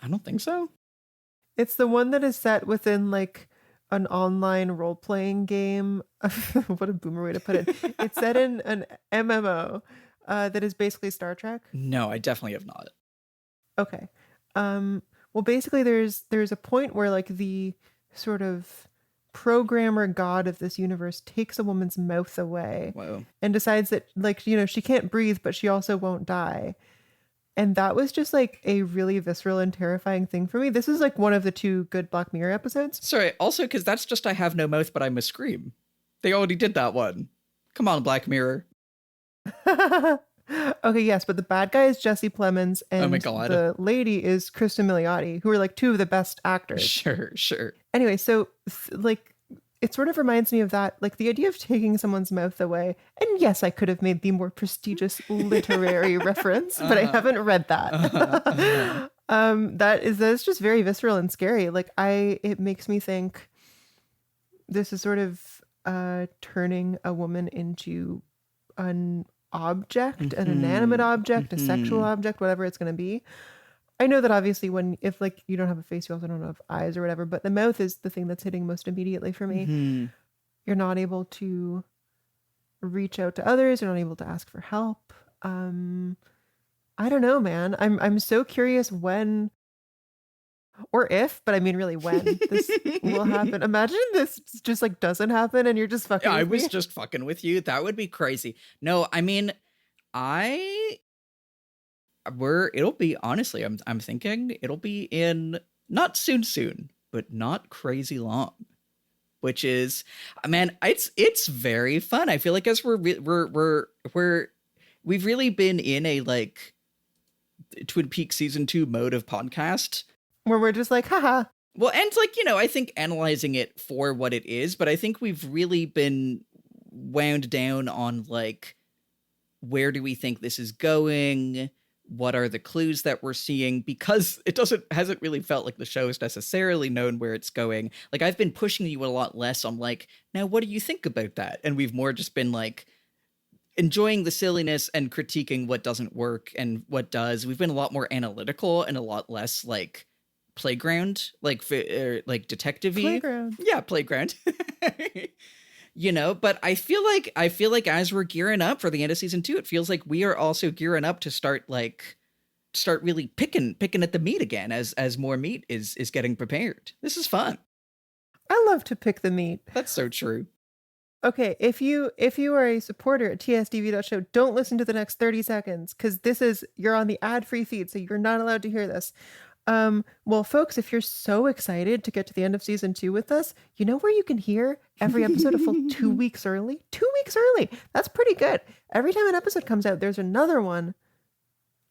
I don't think so. It's the one that is set within like an online role-playing game. What a boomer way to put it. It's set in an MMO that is basically Star Trek. No, I definitely have not. Okay. Well, basically there's a point where like the sort of programmer god of this universe takes a woman's mouth away. Whoa. And decides that, like, you know, she can't breathe, but she also won't die. And that was just like a really visceral and terrifying thing for me. This is like one of the 2 good Black Mirror episodes. Sorry, also because that's just I have no mouth, but I must scream. They already did that one. Come on, Black Mirror. Okay, yes, but the bad guy is Jesse Plemons, and oh my God, the lady is Kristen Milioti, who are like 2 of the best actors. Sure. Anyway, so like it sort of reminds me of that, like the idea of taking someone's mouth away. And yes, I could have made the more prestigious literary reference, but I haven't read that. That's just very visceral and scary. Like it makes me think this is sort of turning a woman into an object, an inanimate object, a sexual object, whatever it's going to be. I know that obviously if like you don't have a face, you also don't have eyes or whatever, but the mouth is the thing that's hitting most immediately for me. You're not able to reach out to others. You're not able to ask for help. I don't know, man. I'm so curious when or if, but I mean really when this will happen. It'll this just like doesn't happen and you're just fucking with me. Just fucking with you. That would be crazy. No, I mean, it'll be, honestly, I'm thinking it'll be in not soon, but not crazy long, which is, man, it's very fun. I feel like as we've really been in a like Twin Peaks season 2 mode of podcast where we're just like, haha. Well, and like, you know, I think analyzing it for what it is, but I think we've really been wound down on like, where do we think this is going? What are the clues that we're seeing? Because it hasn't really felt like the show has necessarily known where it's going. Like I've been pushing you a lot less on like, now what do you think about that? And we've more just been like enjoying the silliness and critiquing what doesn't work and what does. We've been a lot more analytical and a lot less like playground, like detective-y. Playground. Yeah, playground. You know, but I feel like as we're gearing up for the end of season 2, it feels like we are also gearing up to start really picking at the meat again as more meat is getting prepared. This is fun. I love to pick the meat. That's so true. Okay, if you are a supporter at tsdv.show, don't listen to the next 30 seconds because you're on the ad-free feed, so you're not allowed to hear this. Well, folks, if you're so excited to get to the end of season 2 with us, you know where you can hear every episode a full 2 weeks early? 2 weeks early. That's pretty good. Every time an episode comes out, there's another one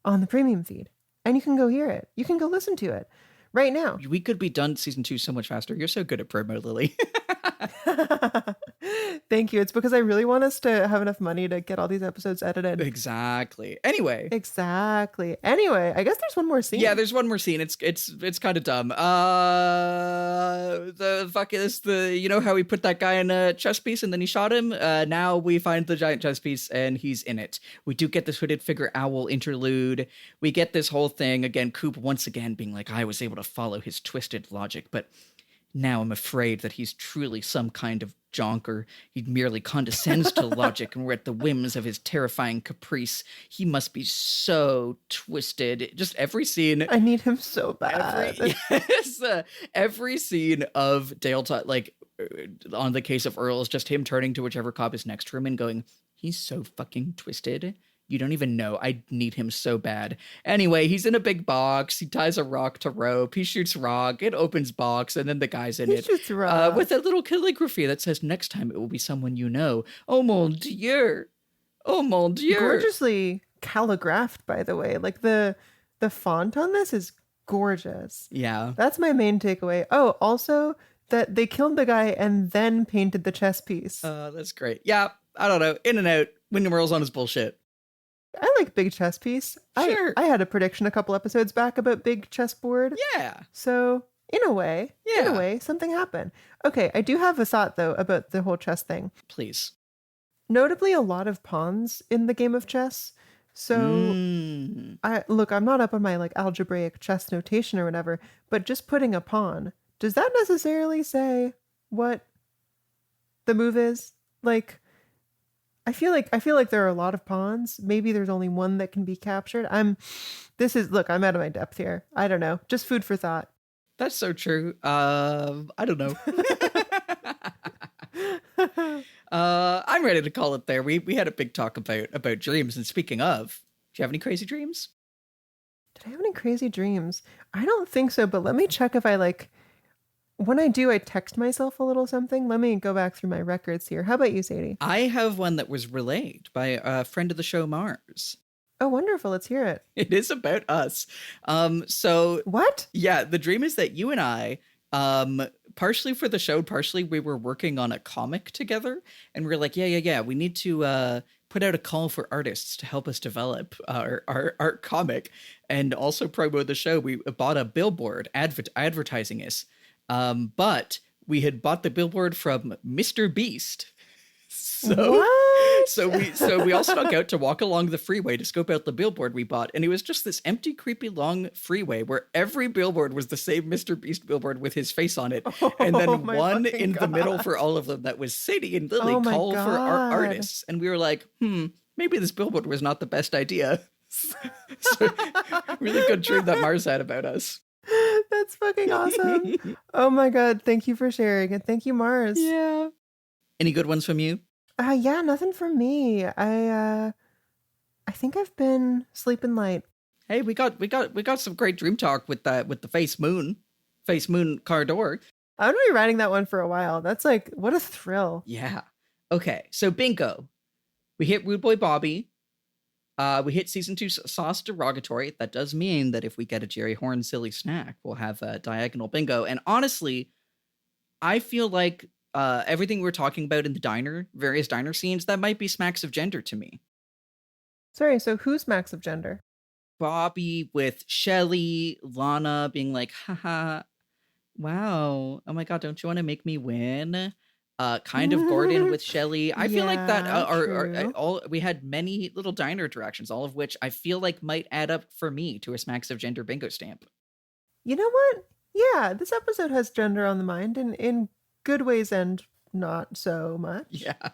on the premium feed, and you can go hear it. You can go listen to it right now. We could be done season 2 so much faster. You're so good at promo, Lily. Thank you. It's because I really want us to have enough money to get all these episodes edited. Exactly. Anyway, I guess there's one more scene. Yeah, there's one more scene. It's kind of dumb. The fuck is you know how we put that guy in a chess piece and then he shot him? Now we find the giant chess piece and he's in it. We do get this hooded figure owl interlude. We get this whole thing again. Coop once again being like, I was able to follow his twisted logic, but now I'm afraid that he's truly some kind of jonker. He merely condescends to logic and we're at the whims of his terrifying caprice. He must be so twisted. Just every scene. I need him so bad. Every scene of Dale, on the case of Earle, is just him turning to whichever cop is next to him and going, he's so fucking twisted. You don't even know. I need him so bad. Anyway, he's in a big box. He ties a rock to rope. He shoots rock. It opens box, and then the guy's in it. Shoots rock. With a little calligraphy that says, next time it will be someone you know. Oh, mon Dieu. Oh, mon Dieu. Gorgeously calligraphed, by the way. Like, the font on this is gorgeous. Yeah. That's my main takeaway. Oh, also, that they killed the guy and then painted the chess piece. That's great. Yeah, I don't know. In and out. Windom Earle's on his bullshit. I like big chess piece. Sure. I had a prediction a couple episodes back about big chessboard. Yeah. So in a way, something happened. Okay, I do have a thought though about the whole chess thing. Please. Notably, a lot of pawns in the game of chess. So I'm not up on my like algebraic chess notation or whatever, but just putting a pawn, does that necessarily say what the move is? Like, I feel like there are a lot of pawns. Maybe there's only one that can be captured. I'm out of my depth here. I don't know. Just food for thought. That's so true. I don't know. I'm ready to call it there. We had a big talk about dreams. And speaking of, do you have any crazy dreams? Did I have any crazy dreams? I don't think so, but let me check if when I do, I text myself a little something. Let me go back through my records here. How about you, Sadie? I have one that was relayed by a friend of the show, Mars. Oh, wonderful. Let's hear it. It is about us. So what? Yeah, the dream is that you and I, partially for the show, partially we were working on a comic together, and we we're like, yeah, we need to put out a call for artists to help us develop our comic, and also promote the show. We bought a billboard advertising us. But we had bought the billboard from Mr. Beast. So we all snuck out to walk along the freeway to scope out the billboard we bought. And it was just this empty, creepy, long freeway where every billboard was the same Mr. Beast billboard with his face on it. And then one in the middle for all of them that was Sadie and Lily call for our artists. And we were like, maybe this billboard was not the best idea. So, really good dream that Mars had about us. That's fucking awesome. Oh my god, thank you for sharing and thank you, Mars. Yeah. Any good ones from you? Yeah, nothing from me. I think I've been sleeping light. Hey, we got some great dream talk with the Face Moon Cardor. I'm gonna be writing that one for a while. That's like, what a thrill. Yeah. Okay, so bingo. We hit Rude Boy Bobby. We hit season 2 sauce derogatory. That does mean that if we get a Jerry Horne silly snack, we'll have a diagonal bingo. And honestly, I feel like everything we're talking about in the various diner scenes, that might be smacks of gender to me. Sorry, so who's smacks of gender? Bobby with Shelly, Lana being like, haha, wow, oh my god, don't you want to make me win? Kind of Gordon with Shelly. I feel like that we had many little diner interactions, all of which I feel like might add up for me to a smacks of gender bingo stamp. You know what? Yeah, this episode has gender on the mind in good ways and not so much. Yeah.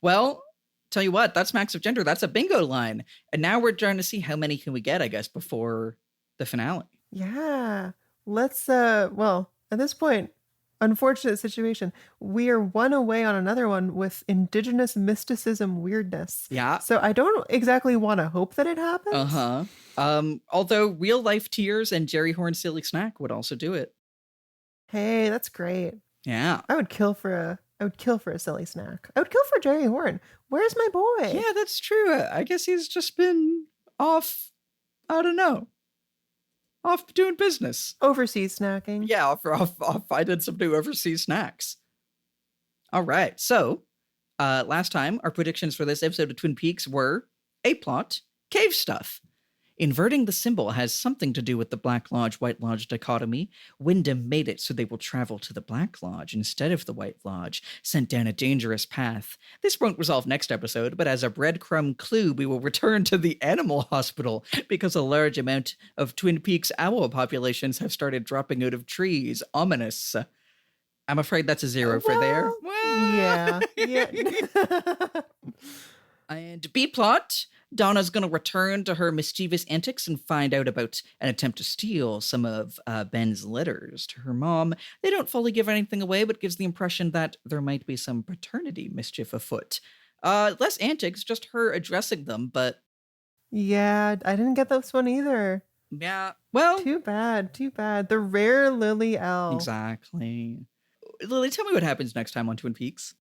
Well, tell you what, that's smacks of gender. That's a bingo line. And now we're trying to see how many can we get, I guess, before the finale. Yeah. Let's, well, at this point, unfortunate situation. We are one away on another one with indigenous mysticism weirdness. Yeah. So I don't exactly want to hope that it happens. Although real life tears and Jerry Horne's silly snack would also do it. Hey, that's great. Yeah. I would kill for a silly snack. I would kill for Jerry Horne. Where's my boy? Yeah, that's true. I guess he's just been off, I don't know, off doing business. Overseas snacking. Yeah, off finding some new overseas snacks. All right. So, last time, our predictions for this episode of Twin Peaks were A plot, cave stuff. Inverting the symbol has something to do with the Black Lodge-White Lodge dichotomy. Windom made it so they will travel to the Black Lodge instead of the White Lodge, sent down a dangerous path. This won't resolve next episode, but as a breadcrumb clue, we will return to the animal hospital because a large amount of Twin Peaks owl populations have started dropping out of trees. Ominous. I'm afraid that's a 0 for there. Yeah. And B plot, Donna's going to return to her mischievous antics and find out about an attempt to steal some of Ben's letters to her mom. They don't fully give anything away, but gives the impression that there might be some paternity mischief afoot. Less antics, just her addressing them, but... Yeah, I didn't get this one either. Yeah, well... Too bad. The rare Lily L. Exactly. Lily, tell me what happens next time on Twin Peaks.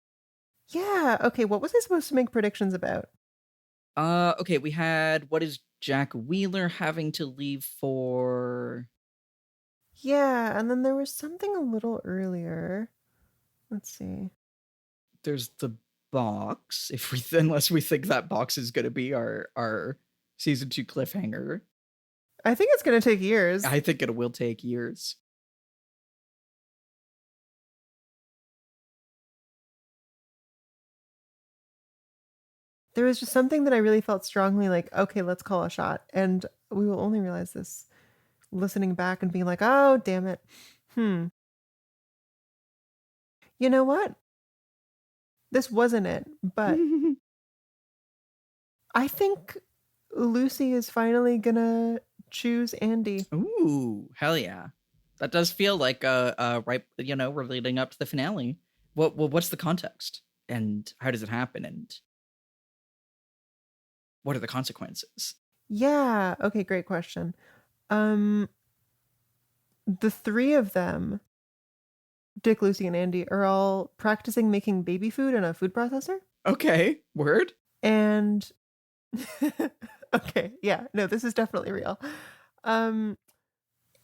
Yeah, okay, what was I supposed to make predictions about? Okay, we had, what is Jack Wheeler having to leave for? Yeah, and then there was something a little earlier. Let's see. There's the box, unless we think that box is going to be our season 2 cliffhanger. I think it's going to take years. I think it will take years. There was just something that I really felt strongly like, okay, let's call a shot. And we will only realize this listening back and being like, oh, damn it. You know what? This wasn't it, but I think Lucy is finally gonna choose Andy. Ooh, hell yeah. That does feel like right, we're leading up to the finale. What's the context? And how does it happen? And what are the consequences? Yeah. Okay, great question. The three of them, Dick, Lucy, and Andy, are all practicing making baby food in a food processor. Okay, word. And okay, yeah, no, this is definitely real.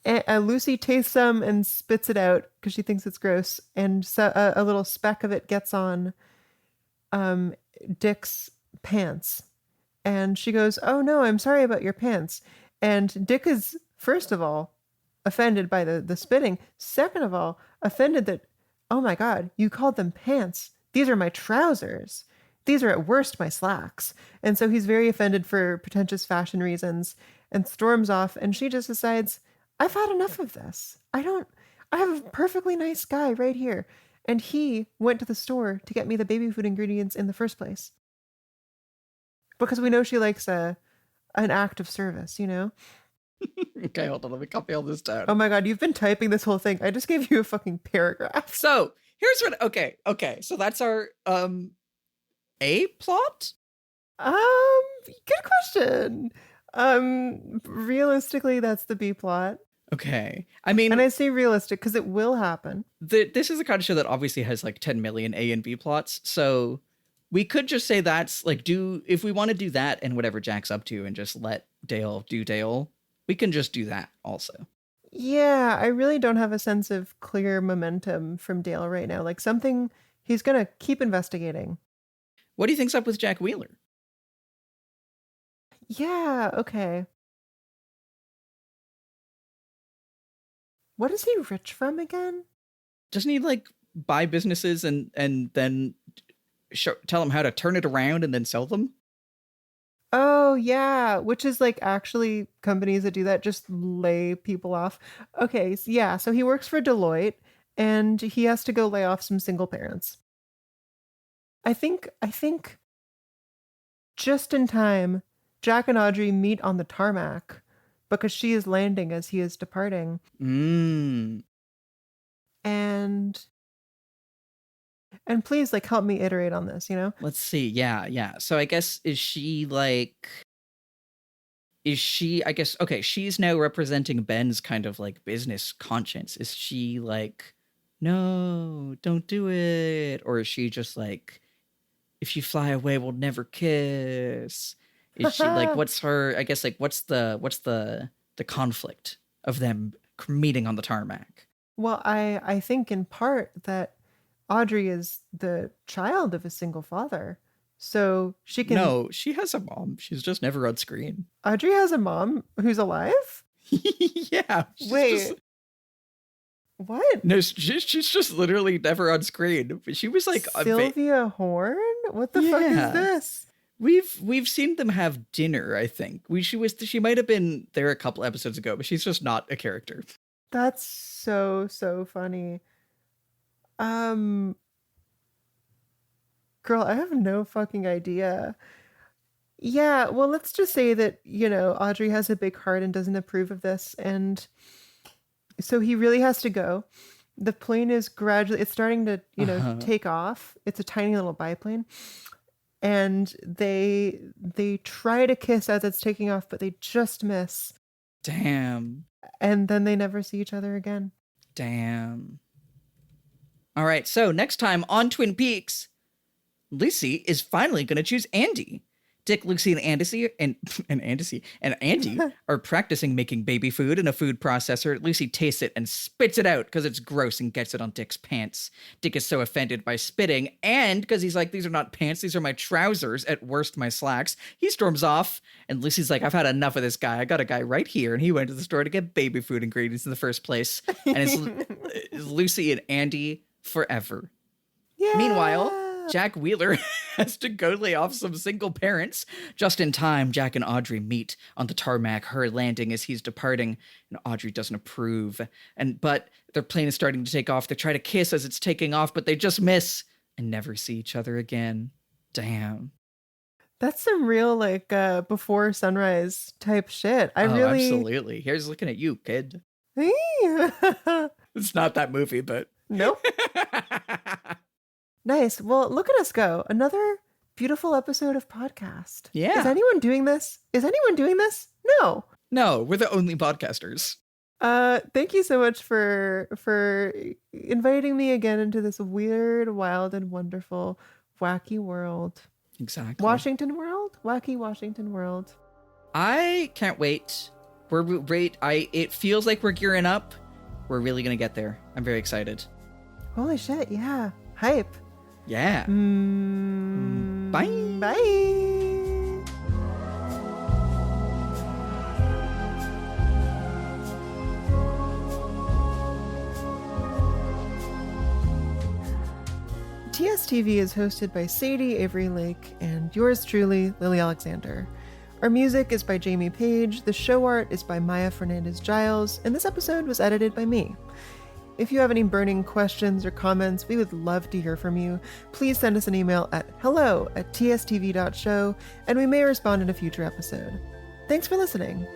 Lucy tastes some and spits it out because she thinks it's gross, and so a little speck of it gets on Dick's pants. And she goes, oh no, I'm sorry about your pants. And Dick is, first of all, offended by the spitting. Second of all, offended that, oh my God, you called them pants. These are my trousers. These are at worst my slacks. And so he's very offended for pretentious fashion reasons and storms off. And she just decides, I've had enough of this. I have a perfectly nice guy right here. And he went to the store to get me the baby food ingredients in the first place. Because we know she likes an act of service, Okay, hold on, let me copy all this down. Oh my God, you've been typing this whole thing. I just gave you a fucking paragraph. So here's what, okay. So that's our, A plot? Good question. Realistically, that's the B plot. Okay. I mean, and I say realistic because it will happen. This is the kind of show that obviously has like 10 million A and B plots. So we could just say that's like, if we want to do that and whatever Jack's up to and just let Dale do Dale, we can just do that also. Yeah, I really don't have a sense of clear momentum from Dale right now. Like something he's going to keep investigating. What do you think's up with Jack Wheeler? Yeah, okay. What is he rich from again? Doesn't he like buy businesses and then tell them how to turn it around and then sell them? Oh, yeah, which is like actually companies that do that just lay people off. Okay, so yeah, so he works for Deloitte and he has to go lay off some single parents. I think just in time, Jack and Audrey meet on the tarmac because she is landing as he is departing. And please, like, help me iterate on this, you know? Let's see. Yeah. So I guess, I guess, okay, she's now representing Ben's kind of like business conscience. Is she like, no, don't do it? Or is she just like, if you fly away, we'll never kiss? Is she like, what's the conflict of them meeting on the tarmac? Well, I think in part that Audrey is the child of a single father. So she can... No, she has a mom. She's just never on screen. Audrey has a mom who's alive? Yeah. Wait. What? No, she's just literally never on screen. She was like... Sylvia Horne? What the fuck is this? We've seen them have dinner, I think. She might have been there a couple episodes ago, but she's just not a character. That's so funny. Girl, I have no fucking idea. Yeah, well, let's just say that, you know, Audrey has a big heart and doesn't approve of this. And so he really has to go. The plane is it's starting to, you know, take off. It's a tiny little biplane. And they try to kiss as it's taking off, but they just miss. Damn. And then they never see each other again. Damn. All right, so next time on Twin Peaks, Lucy is finally going to choose Andy. Dick, Lucy, and Andy are practicing making baby food in a food processor. Lucy tastes it and spits it out because it's gross and gets it on Dick's pants. Dick is so offended by spitting, and because he's like, these are not pants, these are my trousers, at worst my slacks, he storms off, and Lucy's like, I've had enough of this guy. I got a guy right here, and he went to the store to get baby food ingredients in the first place. And it's Lucy and Andy forever. Yeah. Meanwhile, Jack Wheeler has to go lay off some single parents. Just in time, Jack and Audrey meet on the tarmac, her landing as he's departing, and Audrey doesn't approve. But their plane is starting to take off. They try to kiss as it's taking off, but they just miss and never see each other again. Damn. That's some real, like, before sunrise type shit. Absolutely. Here's looking at you, kid. It's not that movie, but... Nope. Nice. Well, look at us go. Another beautiful episode of podcast. Yeah. Is anyone doing this? No. No, we're the only podcasters. Thank you so much for inviting me again into this weird, wild, and wonderful, wacky world. Exactly. Washington world? Wacky Washington world. I can't wait. It feels like we're gearing up. We're really going to get there. I'm very excited. Holy shit, yeah. Hype. Yeah. Bye. Bye. TSTV is hosted by Sadie Avery Lake and yours truly, Lily Alexander. Our music is by Jamie Page, the show art is by Maya Fernandez-Giles, and this episode was edited by me. If you have any burning questions or comments, we would love to hear from you. Please send us an email at hello@tstv.show, and we may respond in a future episode. Thanks for listening.